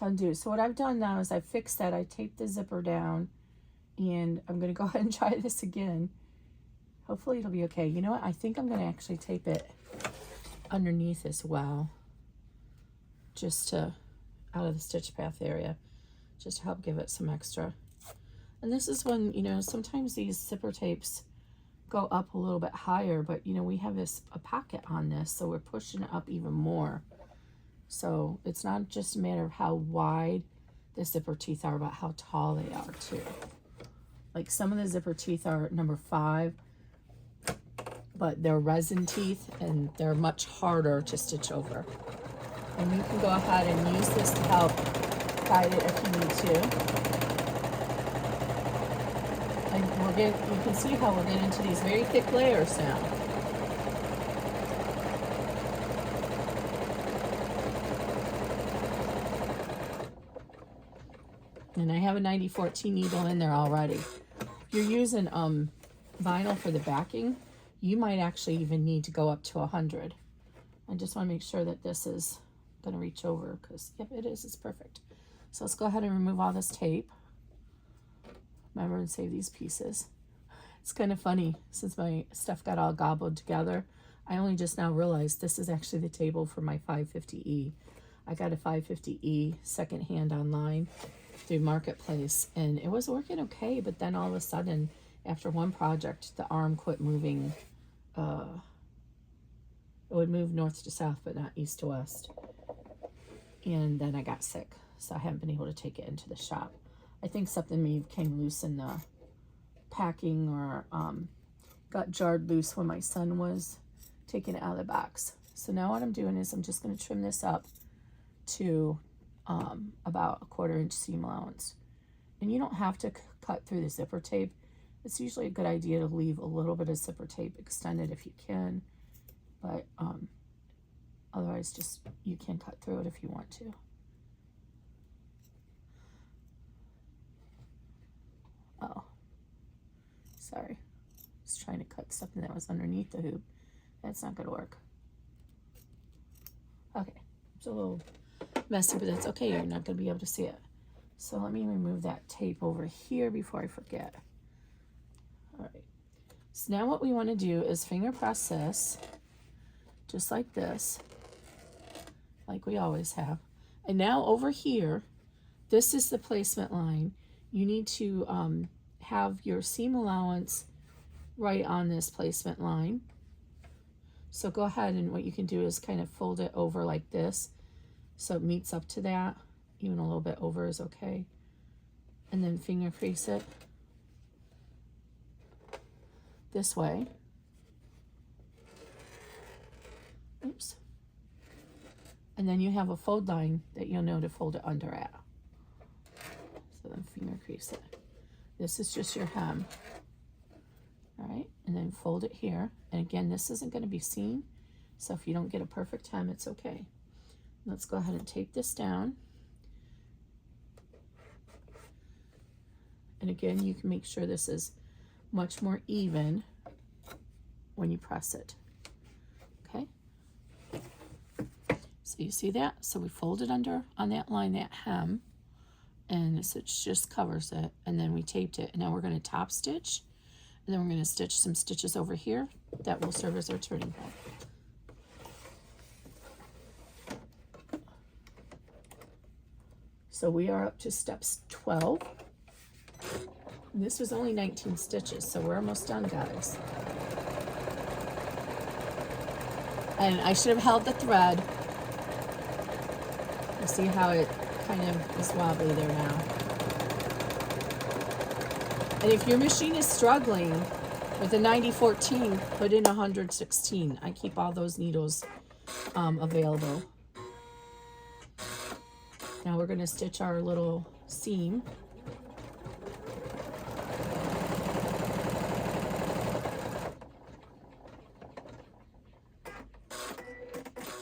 undo. So what I've done now is I've fixed that. I taped the zipper down and I'm going to go ahead and try this again. Hopefully it'll be okay. You know what? I think I'm going to actually tape it underneath as well. Just to, out of the stitch path area. Just to help give it some extra. And this is when, sometimes these zipper tapes go up a little bit higher, but we have a pocket on this, so we're pushing it up even more. So it's not just a matter of how wide the zipper teeth are, but how tall they are too. Like some of the zipper teeth are number 5, but they're resin teeth and they're much harder to stitch over. And you can go ahead and use this to help guide it if you need to. And you can see how we're getting into these very thick layers now. And I have a 9014 needle in there already. If you're using vinyl for the backing, you might actually even need to go up to 100. I just want to make sure that this is going to reach over because, yep, it is. It's perfect. So let's go ahead and remove all this tape. Remember and save these pieces. It's kind of funny since my stuff got all gobbled together. I only just now realized this is actually the table for my 550E. I got a 550E secondhand online through Marketplace and it was working okay, but then all of a sudden after one project the arm quit moving. It would move north to south but not east to west, and then I got sick, so I haven't been able to take it into the shop. I think something maybe came loose in the packing or got jarred loose when my son was taking it out of the box. So now what I'm doing is I'm just going to trim this up to about a 1/4 inch seam allowance. And you don't have to cut through the zipper tape. It's usually a good idea to leave a little bit of zipper tape extended if you can. But otherwise just you can cut through it if you want to. Oh, sorry. I was trying to cut something that was underneath the hoop. That's not going to work. Okay, it's a little messy, but that's okay. You're not going to be able to see it. So let me remove that tape over here before I forget. All right. So now what we want to do is finger press this, just like this, like we always have. And now over here, this is the placement line. You need to have your seam allowance right on this placement line. So go ahead and what you can do is kind of fold it over like this so it meets up to that. Even a little bit over is okay. And then finger crease it this way. Oops. And then you have a fold line that you'll know to fold it under at. So then finger crease it. This is just your hem. All right, and then fold it here. And again, this isn't going to be seen, so if you don't get a perfect hem, it's okay. Let's go ahead and tape this down. And again, you can make sure this is much more even when you press it. Okay, so you see that? So we fold it under on that line, that hem, and so it just covers it, and then we taped it. And now we're going to top stitch, and then we're going to stitch some stitches over here that will serve as our turning point. So we are up to steps 12. This was only 19 stitches, so we're almost done, guys. And I should have held the thread. You see how it kind of is wobbly there now. And if your machine is struggling with a 9014, put in 116. I keep all those needles available. Now we're going to stitch our little seam.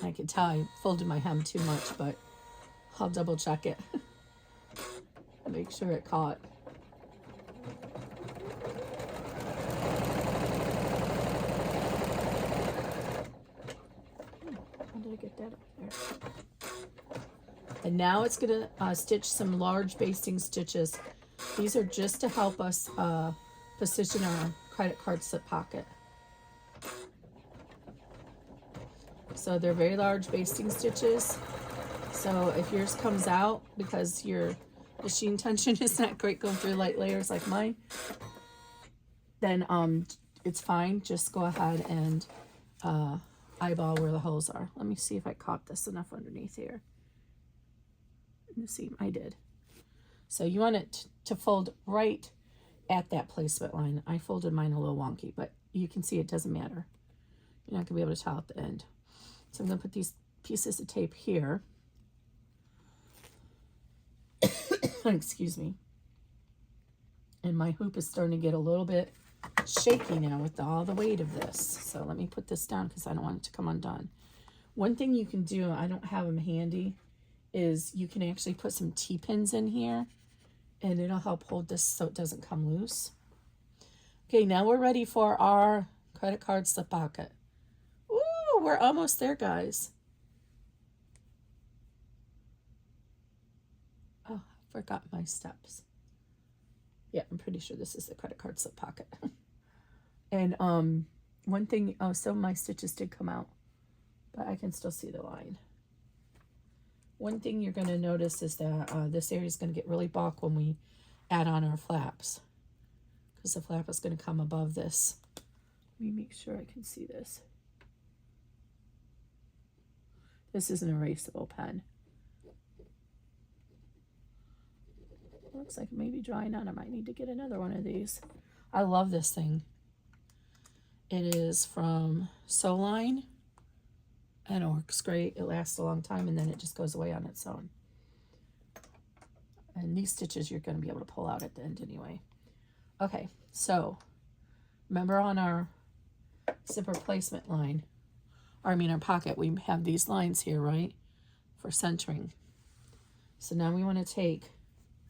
I can tell I folded my hem too much, but I'll double check it. Make sure it caught. How did I get that up there? And now it's going to stitch some large basting stitches. These are just to help us position our credit card slip pocket. So they're very large basting stitches. So if yours comes out because your machine tension is not great going through light layers like mine, then it's fine. Just go ahead and eyeball where the holes are. Let me see if I caught this enough underneath here. In the seam, I did. So you want it to fold right at that placement line. I folded mine a little wonky, but you can see it doesn't matter. You're not gonna be able to tell at the end. So I'm gonna put these pieces of tape here. Excuse me. And my hoop is starting to get a little bit shaky now with all the weight of this. So let me put this down because I don't want it to come undone. One thing you can do, I don't have them handy, is you can actually put some T-pins in here and it'll help hold this so it doesn't come loose. Okay, now we're ready for our credit card slip pocket. Ooh, we're almost there, guys. Oh, I forgot my steps. Yeah, I'm pretty sure this is the credit card slip pocket. And one thing, oh, some of my stitches did come out, but I can still see the line. One thing you're going to notice is that this area is going to get really bulk when we add on our flaps, because the flap is going to come above this. Let me make sure I can see this. This is an erasable pen. Looks like it may be drying out. I might need to get another one of these. I love this thing. It is from Soline. And it works great. It lasts a long time, and then it just goes away on its own. And these stitches you're going to be able to pull out at the end anyway. Okay, so remember on our zipper placement line, or I mean our pocket, we have these lines here, right, for centering. So now we want to take,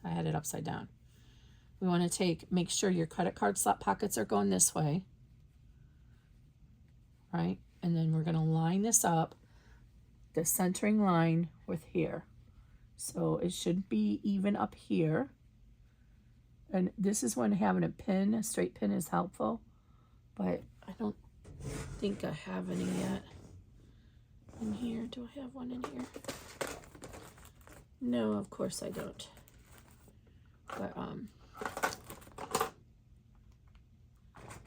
I had it upside down. We want to take, make sure your credit card slot pockets are going this way, right? And then we're going to line this up, the centering line with here. So it should be even up here. And this is when having a pin, a straight pin is helpful. But I don't think I have any yet. In here, do I have one in here? No, of course I don't. But,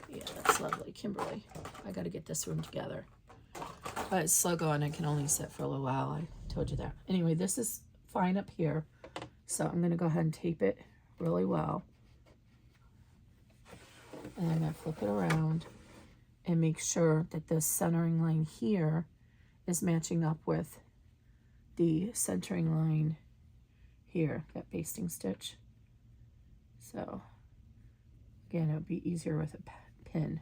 yeah, that's lovely, Kimberly. I got to get this room together. But it's slow going. I can only sit for a little while. I told you that. Anyway, this is fine up here. So I'm going to go ahead and tape it really well. And I'm going to flip it around and make sure that this centering line here is matching up with the centering line here, that basting stitch. So Again, it would be easier with a pin.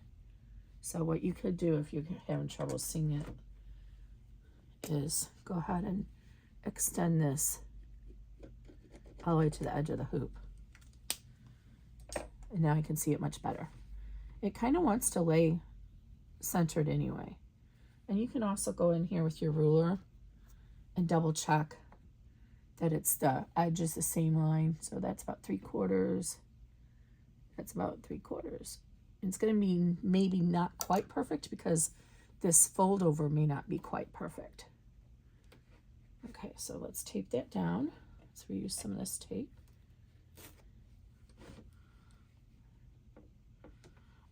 So what you could do if you're having trouble seeing it is go ahead and extend this all the way to the edge of the hoop. And now I can see it much better. It kind of wants to lay centered anyway. And you can also go in here with your ruler and double check that it's the edge is the same line. So that's about 3/4. That's about 3/4. It's going to be maybe not quite perfect because this fold over may not be quite perfect. Okay, so let's tape that down. Let's reuse some of this tape.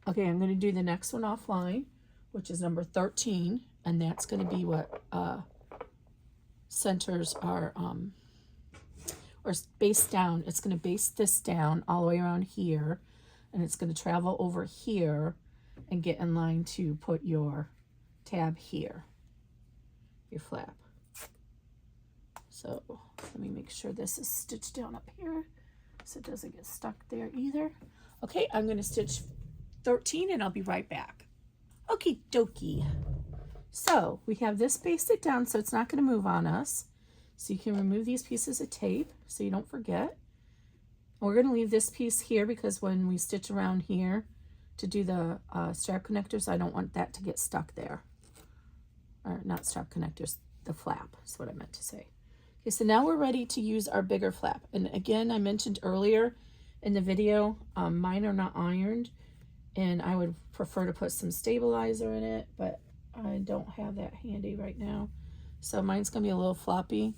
Okay, I'm going to do the next one offline, which is number 13, and that's going to be what centers our, or base down. It's going to base this down all the way around here, and it's going to travel over here and get in line to put your tab here, your flap. So let me make sure this is stitched down up here so it doesn't get stuck there either. Okay, I'm going to stitch 13 and I'll be right back. Okie dokie. So we have this basted down so it's not going to move on us. So you can remove these pieces of tape so you don't forget. We're going to leave this piece here because when we stitch around here to do the strap connectors, I don't want that to get stuck there. Or not strap connectors, the flap is what I meant to say. Okay, so now we're ready to use our bigger flap. And again, I mentioned earlier in the video, mine are not ironed, and I would prefer to put some stabilizer in it, but I don't have that handy right now. So mine's gonna be a little floppy.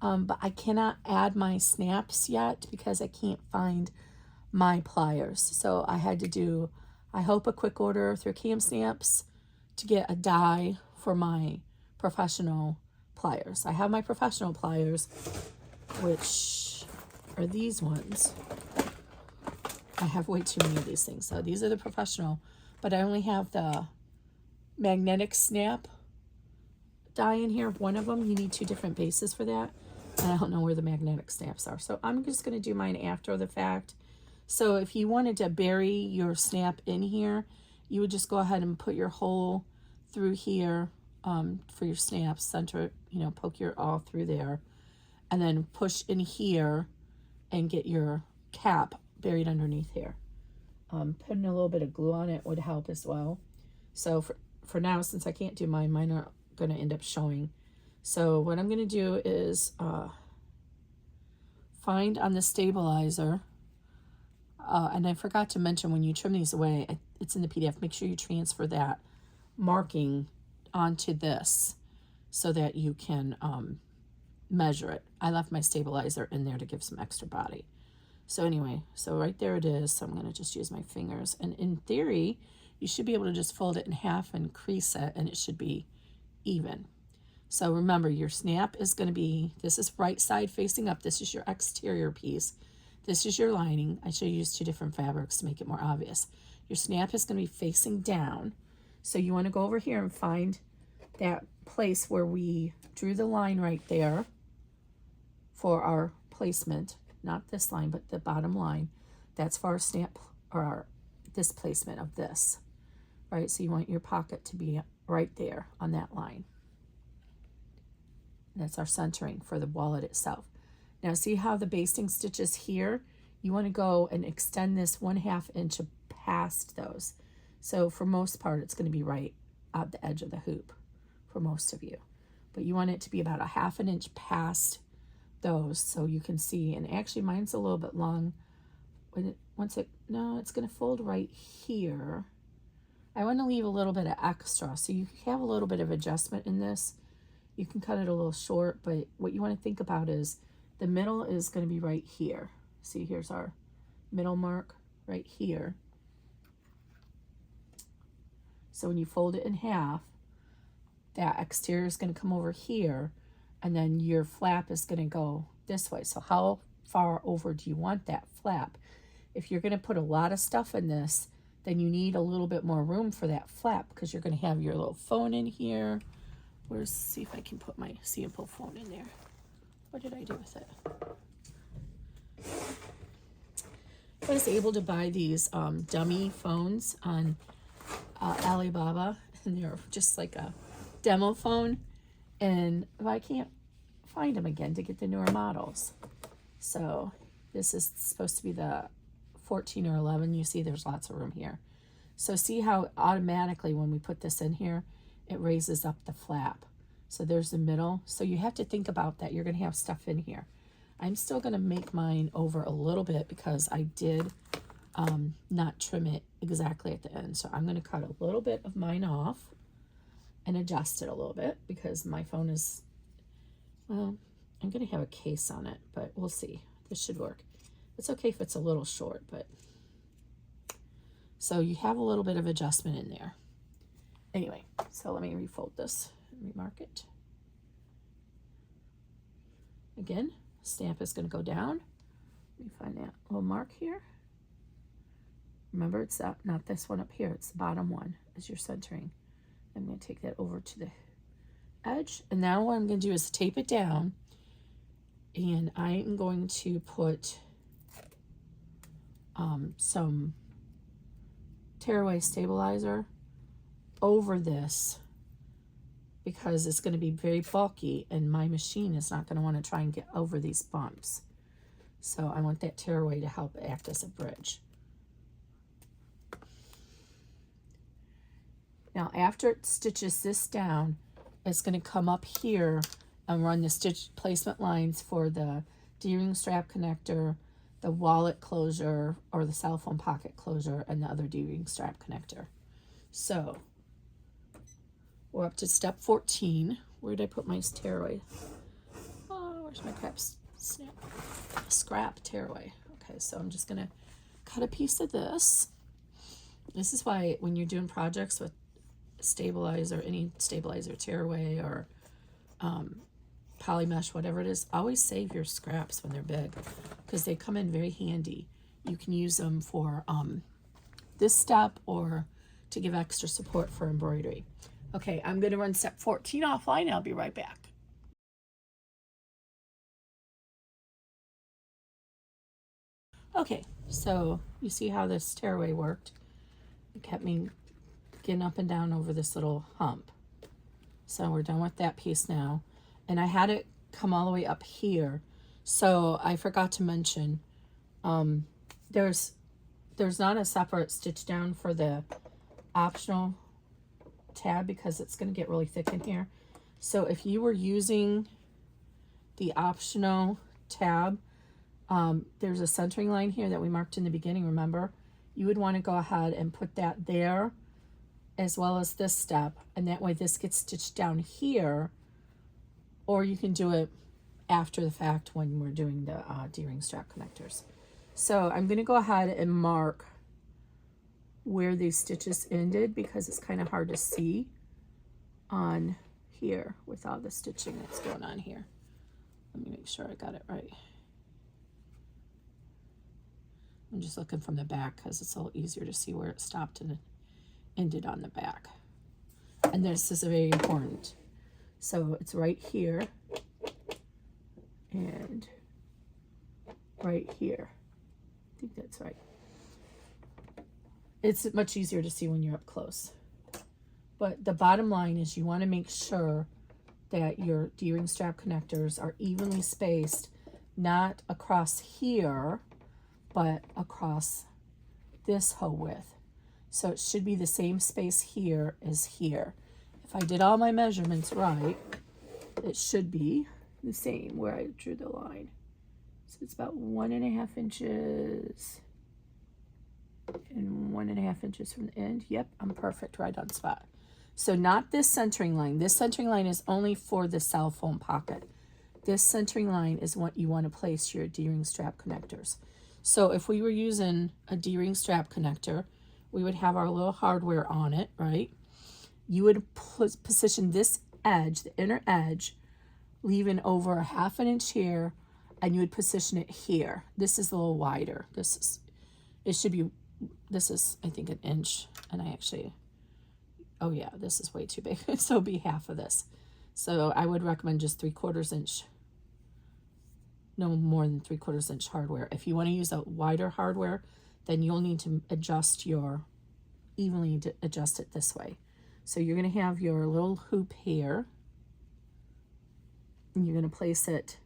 But I cannot add my snaps yet because I can't find my pliers. So I had to do, I hope, a quick order through Cam Snaps to get a die for my professional pliers. I have my professional pliers, which are these ones. I have way too many of these things. So these are the professional, but I only have the magnetic snap die in here. One of them, you need 2 different bases for that. And I don't know where the magnetic snaps are. So I'm just going to do mine after the fact. So if you wanted to bury your snap in here, you would just go ahead and put your hole through here for your snaps, center, you know, poke your all through there, and then push in here and get your cap buried underneath here. Putting a little bit of glue on it would help as well. So for now, since I can't do mine, mine are going to end up showing. So what I'm going to do is find on the stabilizer, and I forgot to mention when you trim these away, it's in the PDF, make sure you transfer that marking onto this so that you can measure it. I left my stabilizer in there to give some extra body. So anyway, so right there it is. So I'm going to just use my fingers. And in theory, you should be able to just fold it in half and crease it, and it should be even. So remember, your snap is going to be, this is right side facing up. This is your exterior piece. This is your lining. I should use 2 different fabrics to make it more obvious. Your snap is going to be facing down. So you want to go over here and find that place where we drew the line right there for our placement. Not this line, but the bottom line. That's for our snap, or our displacement of this, right? So you want your pocket to be right there on that line. That's our centering for the wallet itself. Now see how the basting stitches here? You want to go and extend this 1/2 inch past those. So for most part, it's going to be right at the edge of the hoop for most of you. But you want it to be about 1/2 inch past those so you can see. And actually mine's a little bit long. No, it's going to fold right here. I want to leave a little bit of extra. So you have a little bit of adjustment in this. You can cut it a little short, but what you want to think about is the middle is going to be right here. See, here's our middle mark right here. So when you fold it in half, that exterior is going to come over here, and then your flap is going to go this way. So how far over do you want that flap? If you're going to put a lot of stuff in this, then you need a little bit more room for that flap because you're going to have your little phone in here. Let's see if I can put my sample phone in there. What did I do with it? I was able to buy these dummy phones on Alibaba, and they're just like a demo phone, and I can't find them again to get the newer models. So this is supposed to be the 14 or 11. You see there's lots of room here. So see how automatically when we put this in here, it raises up the flap. So there's the middle. So you have to think about that. You're going to have stuff in here. I'm still going to make mine over a little bit because I did not trim it exactly at the end. So I'm going to cut a little bit of mine off and adjust it a little bit because my phone is, well, I'm going to have a case on it, but we'll see. This should work. It's okay if it's a little short, but so you have a little bit of adjustment in there. Anyway, so let me refold this and remark it. Again, stamp is going to go down. Let me find that little mark here. Remember, it's not this one up here. It's the bottom one as you're centering. I'm going to take that over to the edge. And now what I'm going to do is tape it down. And I am going to put some tearaway stabilizer over this because it's going to be very bulky and my machine is not going to want to try and get over these bumps. So I want that tearaway to help act as a bridge. Now after it stitches this down, it's going to come up here and run the stitch placement lines for the D-ring strap connector, the wallet closure or the cell phone pocket closure, and the other D-ring strap connector. So we're up to step 14. Where did I put my tearaway? Oh, where's my scrap tearaway? Okay, so I'm just gonna cut a piece of this. This is why when you're doing projects with stabilizer, any stabilizer tearaway or poly mesh, whatever it is, always save your scraps when they're big because they come in very handy. You can use them for this step or to give extra support for embroidery. Okay, I'm going to run step 14 offline. I'll be right back. Okay, so you see how this tearaway worked. It kept me getting up and down over this little hump. So we're done with that piece now. And I had it come all the way up here. So I forgot to mention, there's not a separate stitch down for the optional tab because it's going to get really thick in here. So if you were using the optional tab, there's a centering line here that we marked in the beginning, remember? You would want to go ahead and put that there as well as this step, and that way this gets stitched down here, or you can do it after the fact when we're doing the D-ring strap connectors. So I'm going to go ahead and mark where these stitches ended because it's kind of hard to see on here with all the stitching that's going on here. Let me make sure I got it right. I'm just looking from the back because it's a little easier to see where it stopped and ended on the back. And this is very important. So it's right here and right here. I think that's right. It's much easier to see when you're up close. But the bottom line is you want to make sure that your D-ring strap connectors are evenly spaced, not across here, but across this hoe width. So it should be the same space here as here. If I did all my measurements right, it should be the same where I drew the line. So it's about 1.5 inches and 1.5 inches from the end. Yep, I'm perfect, right on spot. So not this centering line. This centering line is only for the cell phone pocket. This centering line is what you want to place your D-ring strap connectors. So if we were using a D-ring strap connector, we would have our little hardware on it, right? You would position this edge, the inner edge, leaving over 1/2 inch here, and you would position it here. This is a little wider. This is, I think, 1 inch, and I actually, oh yeah, this is way too big. So it'll be half of this. So I would recommend just 3/4 inch no more than 3/4 inch hardware. If you want to use a wider hardware, then you'll need to evenly adjust it this way. So you're going to have your little hoop here, and you're going to place it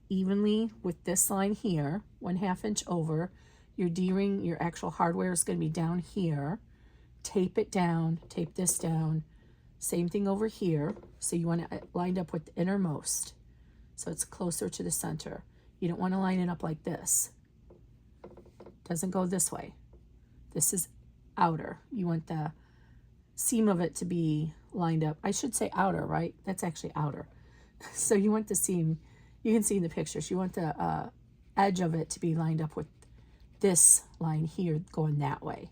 evenly with this line here, 1/2 inch over. Your D-ring, your actual hardware is going to be down here. Tape it down, tape this down. Same thing over here. So you want it lined up with the innermost, so it's closer to the center. You don't want to line it up like this. Doesn't go this way. This is outer. You want the seam of it to be lined up. I should say outer, right? That's actually outer. So you want the seam, you can see in the pictures, you want the edge of it to be lined up with this line here going that way.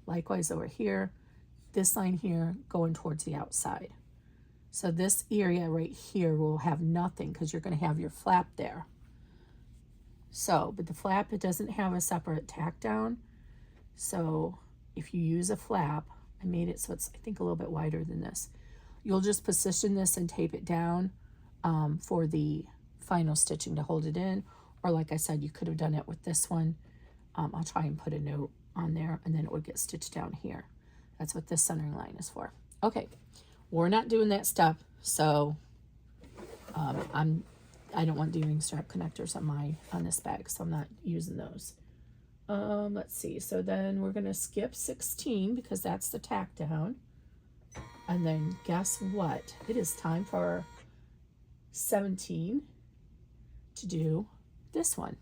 Likewise over here, this line here going towards the outside. So this area right here will have nothing because you're going to have your flap there. So, but the flap, it doesn't have a separate tack down. So if you use a flap, I made it so it's, I think, a little bit wider than this. You'll just position this and tape it down for the final stitching to hold it in. Or like I said, you could have done it with this one. I'll try and put a note on there, and then it would get stitched down here. That's what this centering line is for. Okay, we're not doing that step, so I don't want D-ring strap connectors on this bag, so I'm not using those. Let's see, so then we're gonna skip 16 because that's the tack down. And then guess what? It is time for 17 to do this one.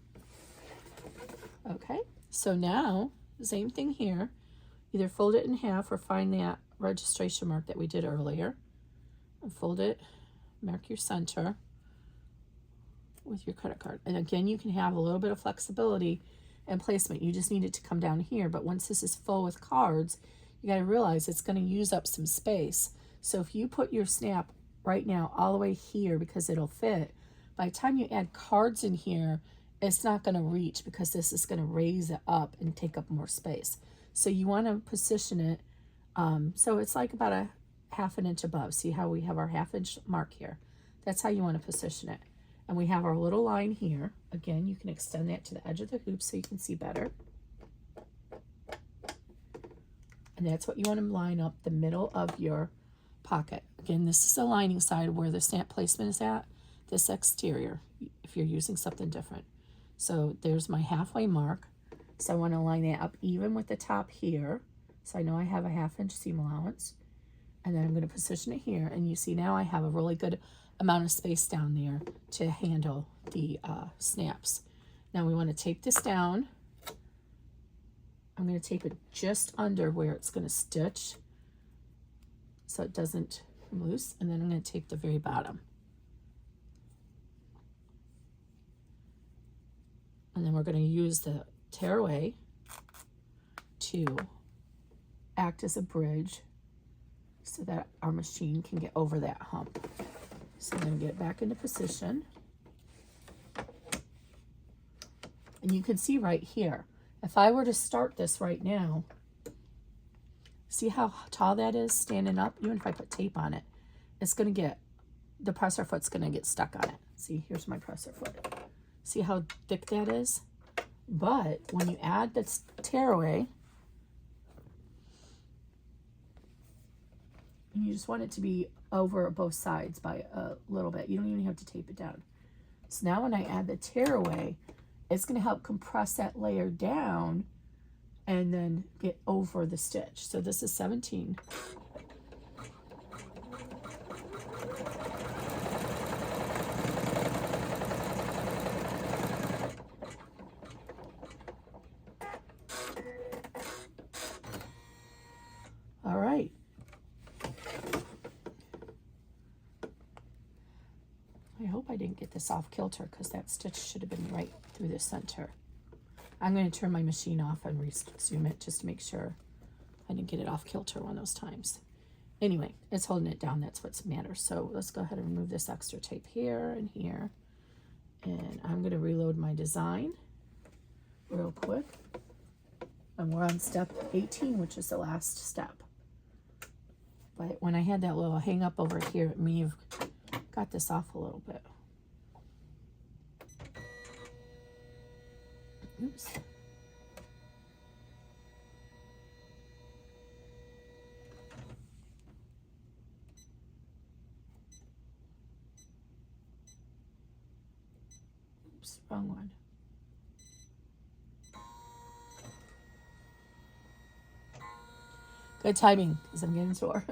Okay, so now same thing here. Either fold it in half or find that registration mark that we did earlier and fold it, mark your center with your credit card. And again, you can have a little bit of flexibility and placement. You just need it to come down here, but once this is full with cards, you got to realize it's going to use up some space. So if you put your snap right now all the way here because it'll fit, by the time you add cards in here, it's not going to reach because this is going to raise it up and take up more space. So you want to position it so it's like about a 1/2 inch above. See how we have our 1/2 inch mark here? That's how you want to position it. And we have our little line here. Again, you can extend that to the edge of the hoop so you can see better. And that's what you want to line up the middle of your pocket. Again, this is the lining side where the stamp placement is at. This exterior, if you're using something different. So there's my halfway mark. So I want to line that up even with the top here. So I know I have a 1/2 inch seam allowance. And then I'm going to position it here. And you see now I have a really good amount of space down there to handle the snaps. Now we want to tape this down. I'm going to tape it just under where it's going to stitch so it doesn't come loose. And then I'm going to tape the very bottom. And then we're going to use the tearaway to act as a bridge so that our machine can get over that hump. So I'm going to get it back into position. And you can see right here, if I were to start this right now, see how tall that is standing up? Even if I put tape on it, it's going to get, the presser foot's going to get stuck on it. See, here's my presser foot. See how thick that is? But when you add the tearaway, you just want it to be over both sides by a little bit. You don't even have to tape it down. So now when I add the tearaway, it's going to help compress that layer down and then get over the stitch. So this is 17. All right. I hope I didn't get this off kilter because that stitch should have been right through the center. I'm going to turn my machine off and resume it just to make sure I didn't get it off kilter one of those times. Anyway, it's holding it down. That's what matters. So let's go ahead and remove this extra tape here and here. And I'm going to reload my design real quick. And we're on step 18, which is the last step. But when I had that little hang up over here, it may have got this off a little bit. Oops. Oops, wrong one. Good timing, because I'm getting sore.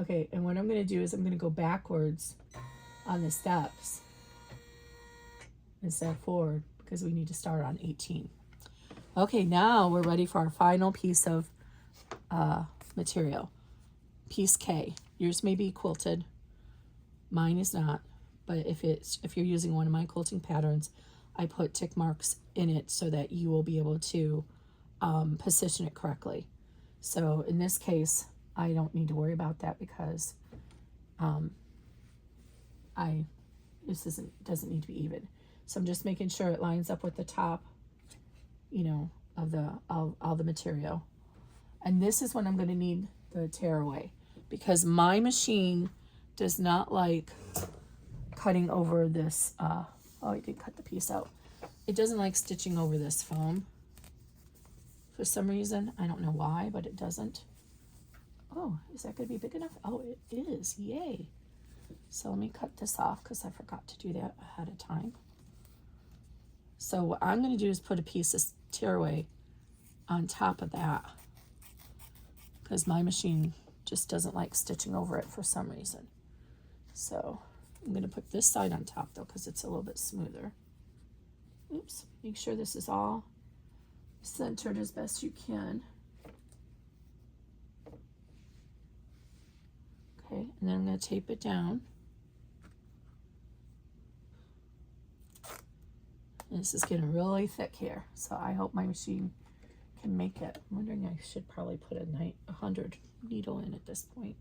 Okay, and what I'm going to do is I'm going to go backwards on the steps instead of forward, because we need to start on 18. Okay, now we're ready for our final piece of material. Piece K. Yours may be quilted. Mine is not. But if you're using one of my quilting patterns, I put tick marks in it so that you will be able to position it correctly. So in this case, I don't need to worry about that because this doesn't need to be even. So I'm just making sure it lines up with the top, you know, of all the material. And this is when I'm going to need the tearaway, because my machine does not like cutting over this. Oh, I did cut the piece out. It doesn't like stitching over this foam for some reason. I don't know why, but it doesn't. Oh, is that going to be big enough? Oh, it is. Yay. So let me cut this off because I forgot to do that ahead of time. So what I'm going to do is put a piece of tearaway on top of that, because my machine just doesn't like stitching over it for some reason. So I'm going to put this side on top though, because it's a little bit smoother. Oops, make sure this is all centered as best you can. Okay, and then I'm going to tape it down. And this is getting really thick here, so I hope my machine can make it. I'm wondering, I should probably put a 100 needle in at this point.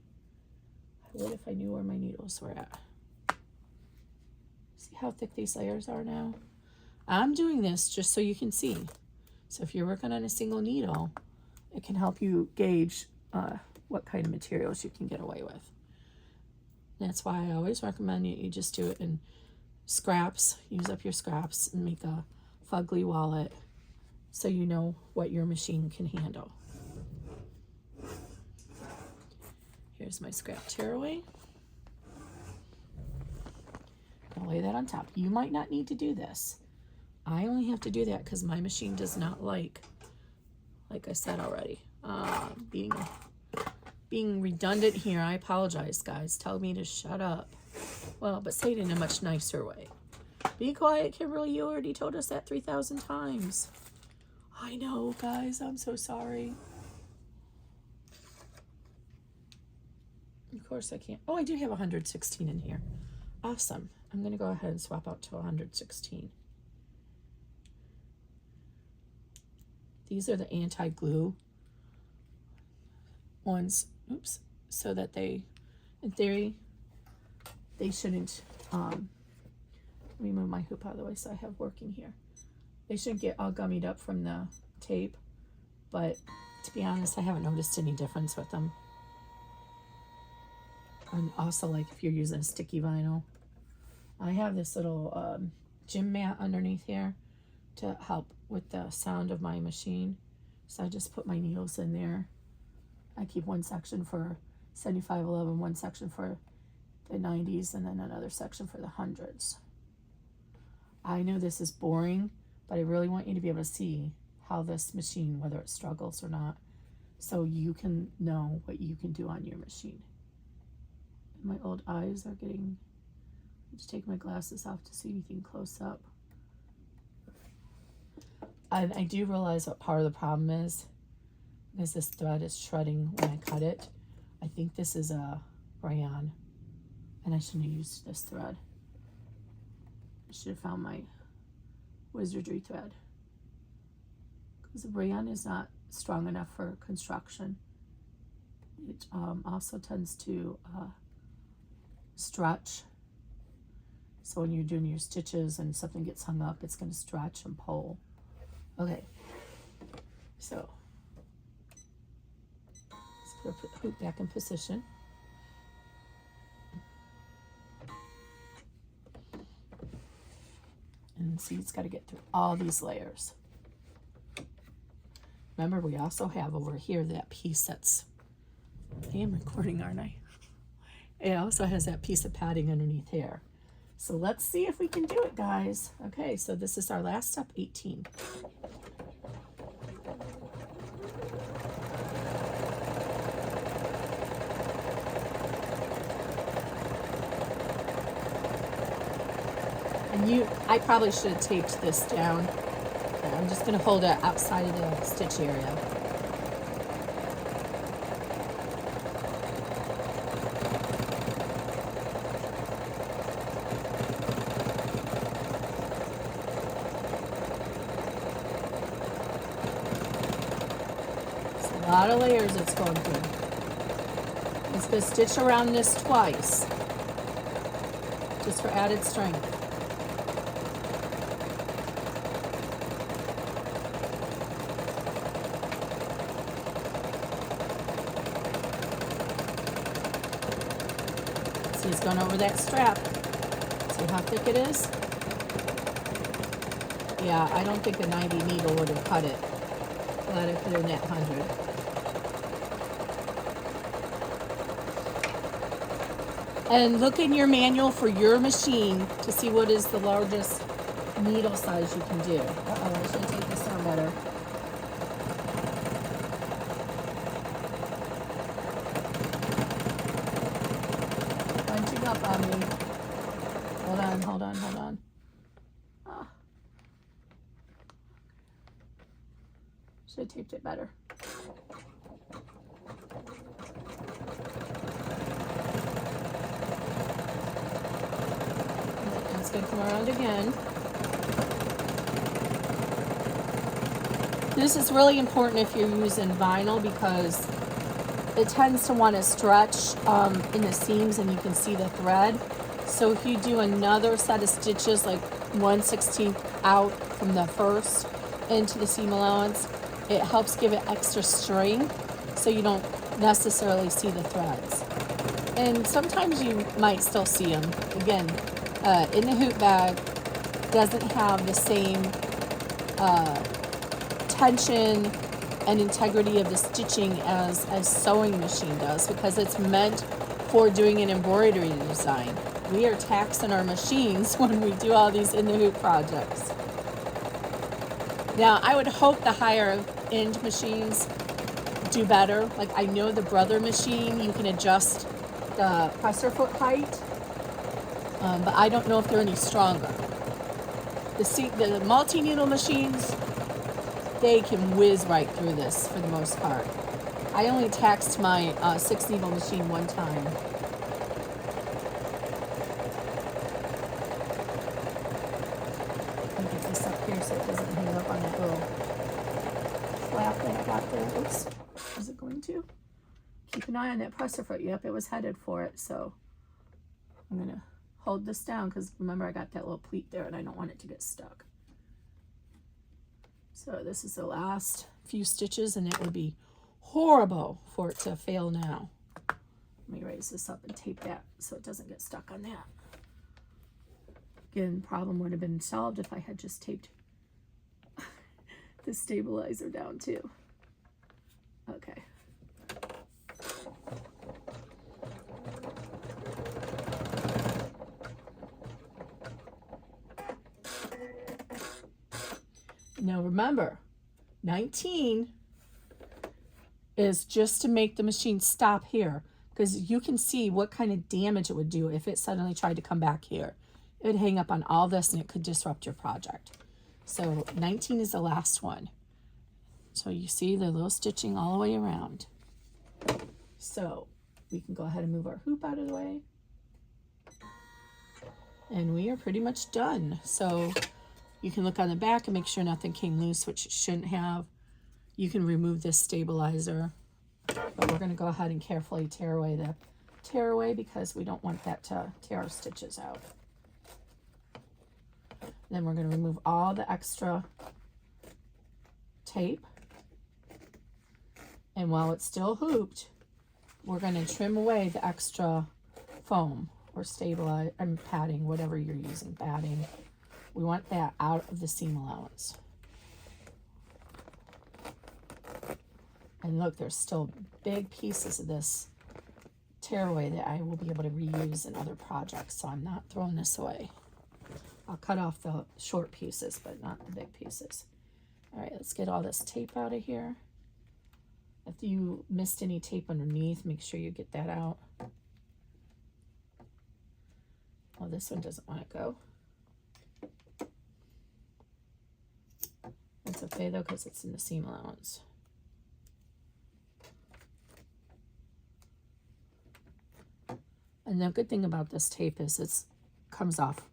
I would if I knew where my needles were at. See how thick these layers are now? I'm doing this just so you can see. So if you're working on a single needle, it can help you gauge what kind of materials you can get away with. That's why I always recommend you just do it in scraps. Use up your scraps and make a fugly wallet so you know what your machine can handle. Here's my scrap tearaway. I'll lay that on top. You might not need to do this. I only have to do that because my machine does not like I said already, being redundant here. I apologize, guys. Tell me to shut up. Well, but say it in a much nicer way. Be quiet, Kimberly. You already told us that 3,000 times. I know, guys. I'm so sorry. Of course I can't. Oh, I do have 116 in here. Awesome. I'm going to go ahead and swap out to 116. These are the anti-glue ones. Oops. So that they, in theory, they shouldn't, let me move my hoop out of the way so I have working here. They shouldn't get all gummied up from the tape, but to be honest, I haven't noticed any difference with them. And also, like, if you're using sticky vinyl, I have this little gym mat underneath here to help with the sound of my machine. So I just put my needles in there. I keep one section for 7511, one section for the 90s, and then another section for the 100s. I know this is boring, but I really want you to be able to see how this machine, whether it struggles or not, so you can know what you can do on your machine. My old eyes are getting, I just take my glasses off to see anything close up. I do realize what part of the problem is this thread is shredding when I cut it. I think this is a rayon, and I shouldn't have used this thread. I should have found my wizardry thread, because the rayon is not strong enough for construction. It also tends to stretch. So when you're doing your stitches and something gets hung up, it's going to stretch and pull. Okay, so let's put the hoop back in position. And see, it's got to get through all these layers. Remember, we also have over here that piece that's, I am recording, aren't I? It also has that piece of padding underneath here. So let's see if we can do it, guys. Okay, so this is our last step, 18. And I probably should have taped this down. I'm just going to hold it outside of the stitch area. It's a lot of layers it's going through. It's going to stitch around this twice, just for added strength. He's going over that strap. See how thick it is? Yeah, I don't think a 90 needle would have cut it. Glad I put in that 100. And look in your manual for your machine to see what is the largest needle size you can do. Uh-oh, I should take this down better. Up on me. Hold on. Oh. Should have taped it better. It's going to come around again. This is really important if you're using vinyl because it tends to want to stretch in the seams and you can see the thread. So if you do another set of stitches, like 1/16 out from the first into the seam allowance, it helps give it extra string so you don't necessarily see the threads. And sometimes you might still see them. Again, in the hoop bag doesn't have the same tension and integrity of the stitching as a sewing machine does because it's meant for doing an embroidery design. We are taxing our machines when we do all these in the hoop projects. Now, I would hope the higher end machines do better. Like I know the Brother machine, you can adjust the presser foot height, but I don't know if they're any stronger. The multi-needle machines, they can whiz right through this for the most part. I only taxed my 6-needle machine one time. Let me get this up here so it doesn't hang up on that little flap that I got there. Oops, is it going to? Keep an eye on that presser foot. Yep, it was headed for it, so I'm gonna hold this down because remember I got that little pleat there and I don't want it to get stuck. So this is the last few stitches and it would be horrible for it to fail now. Let me raise this up and tape that so it doesn't get stuck on that. Again, problem would have been solved if I had just taped the stabilizer down too. Okay. Now remember, 19 is just to make the machine stop here because you can see what kind of damage it would do if it suddenly tried to come back here. It would hang up on all this and it could disrupt your project. So 19 is the last one. So you see the little stitching all the way around. So we can go ahead and move our hoop out of the way. And we are pretty much done. So you can look on the back and make sure nothing came loose, which it shouldn't have. You can remove this stabilizer, but we're going to go ahead and carefully tear away the tearaway because we don't want that to tear our stitches out. Then we're going to remove all the extra tape. And while it's still hooped, we're going to trim away the extra foam or stabilize and padding, whatever you're using, batting, We want that out of the seam allowance. And look, there's still big pieces of this tearaway that I will be able to reuse in other projects, so I'm not throwing this away. I'll cut off the short pieces, but not the big pieces. All right, let's get all this tape out of here. If you missed any tape underneath, make sure you get that out. Oh, this one doesn't want to go. That's okay though, because it's in the seam allowance. And the good thing about this tape is it comes off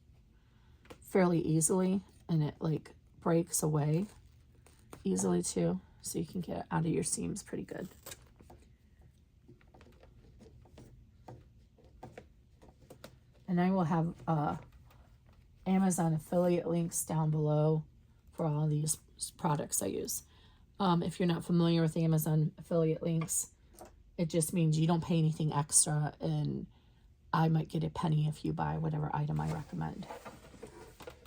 fairly easily, and it like breaks away easily too, so you can get it out of your seams pretty good. And I will have Amazon affiliate links down below for all these products I use. If you're not familiar with Amazon affiliate links, it just means you don't pay anything extra, and I might get a penny if you buy whatever item I recommend.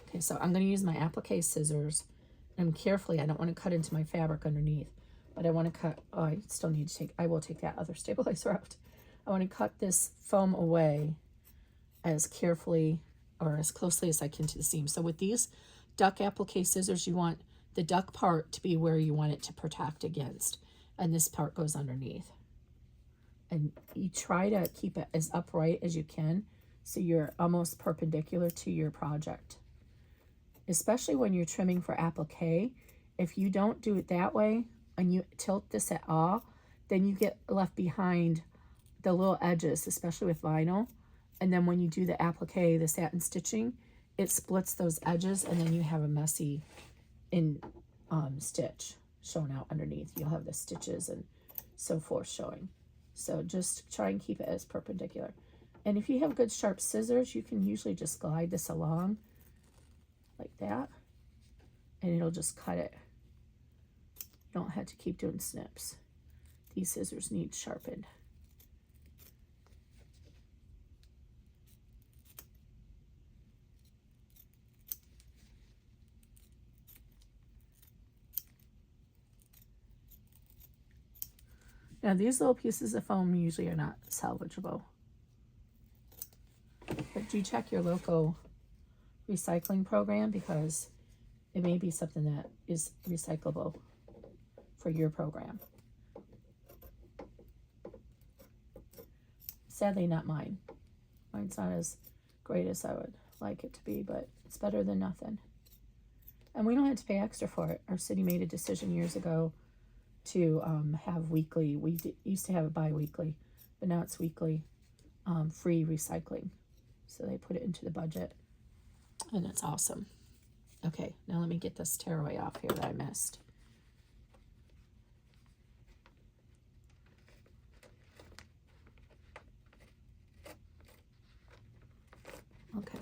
Okay, so I'm going to use my applique scissors, and carefully, I don't want to cut into my fabric underneath, but I want to cut, oh, I still need to take, I will take that other stabilizer out. I want to cut this foam away as carefully or as closely as I can to the seam. So with these duck applique scissors, you want the duck part to be where you want it to protect against, and this part goes underneath. And you try to keep it as upright as you can so you're almost perpendicular to your project. Especially when you're trimming for applique, if you don't do it that way and you tilt this at all, then you get left behind the little edges, especially with vinyl. And then when you do the applique, the satin stitching, it splits those edges, and then you have a messy stitch showing out underneath. You'll have the stitches and so forth showing. So just try and keep it as perpendicular. And if you have good sharp scissors, you can usually just glide this along like that, and it'll just cut it. You don't have to keep doing snips. These scissors need sharpened. Now these little pieces of foam usually are not salvageable, but do check your local recycling program, because it may be something that is recyclable for your program. Sadly, not mine. Mine's not as great as I would like it to be, but it's better than nothing. And we don't have to pay extra for it. Our city made a decision years ago to have weekly, we used to have it bi-weekly, but now it's weekly free recycling. So they put it into the budget, and it's awesome. Okay, now let me get this tearaway off here that I missed. Okay.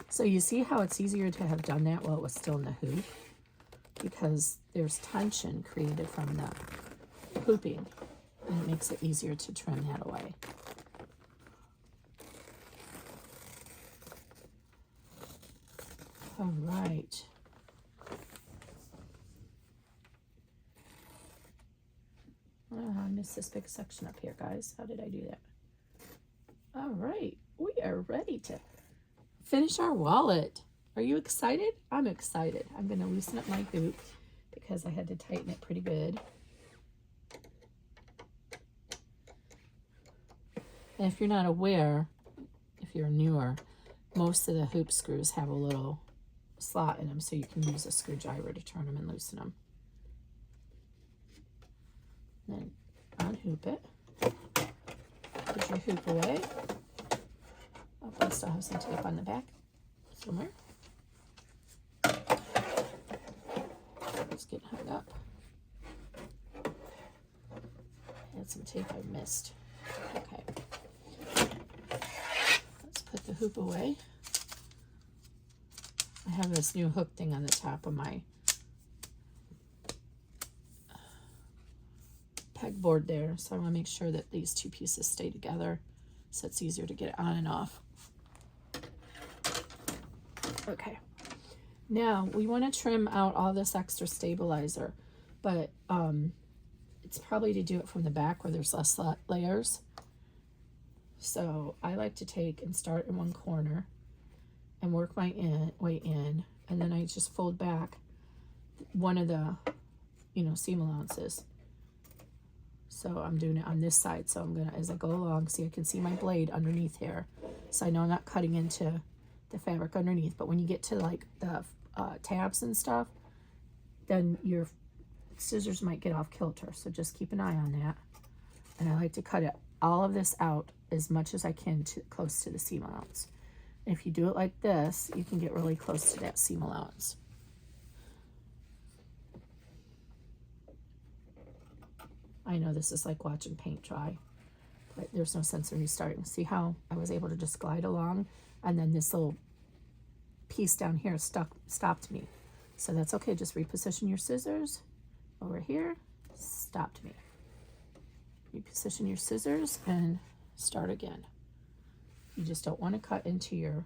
So you see how it's easier to have done that while it was still in the hoop, because there's tension created from the hooping, and it makes it easier to trim that away. All right. Oh, I missed this big section up here, guys. How did I do that? All right, we are ready to finish our wallet. Are you excited? I'm excited. I'm going to loosen up my hoop because I had to tighten it pretty good. And if you're not aware, if you're newer, most of the hoop screws have a little slot in them, so you can use a screwdriver to turn them and loosen them. Then unhoop it. Put your hoop away. Oh, I still have some tape on the back somewhere. It's getting hung up. I had some tape I missed. Okay. Let's put the hoop away. I have this new hook thing on the top of my peg board there, so I want to make sure that these two pieces stay together so it's easier to get it on and off. Okay, now we want to trim out all this extra stabilizer, but it's probably to do it from the back where there's less layers. So I like to take and start in one corner and work my way in, and then I just fold back one of the, you know, seam allowances. So I'm doing it on this side. So I'm gonna, as I go along, see, I can see my blade underneath here. So I know I'm not cutting into the fabric underneath, but when you get to like the tabs and stuff, then your scissors might get off kilter. So just keep an eye on that. And I like to cut it, all of this out as much as I can to close to the seam allowance. And if you do it like this, you can get really close to that seam allowance. I know this is like watching paint dry, but there's no sense in restarting. See how I was able to just glide along, and then this little piece down here stopped me. So that's okay, just reposition your scissors over here, stopped me. Reposition your scissors and start again. You just don't want to cut into your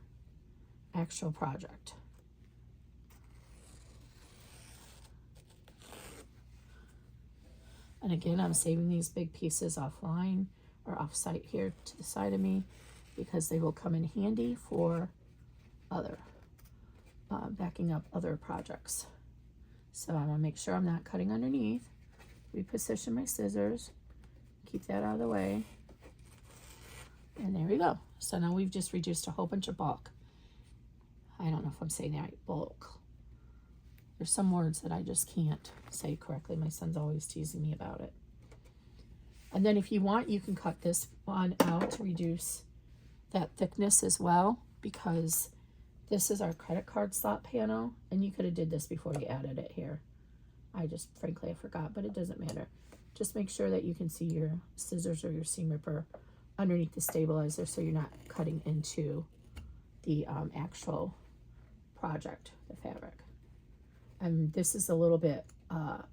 actual project. And again, I'm saving these big pieces offline or off-site here to the side of me because they will come in handy for other, backing up other projects. So I want to make sure I'm not cutting underneath. Reposition my scissors, keep that out of the way. And there we go. So now we've just reduced a whole bunch of bulk. I don't know if I'm saying that right, bulk. There's some words that I just can't say correctly. My son's always teasing me about it. And then if you want, you can cut this one out to reduce that thickness as well, because this is our credit card slot panel, and you could have did this before you added it here. I just, frankly, I forgot, but it doesn't matter. Just make sure that you can see your scissors or your seam ripper underneath the stabilizer so you're not cutting into the actual project, the fabric. And this is a little bit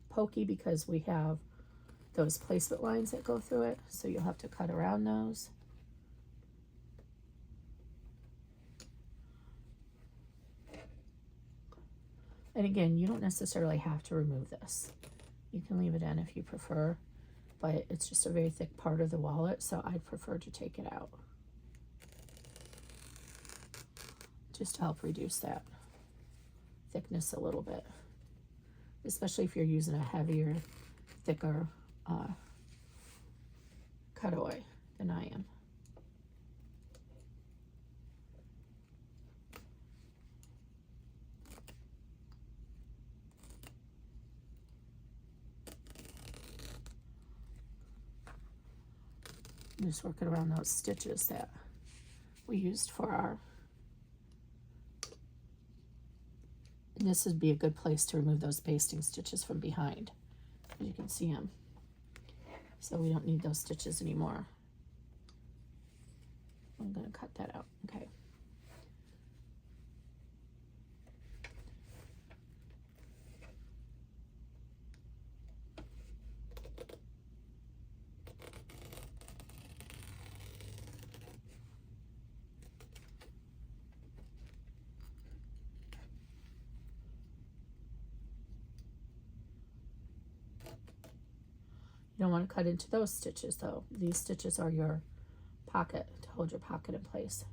pokey because we have those placement lines that go through it, so you'll have to cut around those. And again, you don't necessarily have to remove this. You can leave it in if you prefer, but it's just a very thick part of the wallet, so I'd prefer to take it out, just to help reduce that thickness a little bit, especially if you're using a heavier, thicker cutaway than I am. I'm just working around those stitches that we used for our, and this would be a good place to remove those basting stitches from behind, as you can see them. So we don't need those stitches anymore. I'm going to cut that out. Okay. You don't want to cut into those stitches though. These stitches are your pocket, to hold your pocket in place.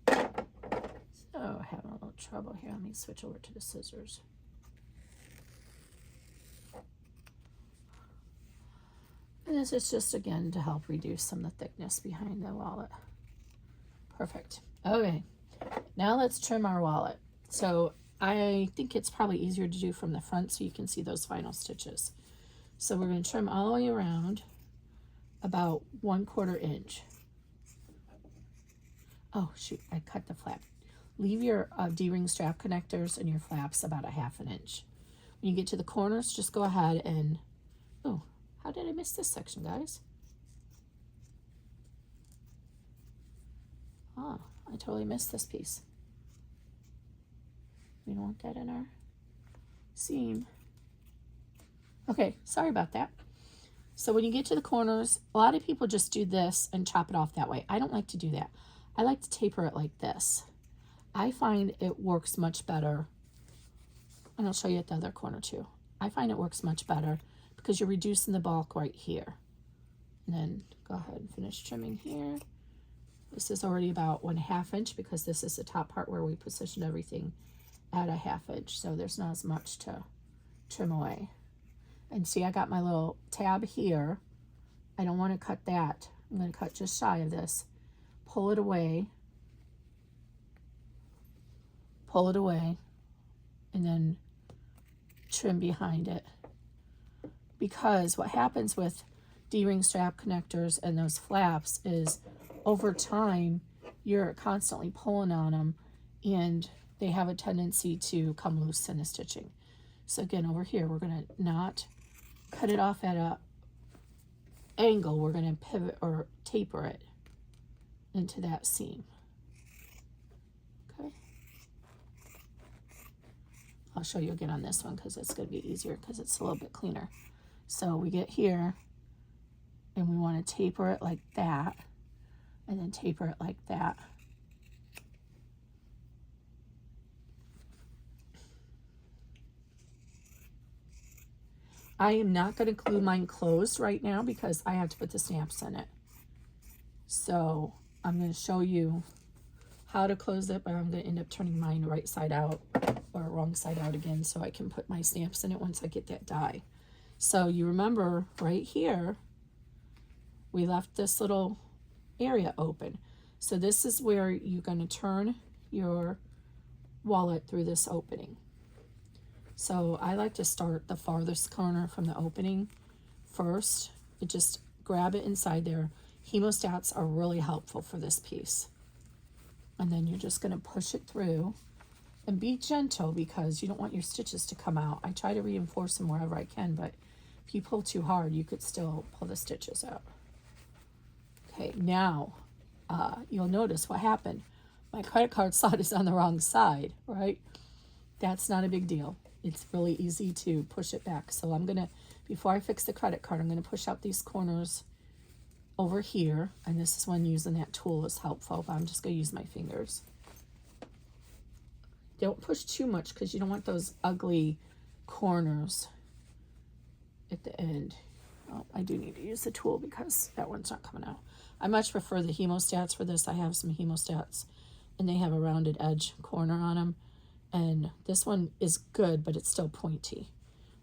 So having a little trouble here. Let me switch over to the scissors. And this is just again to help reduce some of the thickness behind the wallet. Perfect. Okay, now let's trim our wallet. So I think it's probably easier to do from the front so you can see those final stitches. So we're going to trim all the way around about 1/4 inch. Oh shoot, I cut the flap. Leave your D-ring strap connectors and your flaps about 1/2 inch. When you get to the corners, just go ahead and, oh, how did I miss this section, guys? Oh, I totally missed this piece. We don't want that in our, seam. Okay, sorry about that. So when you get to the corners, a lot of people just do this and chop it off that way. I don't like to do that. I like to taper it like this. I find it works much better. And I'll show you at the other corner too. I find it works much better because you're reducing the bulk right here. And then go ahead and finish trimming here. This is already about 1/2 inch because this is the top part where we positioned everything at 1/2 inch. So there's not as much to trim away. And see, I got my little tab here. I don't want to cut that. I'm going to cut just shy of this. Pull it away. Pull it away. And then trim behind it. Because what happens with D-ring strap connectors and those flaps is over time, you're constantly pulling on them and they have a tendency to come loose in the stitching. So again, over here, we're going to not cut it off at a angle. We're going to pivot or taper it into that seam. Okay. I'll show you again on this one because it's going to be easier because it's a little bit cleaner. So we get here and we want to taper it like that and then taper it like that. I am not going to glue mine closed right now because I have to put the snaps in it. So I'm going to show you how to close it, but I'm going to end up turning mine right side out or wrong side out again so I can put my snaps in it once I get that die. So you remember right here, we left this little area open. So this is where you're going to turn your wallet through this opening. So I like to start the farthest corner from the opening first. Just grab it inside there. Hemostats are really helpful for this piece. And then you're just going to push it through and be gentle because you don't want your stitches to come out. I try to reinforce them wherever I can, but if you pull too hard, you could still pull the stitches out. Okay, now you'll notice what happened. My credit card slot is on the wrong side, right? That's not a big deal. It's really easy to push it back. So I'm going to, before I fix the credit card, I'm going to push out these corners over here. And this is when using that tool is helpful, but I'm just going to use my fingers. Don't push too much because you don't want those ugly corners at the end. Oh, I do need to use the tool because that one's not coming out. I much prefer the hemostats for this. I have some hemostats and they have a rounded edge corner on them. And this one is good, but it's still pointy.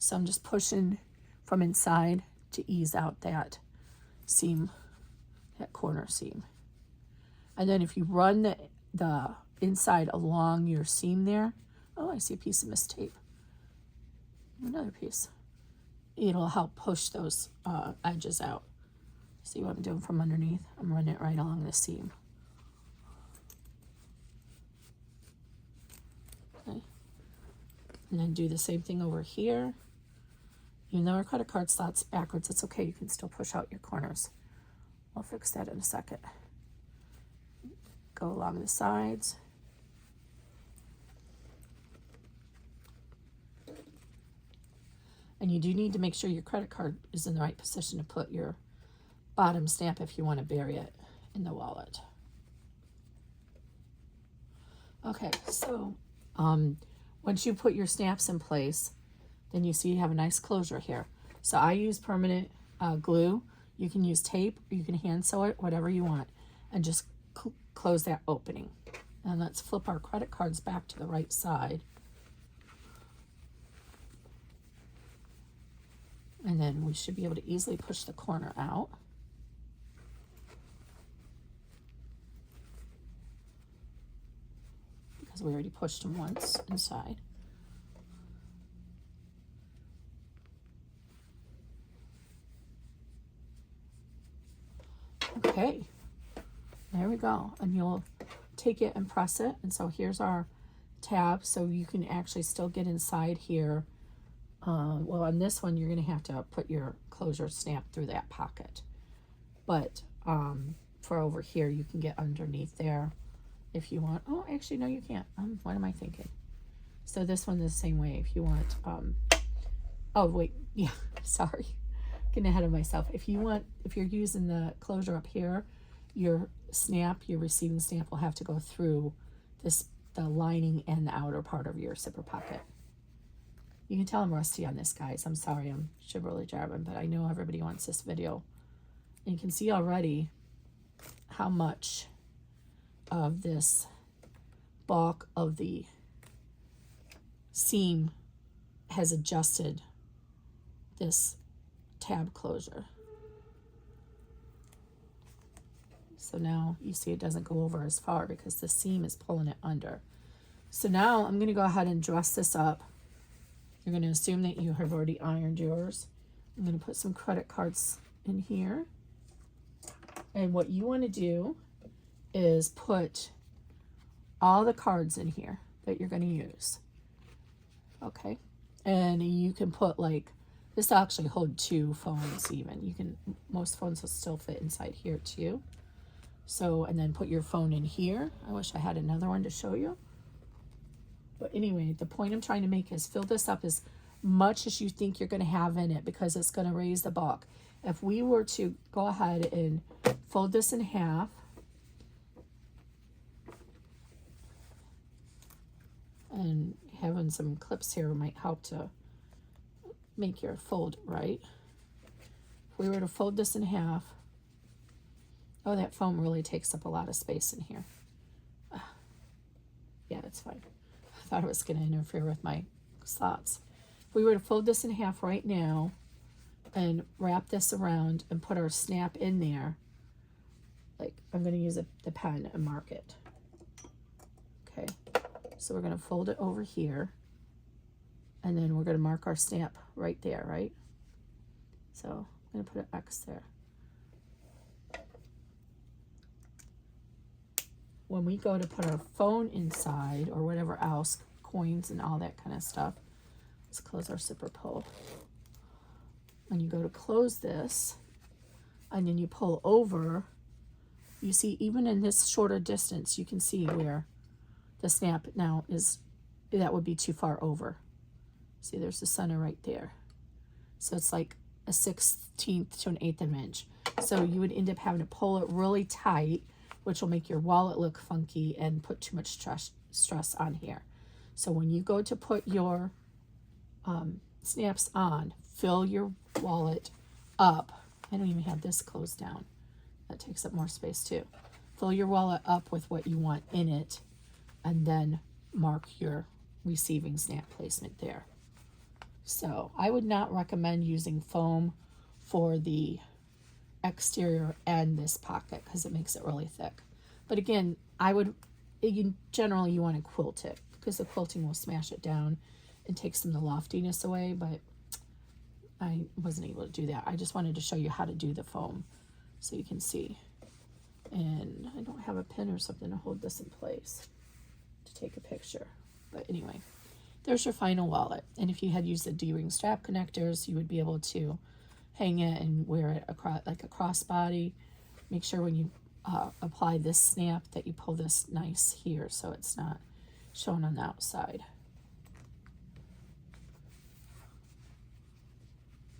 So I'm just pushing from inside to ease out that seam, that corner seam. And then if you run the inside along your seam there, oh, I see a piece of missed tape. Another piece. It'll help push those edges out. See what I'm doing from underneath? I'm running it right along the seam. Okay. And then do the same thing over here. Even though our credit card slot's backwards, it's okay. You can still push out your corners. I'll fix that in a second. Go along the sides. And you do need to make sure your credit card is in the right position to put your bottom stamp if you want to bury it in the wallet. Okay, so once you put your snaps in place, then you see you have a nice closure here. So I use permanent glue. You can use tape, or you can hand sew it, whatever you want, and just close that opening. And let's flip our credit cards back to the right side. And then we should be able to easily push the corner out. Because we already pushed them once inside. Okay, there we go. And you'll take it and press it. And so here's our tab. So you can actually still get inside here. Well, on this one, you're going to have to put your closure snap through that pocket. But for over here, you can get underneath there if you want. Oh, actually, no, you can't. What am I thinking? So this one is the same way. If you want, oh wait, yeah, sorry, getting ahead of myself. If you're using the closure up here, your receiving snap will have to go through the lining and the outer part of your zipper pocket. You can tell I'm rusty on this, guys. I'm sorry, I'm shibboleth jabbing, but I know everybody wants this video. And you can see already how much of this bulk of the seam has adjusted this tab closure. So now you see it doesn't go over as far because the seam is pulling it under. So now I'm going to go ahead and dress this up. You're going to assume that you have already ironed yours. I'm going to put some credit cards in here. And what you want to do is put all the cards in here that you're going to use. Okay. And you can put like, this will actually hold 2 phones even. Most phones will still fit inside here too. So, and then put your phone in here. I wish I had another one to show you. But anyway, the point I'm trying to make is fill this up as much as you think you're going to have in it because it's going to raise the bulk. If we were to go ahead and fold this in half, and having some clips here might help to make your fold right. If we were to fold this in half, oh, that foam really takes up a lot of space in here. Yeah, it's fine. I thought it was going to interfere with my slots. If we were to fold this in half right now and wrap this around and put our snap in there, like I'm going to use the pen and mark it. Okay, so we're going to fold it over here and then we're going to mark our snap right there, right? So I'm going to put an X there. When we go to put our phone inside or whatever else, coins and all that kind of stuff, let's close our zipper pull. When you go to close this and then you pull over, you see even in this shorter distance, you can see where the snap now is, that would be too far over. See, there's the center right there. So it's like a 1/16 to an 1/8 of an inch. So you would end up having to pull it really tight, which will make your wallet look funky and put too much stress on here. So when you go to put your snaps on, fill your wallet up. I don't even have this closed down. That takes up more space too. Fill your wallet up with what you want in it and then mark your receiving snap placement there. So I would not recommend using foam for the exterior and this pocket because it makes it really thick. But again, generally you want to quilt it because the quilting will smash it down and take some of the loftiness away, but I wasn't able to do that. I just wanted to show you how to do the foam so you can see. And I don't have a pin or something to hold this in place to take a picture. But anyway, there's your final wallet. And if you had used the D-ring strap connectors, you would be able to hang it and wear it across like a crossbody. Make sure when you apply this snap that you pull this nice here so it's not shown on the outside.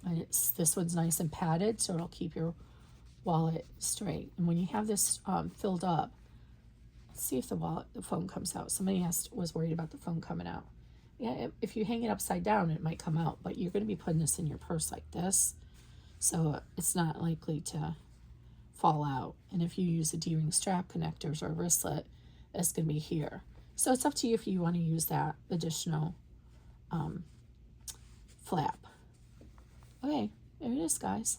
And this one's nice and padded, so it'll keep your wallet straight. And when you have this filled up, let's see if the foam comes out. Somebody was worried about the foam coming out. Yeah, if you hang it upside down, it might come out, but you're going to be putting this in your purse like this, so it's not likely to fall out. And if you use the D-ring strap connectors or wristlet, it's going to be here. So it's up to you if you want to use that additional flap. Okay, there it is, guys.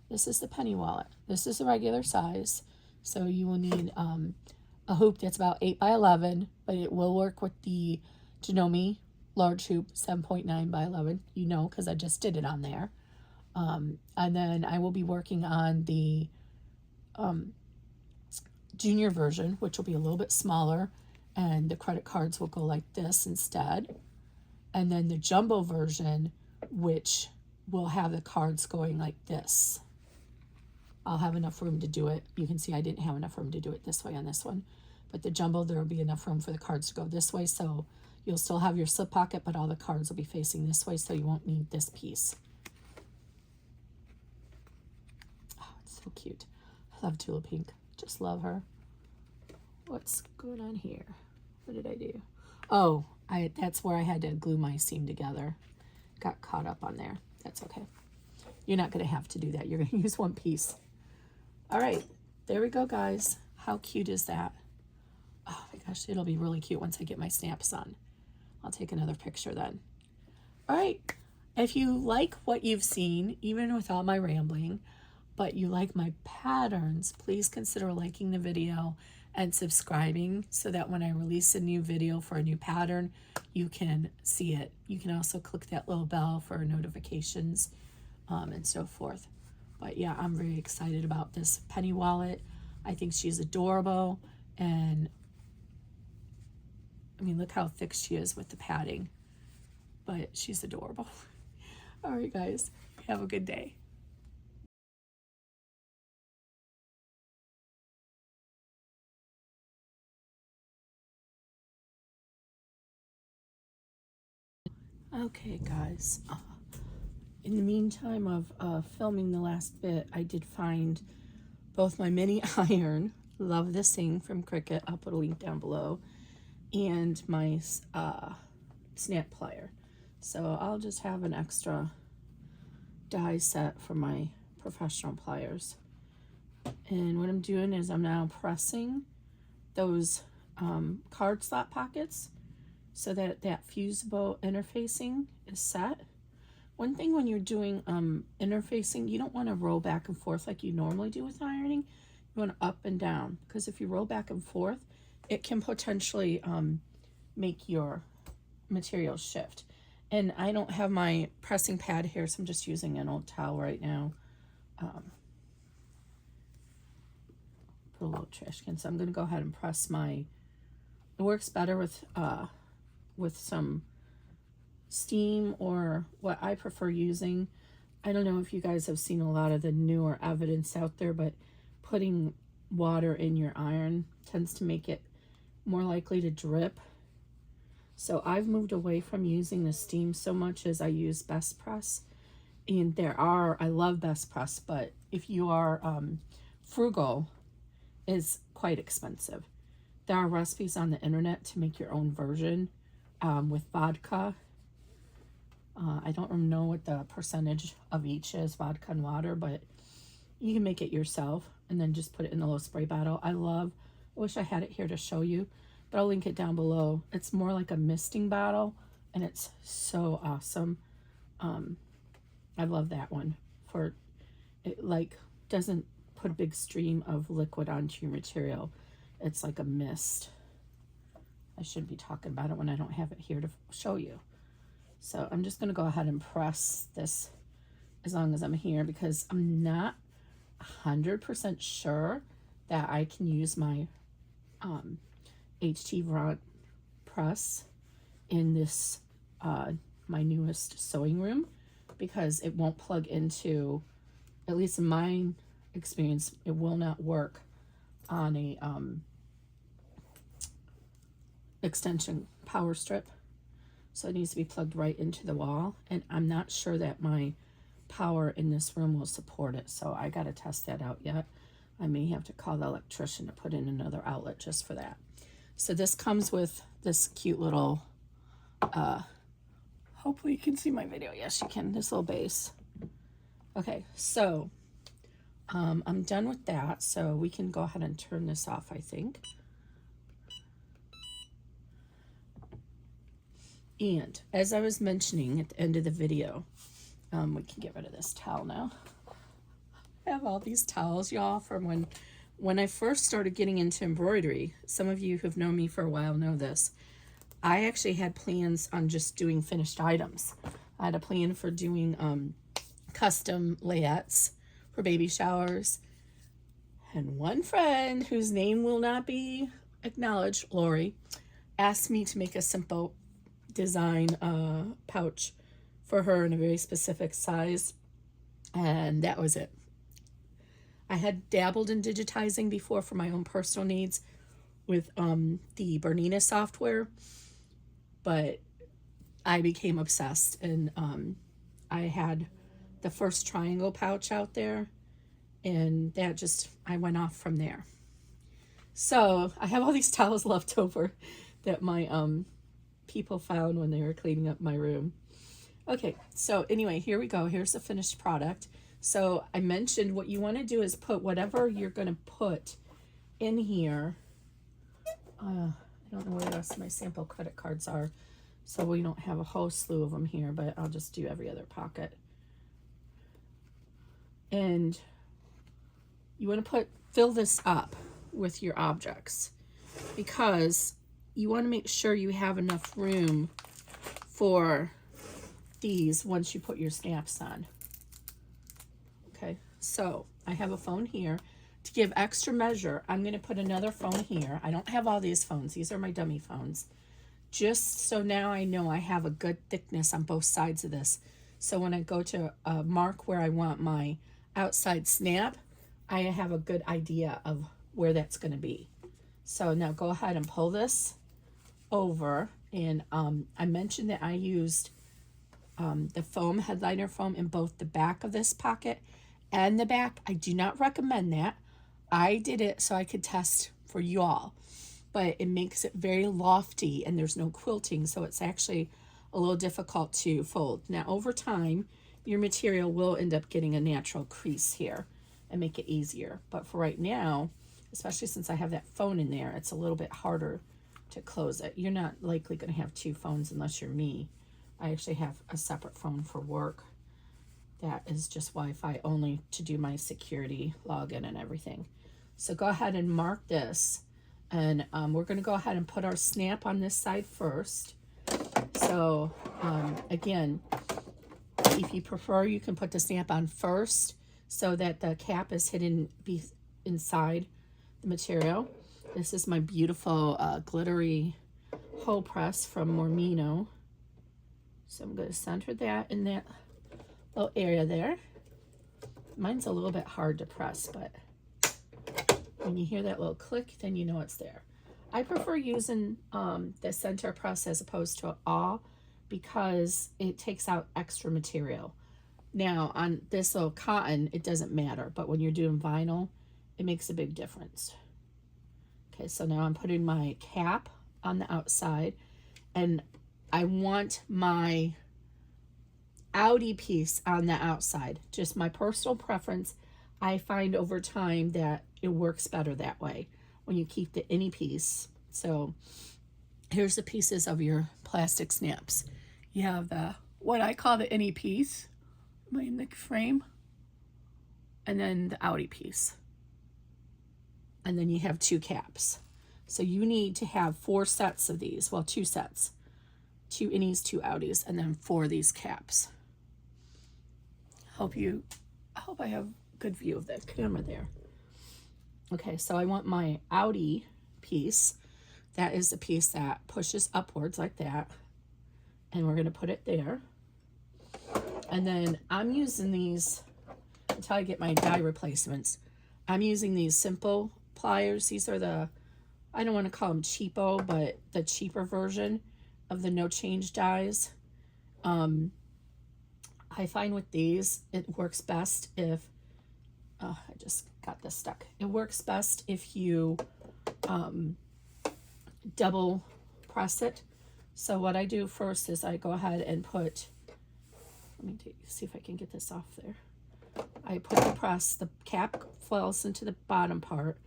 This is the penny wallet. This is the regular size, so you will need a hoop that's about 8 by 11, but it will work with the Janome large hoop 7.9 by 11, you know, because I just did it on there. And then I will be working on the junior version, which will be a little bit smaller, and the credit cards will go like this instead. And then the jumbo version, which will have the cards going like this. I'll have enough room to do it. You can see I didn't have enough room to do it this way on this one. But the jumbo, there will be enough room for the cards to go this way, so You'll still have your slip pocket, but all the cards will be facing this way, so you won't need this piece. Oh, it's so cute. I love Tulip Pink. Just love her. What's going on here? What did I do? Oh, that's where I had to glue my seam together. Got caught up on there. That's okay. You're not going to have to do that. You're going to use one piece. All right. There we go, guys. How cute is that? Oh my gosh, it'll be really cute once I get my snaps on. I'll take another picture then. All right. If you like what you've seen, even with all my rambling, but you like my patterns, please consider liking the video and subscribing so that when I release a new video for a new pattern, you can see it. You can also click that little bell for notifications and so forth. But yeah, I'm very excited about this penny wallet. I think she's adorable, and I mean, look how thick she is with the padding, but she's adorable. All right, guys, have a good day. Okay, guys, in the meantime of filming the last bit, I did find both my mini iron, love this thing from Cricut, I'll put a link down below, and my snap plier. So I'll just have an extra die set for my professional pliers. And what I'm doing is I'm now pressing those card slot pockets so that that fusible interfacing is set. One thing when you're doing interfacing, you don't want to roll back and forth like you normally do with ironing. You want up and down, because if you roll back and forth, it can potentially make your material shift. And I don't have my pressing pad here, so I'm just using an old towel right now. Put a little trash can. So I'm going to go ahead and press my. It works better with some steam, or what I prefer using. I don't know if you guys have seen a lot of the newer evidence out there, but putting water in your iron tends to make it more likely to drip. So I've moved away from using the steam so much as I use Best Press. And I love Best Press, but if you are frugal, is quite expensive. There are recipes on the internet to make your own version with vodka. I don't know what the percentage of each is, vodka and water, but you can make it yourself and then just put it in the little spray bottle. I wish I had it here to show you, but I'll link it down below. It's more like a misting bottle, and it's so awesome. I love that one. For it, like, doesn't put a big stream of liquid onto your material. It's like a mist. I should be talking about it when I don't have it here to show you. So I'm just going to go ahead and press this as long as I'm here, because I'm not 100% sure that I can use my HT Vront press in this my newest sewing room, because it won't plug into, at least in my experience, it will not work on a extension power strip. So it needs to be plugged right into the wall, and I'm not sure that my power in this room will support it, so I got to test that out yet. I may have to call the electrician to put in another outlet just for that. So this comes with this cute little hopefully you can see my video. Yes, you can. This little base. Okay, so I'm done with that, so we can go ahead and turn this off, I think. And as I was mentioning at the end of the video, we can get rid of this towel now. I have all these towels, y'all, from when I first started getting into embroidery. Some of you who've known me for a while know this. I actually had plans on just doing finished items. I had a plan for doing custom layettes for baby showers. And one friend, whose name will not be acknowledged, Lori, asked me to make a simple design pouch for her in a very specific size, and that was it. I had dabbled in digitizing before for my own personal needs with the Bernina software, but I became obsessed, and I had the first triangle pouch out there, and that just, I went off from there. So I have all these towels left over that my people found when they were cleaning up my room. Okay, so anyway, here we go. Here's the finished product. So I mentioned what you want to do is put whatever you're going to put in here. I don't know where the rest of my sample credit cards are, so we don't have a whole slew of them here, but I'll just do every other pocket. And you want to fill this up with your objects, because you want to make sure you have enough room for these once you put your snaps on. Okay, so I have a phone here. To give extra measure, I'm going to put another phone here. I don't have all these phones. These are my dummy phones. Just so now I know I have a good thickness on both sides of this. So when I go to mark where I want my outside snap, I have a good idea of where that's going to be. So now go ahead and pull this over. And I mentioned that I used the foam, headliner foam, in both the back of this pocket and the back. I do not recommend that. I did it so I could test for you all, but it makes it very lofty and there's no quilting, so it's actually a little difficult to fold. Now over time, your material will end up getting a natural crease here and make it easier, but for right now, especially since I have that phone in there, it's a little bit harder to close it. You're not likely going to have two phones unless you're me. I actually have a separate phone for work that is just Wi-Fi only to do my security login and everything. So go ahead and mark this, and we're going to go ahead and put our snap on this side first. So again, if you prefer, you can put the snap on first so that the cap is hidden inside the material. This is my beautiful glittery hoe press from Mormino. So I'm going to center that in that little area there. Mine's a little bit hard to press, but when you hear that little click, then you know it's there. I prefer using the center press as opposed to an awl because it takes out extra material. Now on this little cotton, it doesn't matter, but when you're doing vinyl, it makes a big difference. Okay, so now I'm putting my cap on the outside, and I want my outie piece on the outside. Just my personal preference. I find over time that it works better that way when you keep the innie piece. So here's the pieces of your plastic snaps. You have the, what I call the innie piece, my neck frame, and then the outie piece. And then you have two caps. So you need to have 4 sets of these, well, 2 sets. 2 innies, 2 outies, and then 4 of these caps. I hope I have good view of the camera there. Okay, so I want my outie piece. That is the piece that pushes upwards like that. And we're going to put it there. And then I'm using these until I get my die replacements. I'm using these simple pliers. These are the, I don't want to call them cheapo, but the cheaper version of the no change dies. I find with these, it works best if, I just got this stuck. It works best if you double press it. So what I do first is I go ahead and put, let me see if I can get this off there. I put the press, the cap falls into the bottom part.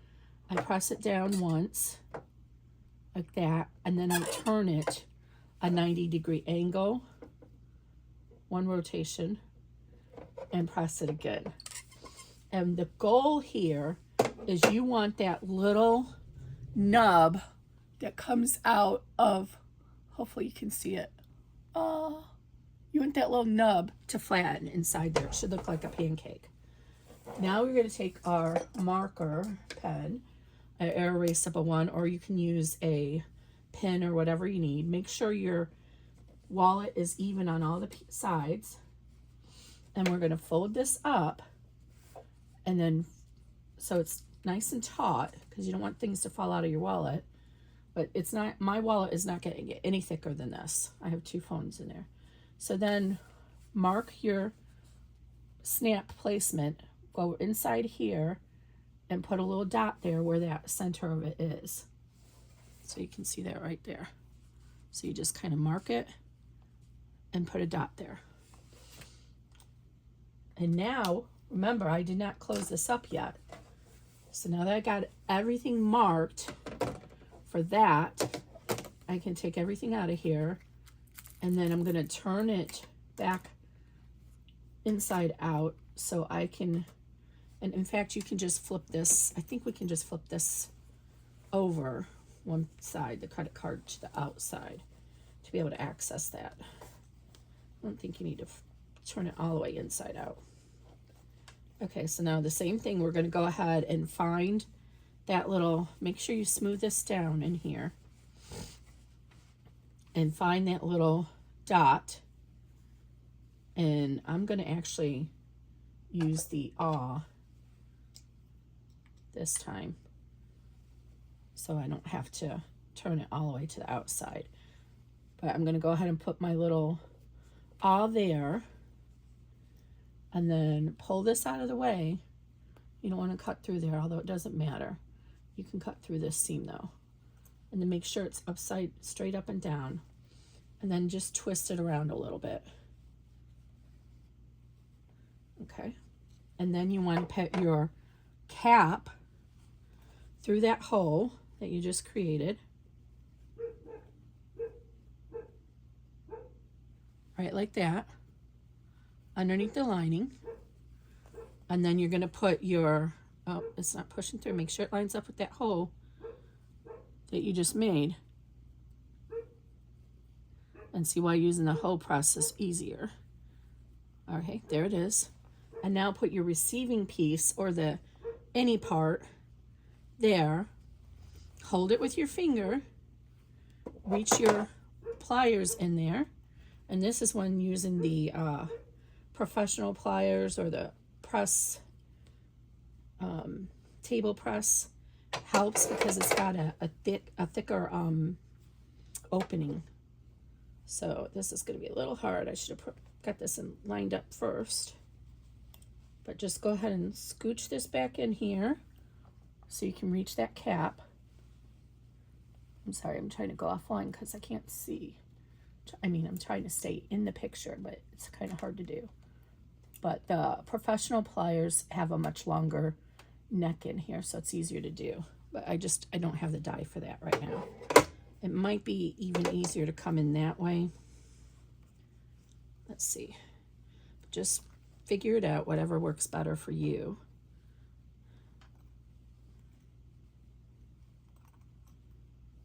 I press it down once, like that, and then I turn it a 90-degree angle, 1 rotation, and press it again. And the goal here is you want that little nub that comes out of, hopefully you can see it. You want that little nub to flatten inside there. It should look like a pancake. Now we're going to take our marker pen, an air erasable one, or you can use a pin or whatever you need. Make sure your wallet is even on all the sides. And we're going to fold this up, and then so it's nice and taut because you don't want things to fall out of your wallet. but it's not, my wallet is not going to get any thicker than this. I have 2 phones in there. So then mark your snap placement, go inside here and put a little dot there where that center of it is. So you can see that right there. So you just kind of mark it and put a dot there. And now, remember, I did not close this up yet. So now that I got everything marked for that, I can take everything out of here, and then I'm going to turn it back inside out so I can, and in fact, you can just flip this. I think we can just flip this over one side, the credit card to the outside, to be able to access that. I don't think you need to turn it all the way inside out. Okay, so now the same thing, we're going to go ahead and find that little, make sure you smooth this down in here, and find that little dot, and I'm going to actually use the aw this time so I don't have to turn it all the way to the outside. But I'm going to go ahead and put my little aw there, and then pull this out of the way. You don't want to cut through there, although it doesn't matter. You can cut through this seam though. And then make sure it's upside, straight up and down. And then just twist it around a little bit. Okay. And then you want to put your cap through that hole that you just created. Right like that. Underneath the lining. And then you're going to put your, oh, it's not pushing through. Make sure it lines up with that hole that you just made. And see why using the hole press is easier. Okay, there it is. And now put your receiving piece, or the any part there. Hold it with your finger. Reach your pliers in there. And this is when using the professional pliers or the press, table press helps, because it's got a thicker opening. So this is going to be a little hard. I should have got this lined up first. But just go ahead and scooch this back in here so you can reach that cap. I'm sorry, I'm trying to go offline because I can't see. I mean, I'm trying to stay in the picture, but it's kind of hard to do. But the professional pliers have a much longer neck in here, so it's easier to do. But I don't have the die for that right now. It might be even easier to come in that way. Let's see. Just figure it out, whatever works better for you.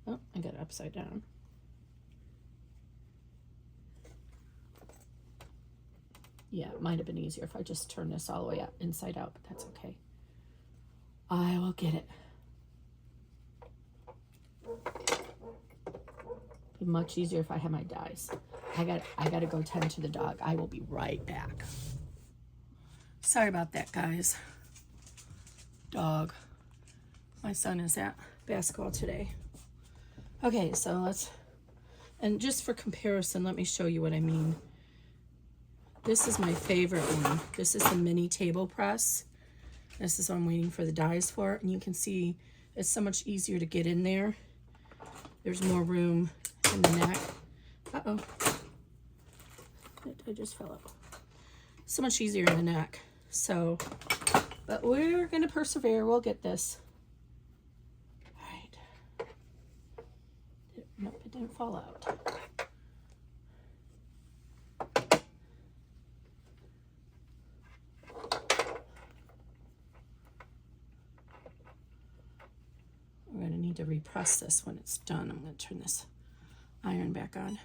Oh, I got it upside down. Yeah, it might have been easier if I just turned this all the way up, inside out, but that's okay. I will get it. Be much easier if I had my dies. I got to go tend to the dog. I will be right back. Sorry about that, guys. Dog. My son is at basketball today. Okay, so let's, and just for comparison, let me show you what I mean. This is my favorite one. This is the mini table press. This is what I'm waiting for the dies for. And you can see it's so much easier to get in there. There's more room in the neck. Uh-oh. I just fell out. So much easier in the neck. So, but we're going to persevere. We'll get this. All right. Nope, it didn't fall out. We're going to need to repress this when it's done. I'm going to turn this iron back on.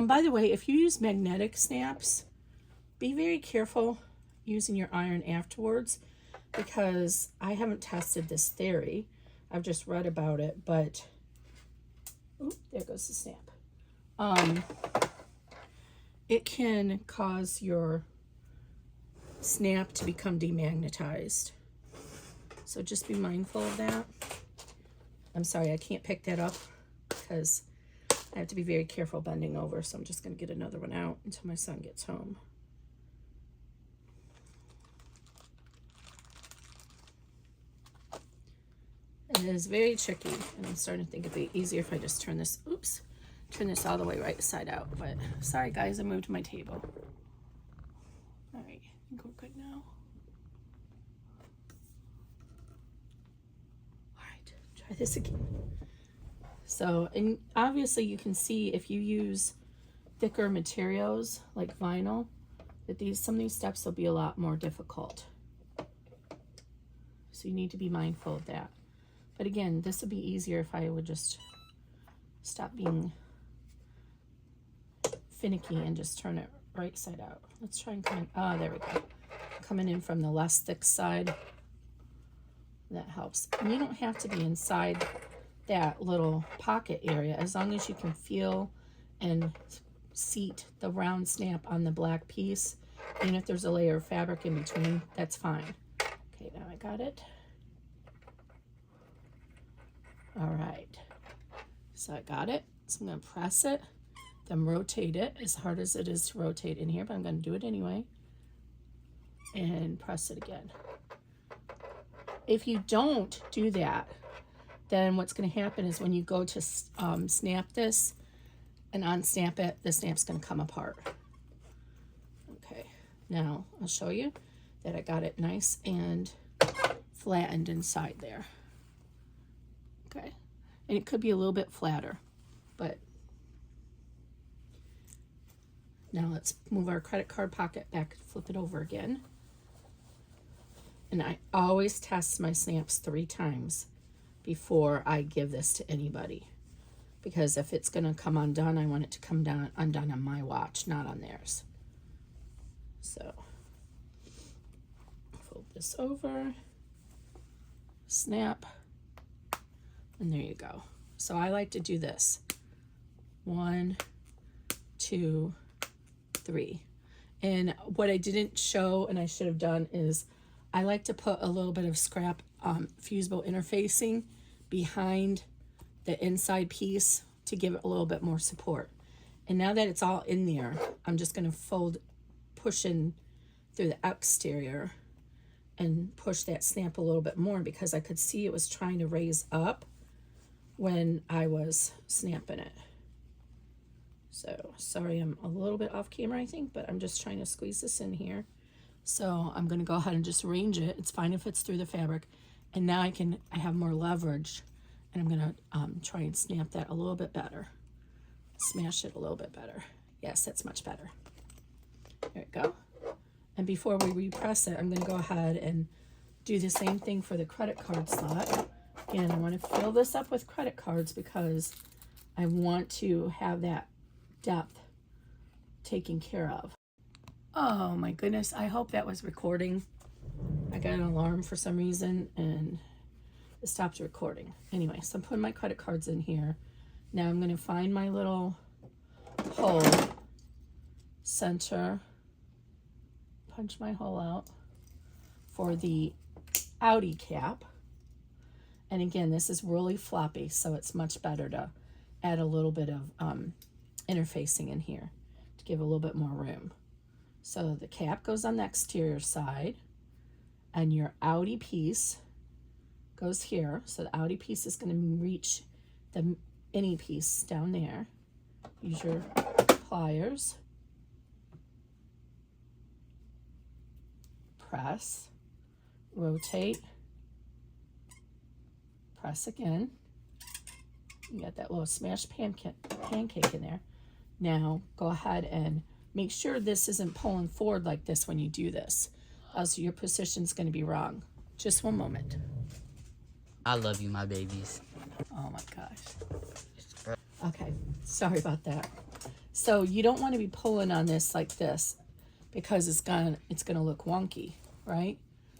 By the way, if you use magnetic snaps, be very careful using your iron afterwards, because I haven't tested this theory. I've just read about it, but oh, there goes the snap. It can cause your snap to become demagnetized. So just be mindful of that. I'm sorry, I can't pick that up because I have to be very careful bending over, so I'm just going to get another one out until my son gets home. It is very tricky, and I'm starting to think it'd be easier if I just turn this, oops, turn this all the way right side out. But sorry guys, I moved my table. All right, I think we're good now. All right, try this again. So, and obviously you can see if you use thicker materials like vinyl, that some of these steps will be a lot more difficult. So you need to be mindful of that. But again, this would be easier if I would just stop being finicky and just turn it right side out. Let's try and come in. Oh, there we go. Coming in from the less thick side. That helps. And you don't have to be inside that little pocket area, as long as you can feel and seat the round snap on the black piece. Even if there's a layer of fabric in between, that's fine. Okay, now I got it. All right, so I got it. So I'm going to press it, then rotate it, as hard as it is to rotate in here, but I'm going to do it anyway, and press it again. If you don't do that, then what's going to happen is when you go to snap this and unsnap it, the snap's going to come apart. Okay, now I'll show you that I got it nice and flattened inside there. Okay, and it could be a little bit flatter, but now let's move our credit card pocket back, flip it over again. And I always test my snaps 3 times before I give this to anybody, because if it's going to come undone, I want it to come down undone on my watch, not on theirs. So fold this over, snap, and there you go. So I like to do this 1, 2, 3. And what I didn't show and I should have done is I like to put a little bit of scrap fusible interfacing behind the inside piece to give it a little bit more support. And now that it's all in there, I'm just going to push in through the exterior and push that snap a little bit more, because I could see it was trying to raise up when I was snapping it. So sorry, I'm a little bit off camera, I think, but I'm just trying to squeeze this in here. So I'm going to go ahead and just range it. It's fine if it's through the fabric. And now I have more leverage, and I'm going to try and snap that a little bit better. Smash it a little bit better. Yes, that's much better. There we go. And before we repress it, I'm going to go ahead and do the same thing for the credit card slot. Again, I want to fill this up with credit cards because I want to have that depth taken care of. Oh my goodness, I hope that was recording. I got an alarm for some reason and it stopped recording. Anyway, so I'm putting my credit cards in here. Now I'm going to find my little hole, center, punch my hole out for the Audi cap. And again, this is really floppy, so it's much better to add a little bit of interfacing in here to give a little bit more room. So the cap goes on the exterior side, and your Audi piece goes here. So the Audi piece is going to reach the innie piece down there. Use your pliers. Press, rotate, press again. You got that little smashed pancake in there. Now go ahead and make sure this isn't pulling forward like this when you do this, else your position's going to be wrong. Just one moment. I love you, my babies. Oh my gosh. Okay, sorry about that. So you don't want to be pulling on this like this, because it's gonna look wonky, right?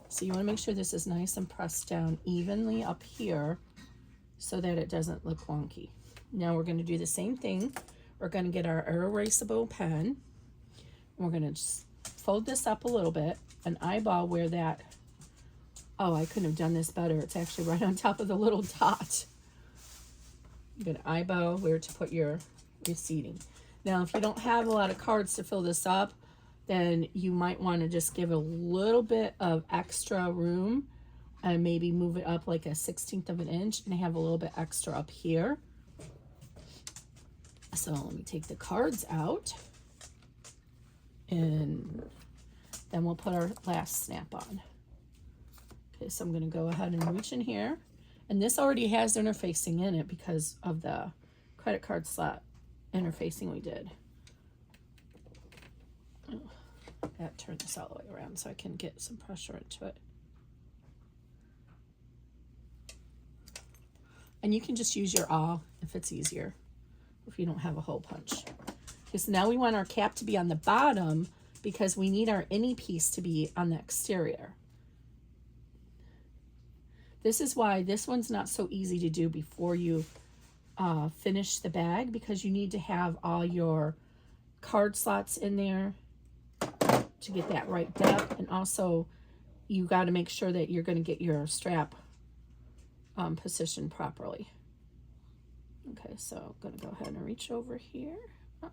So you want to make sure this is nice and pressed down evenly up here so that it doesn't look wonky. Now we're going to do the same thing. We're going to get our erasable pen. We're going to just fold this up a little bit and eyeball where that, oh, I couldn't have done this better. It's actually right on top of the little dot. You're going to eyeball where to put your seating. Now, if you don't have a lot of cards to fill this up, then you might want to just give a little bit of extra room and maybe move it up like a 1/16 of an inch and have a little bit extra up here. So let me take the cards out, and then we'll put our last snap on. Okay, so I'm going to go ahead and reach in here, and this already has interfacing in it because of the credit card slot interfacing we did. That turn this all the way around so I can get some pressure into it. And you can just use your awl if it's easier, if you don't have a hole punch. Okay, so now we want our cap to be on the bottom because we need our innie piece to be on the exterior. This is why this one's not so easy to do before you finish the bag, because you need to have all your card slots in there to get that right depth, and also you got to make sure that you're going to get your strap positioned properly. Okay, so I'm going to go ahead and reach over here. Oh,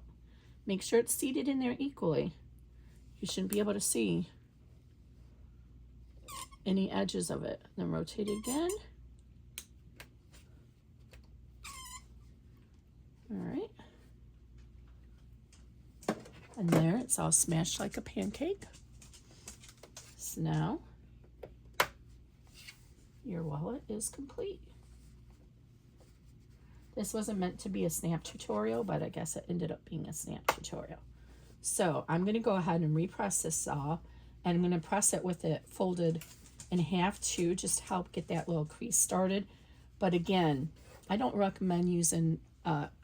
make sure it's seated in there equally. You shouldn't be able to see any edges of it. Then rotate it again. All right. And there, it's all smashed like a pancake. So now your wallet is complete. This wasn't meant to be a snap tutorial, but I guess it ended up being a snap tutorial. So I'm going to go ahead and repress this saw, and I'm going to press it with it folded in half too, just to help get that little crease started. But again, I don't recommend using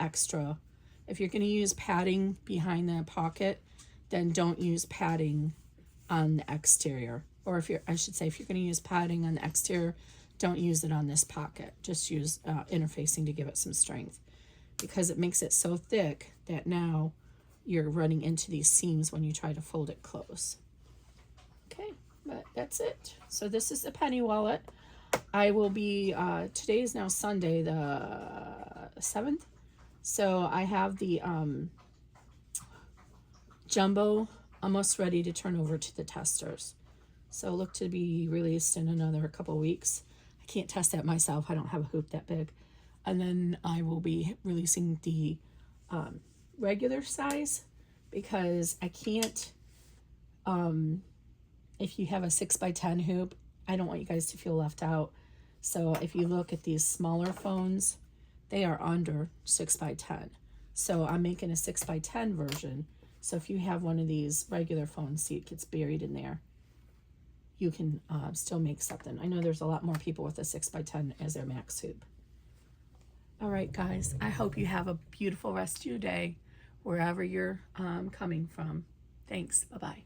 extra. If you're going to use padding behind the pocket, then don't use padding on the exterior. Or if you're, I should say, if you're going to use padding on the exterior, don't use it on this pocket. Just use interfacing to give it some strength, because it makes it so thick that now you're running into these seams when you try to fold it close. Okay, but that's it. So this is the penny wallet. I will be, today is now Sunday, the 7th. So I have the jumbo almost ready to turn over to the testers. So look to be released in another couple weeks. I can't test that myself. I don't have a hoop that big. And then I will be releasing the regular size, because I can't, if you have a 6x10 hoop, I don't want you guys to feel left out. So if you look at these smaller phones, they are under 6x10. So I'm making a 6x10 version. So if you have one of these regular phones, see it gets buried in there, you can still make something. I know there's a lot more people with a 6x10 as their max hoop. All right, guys, I hope you have a beautiful rest of your day wherever you're coming from. Thanks. Bye-bye.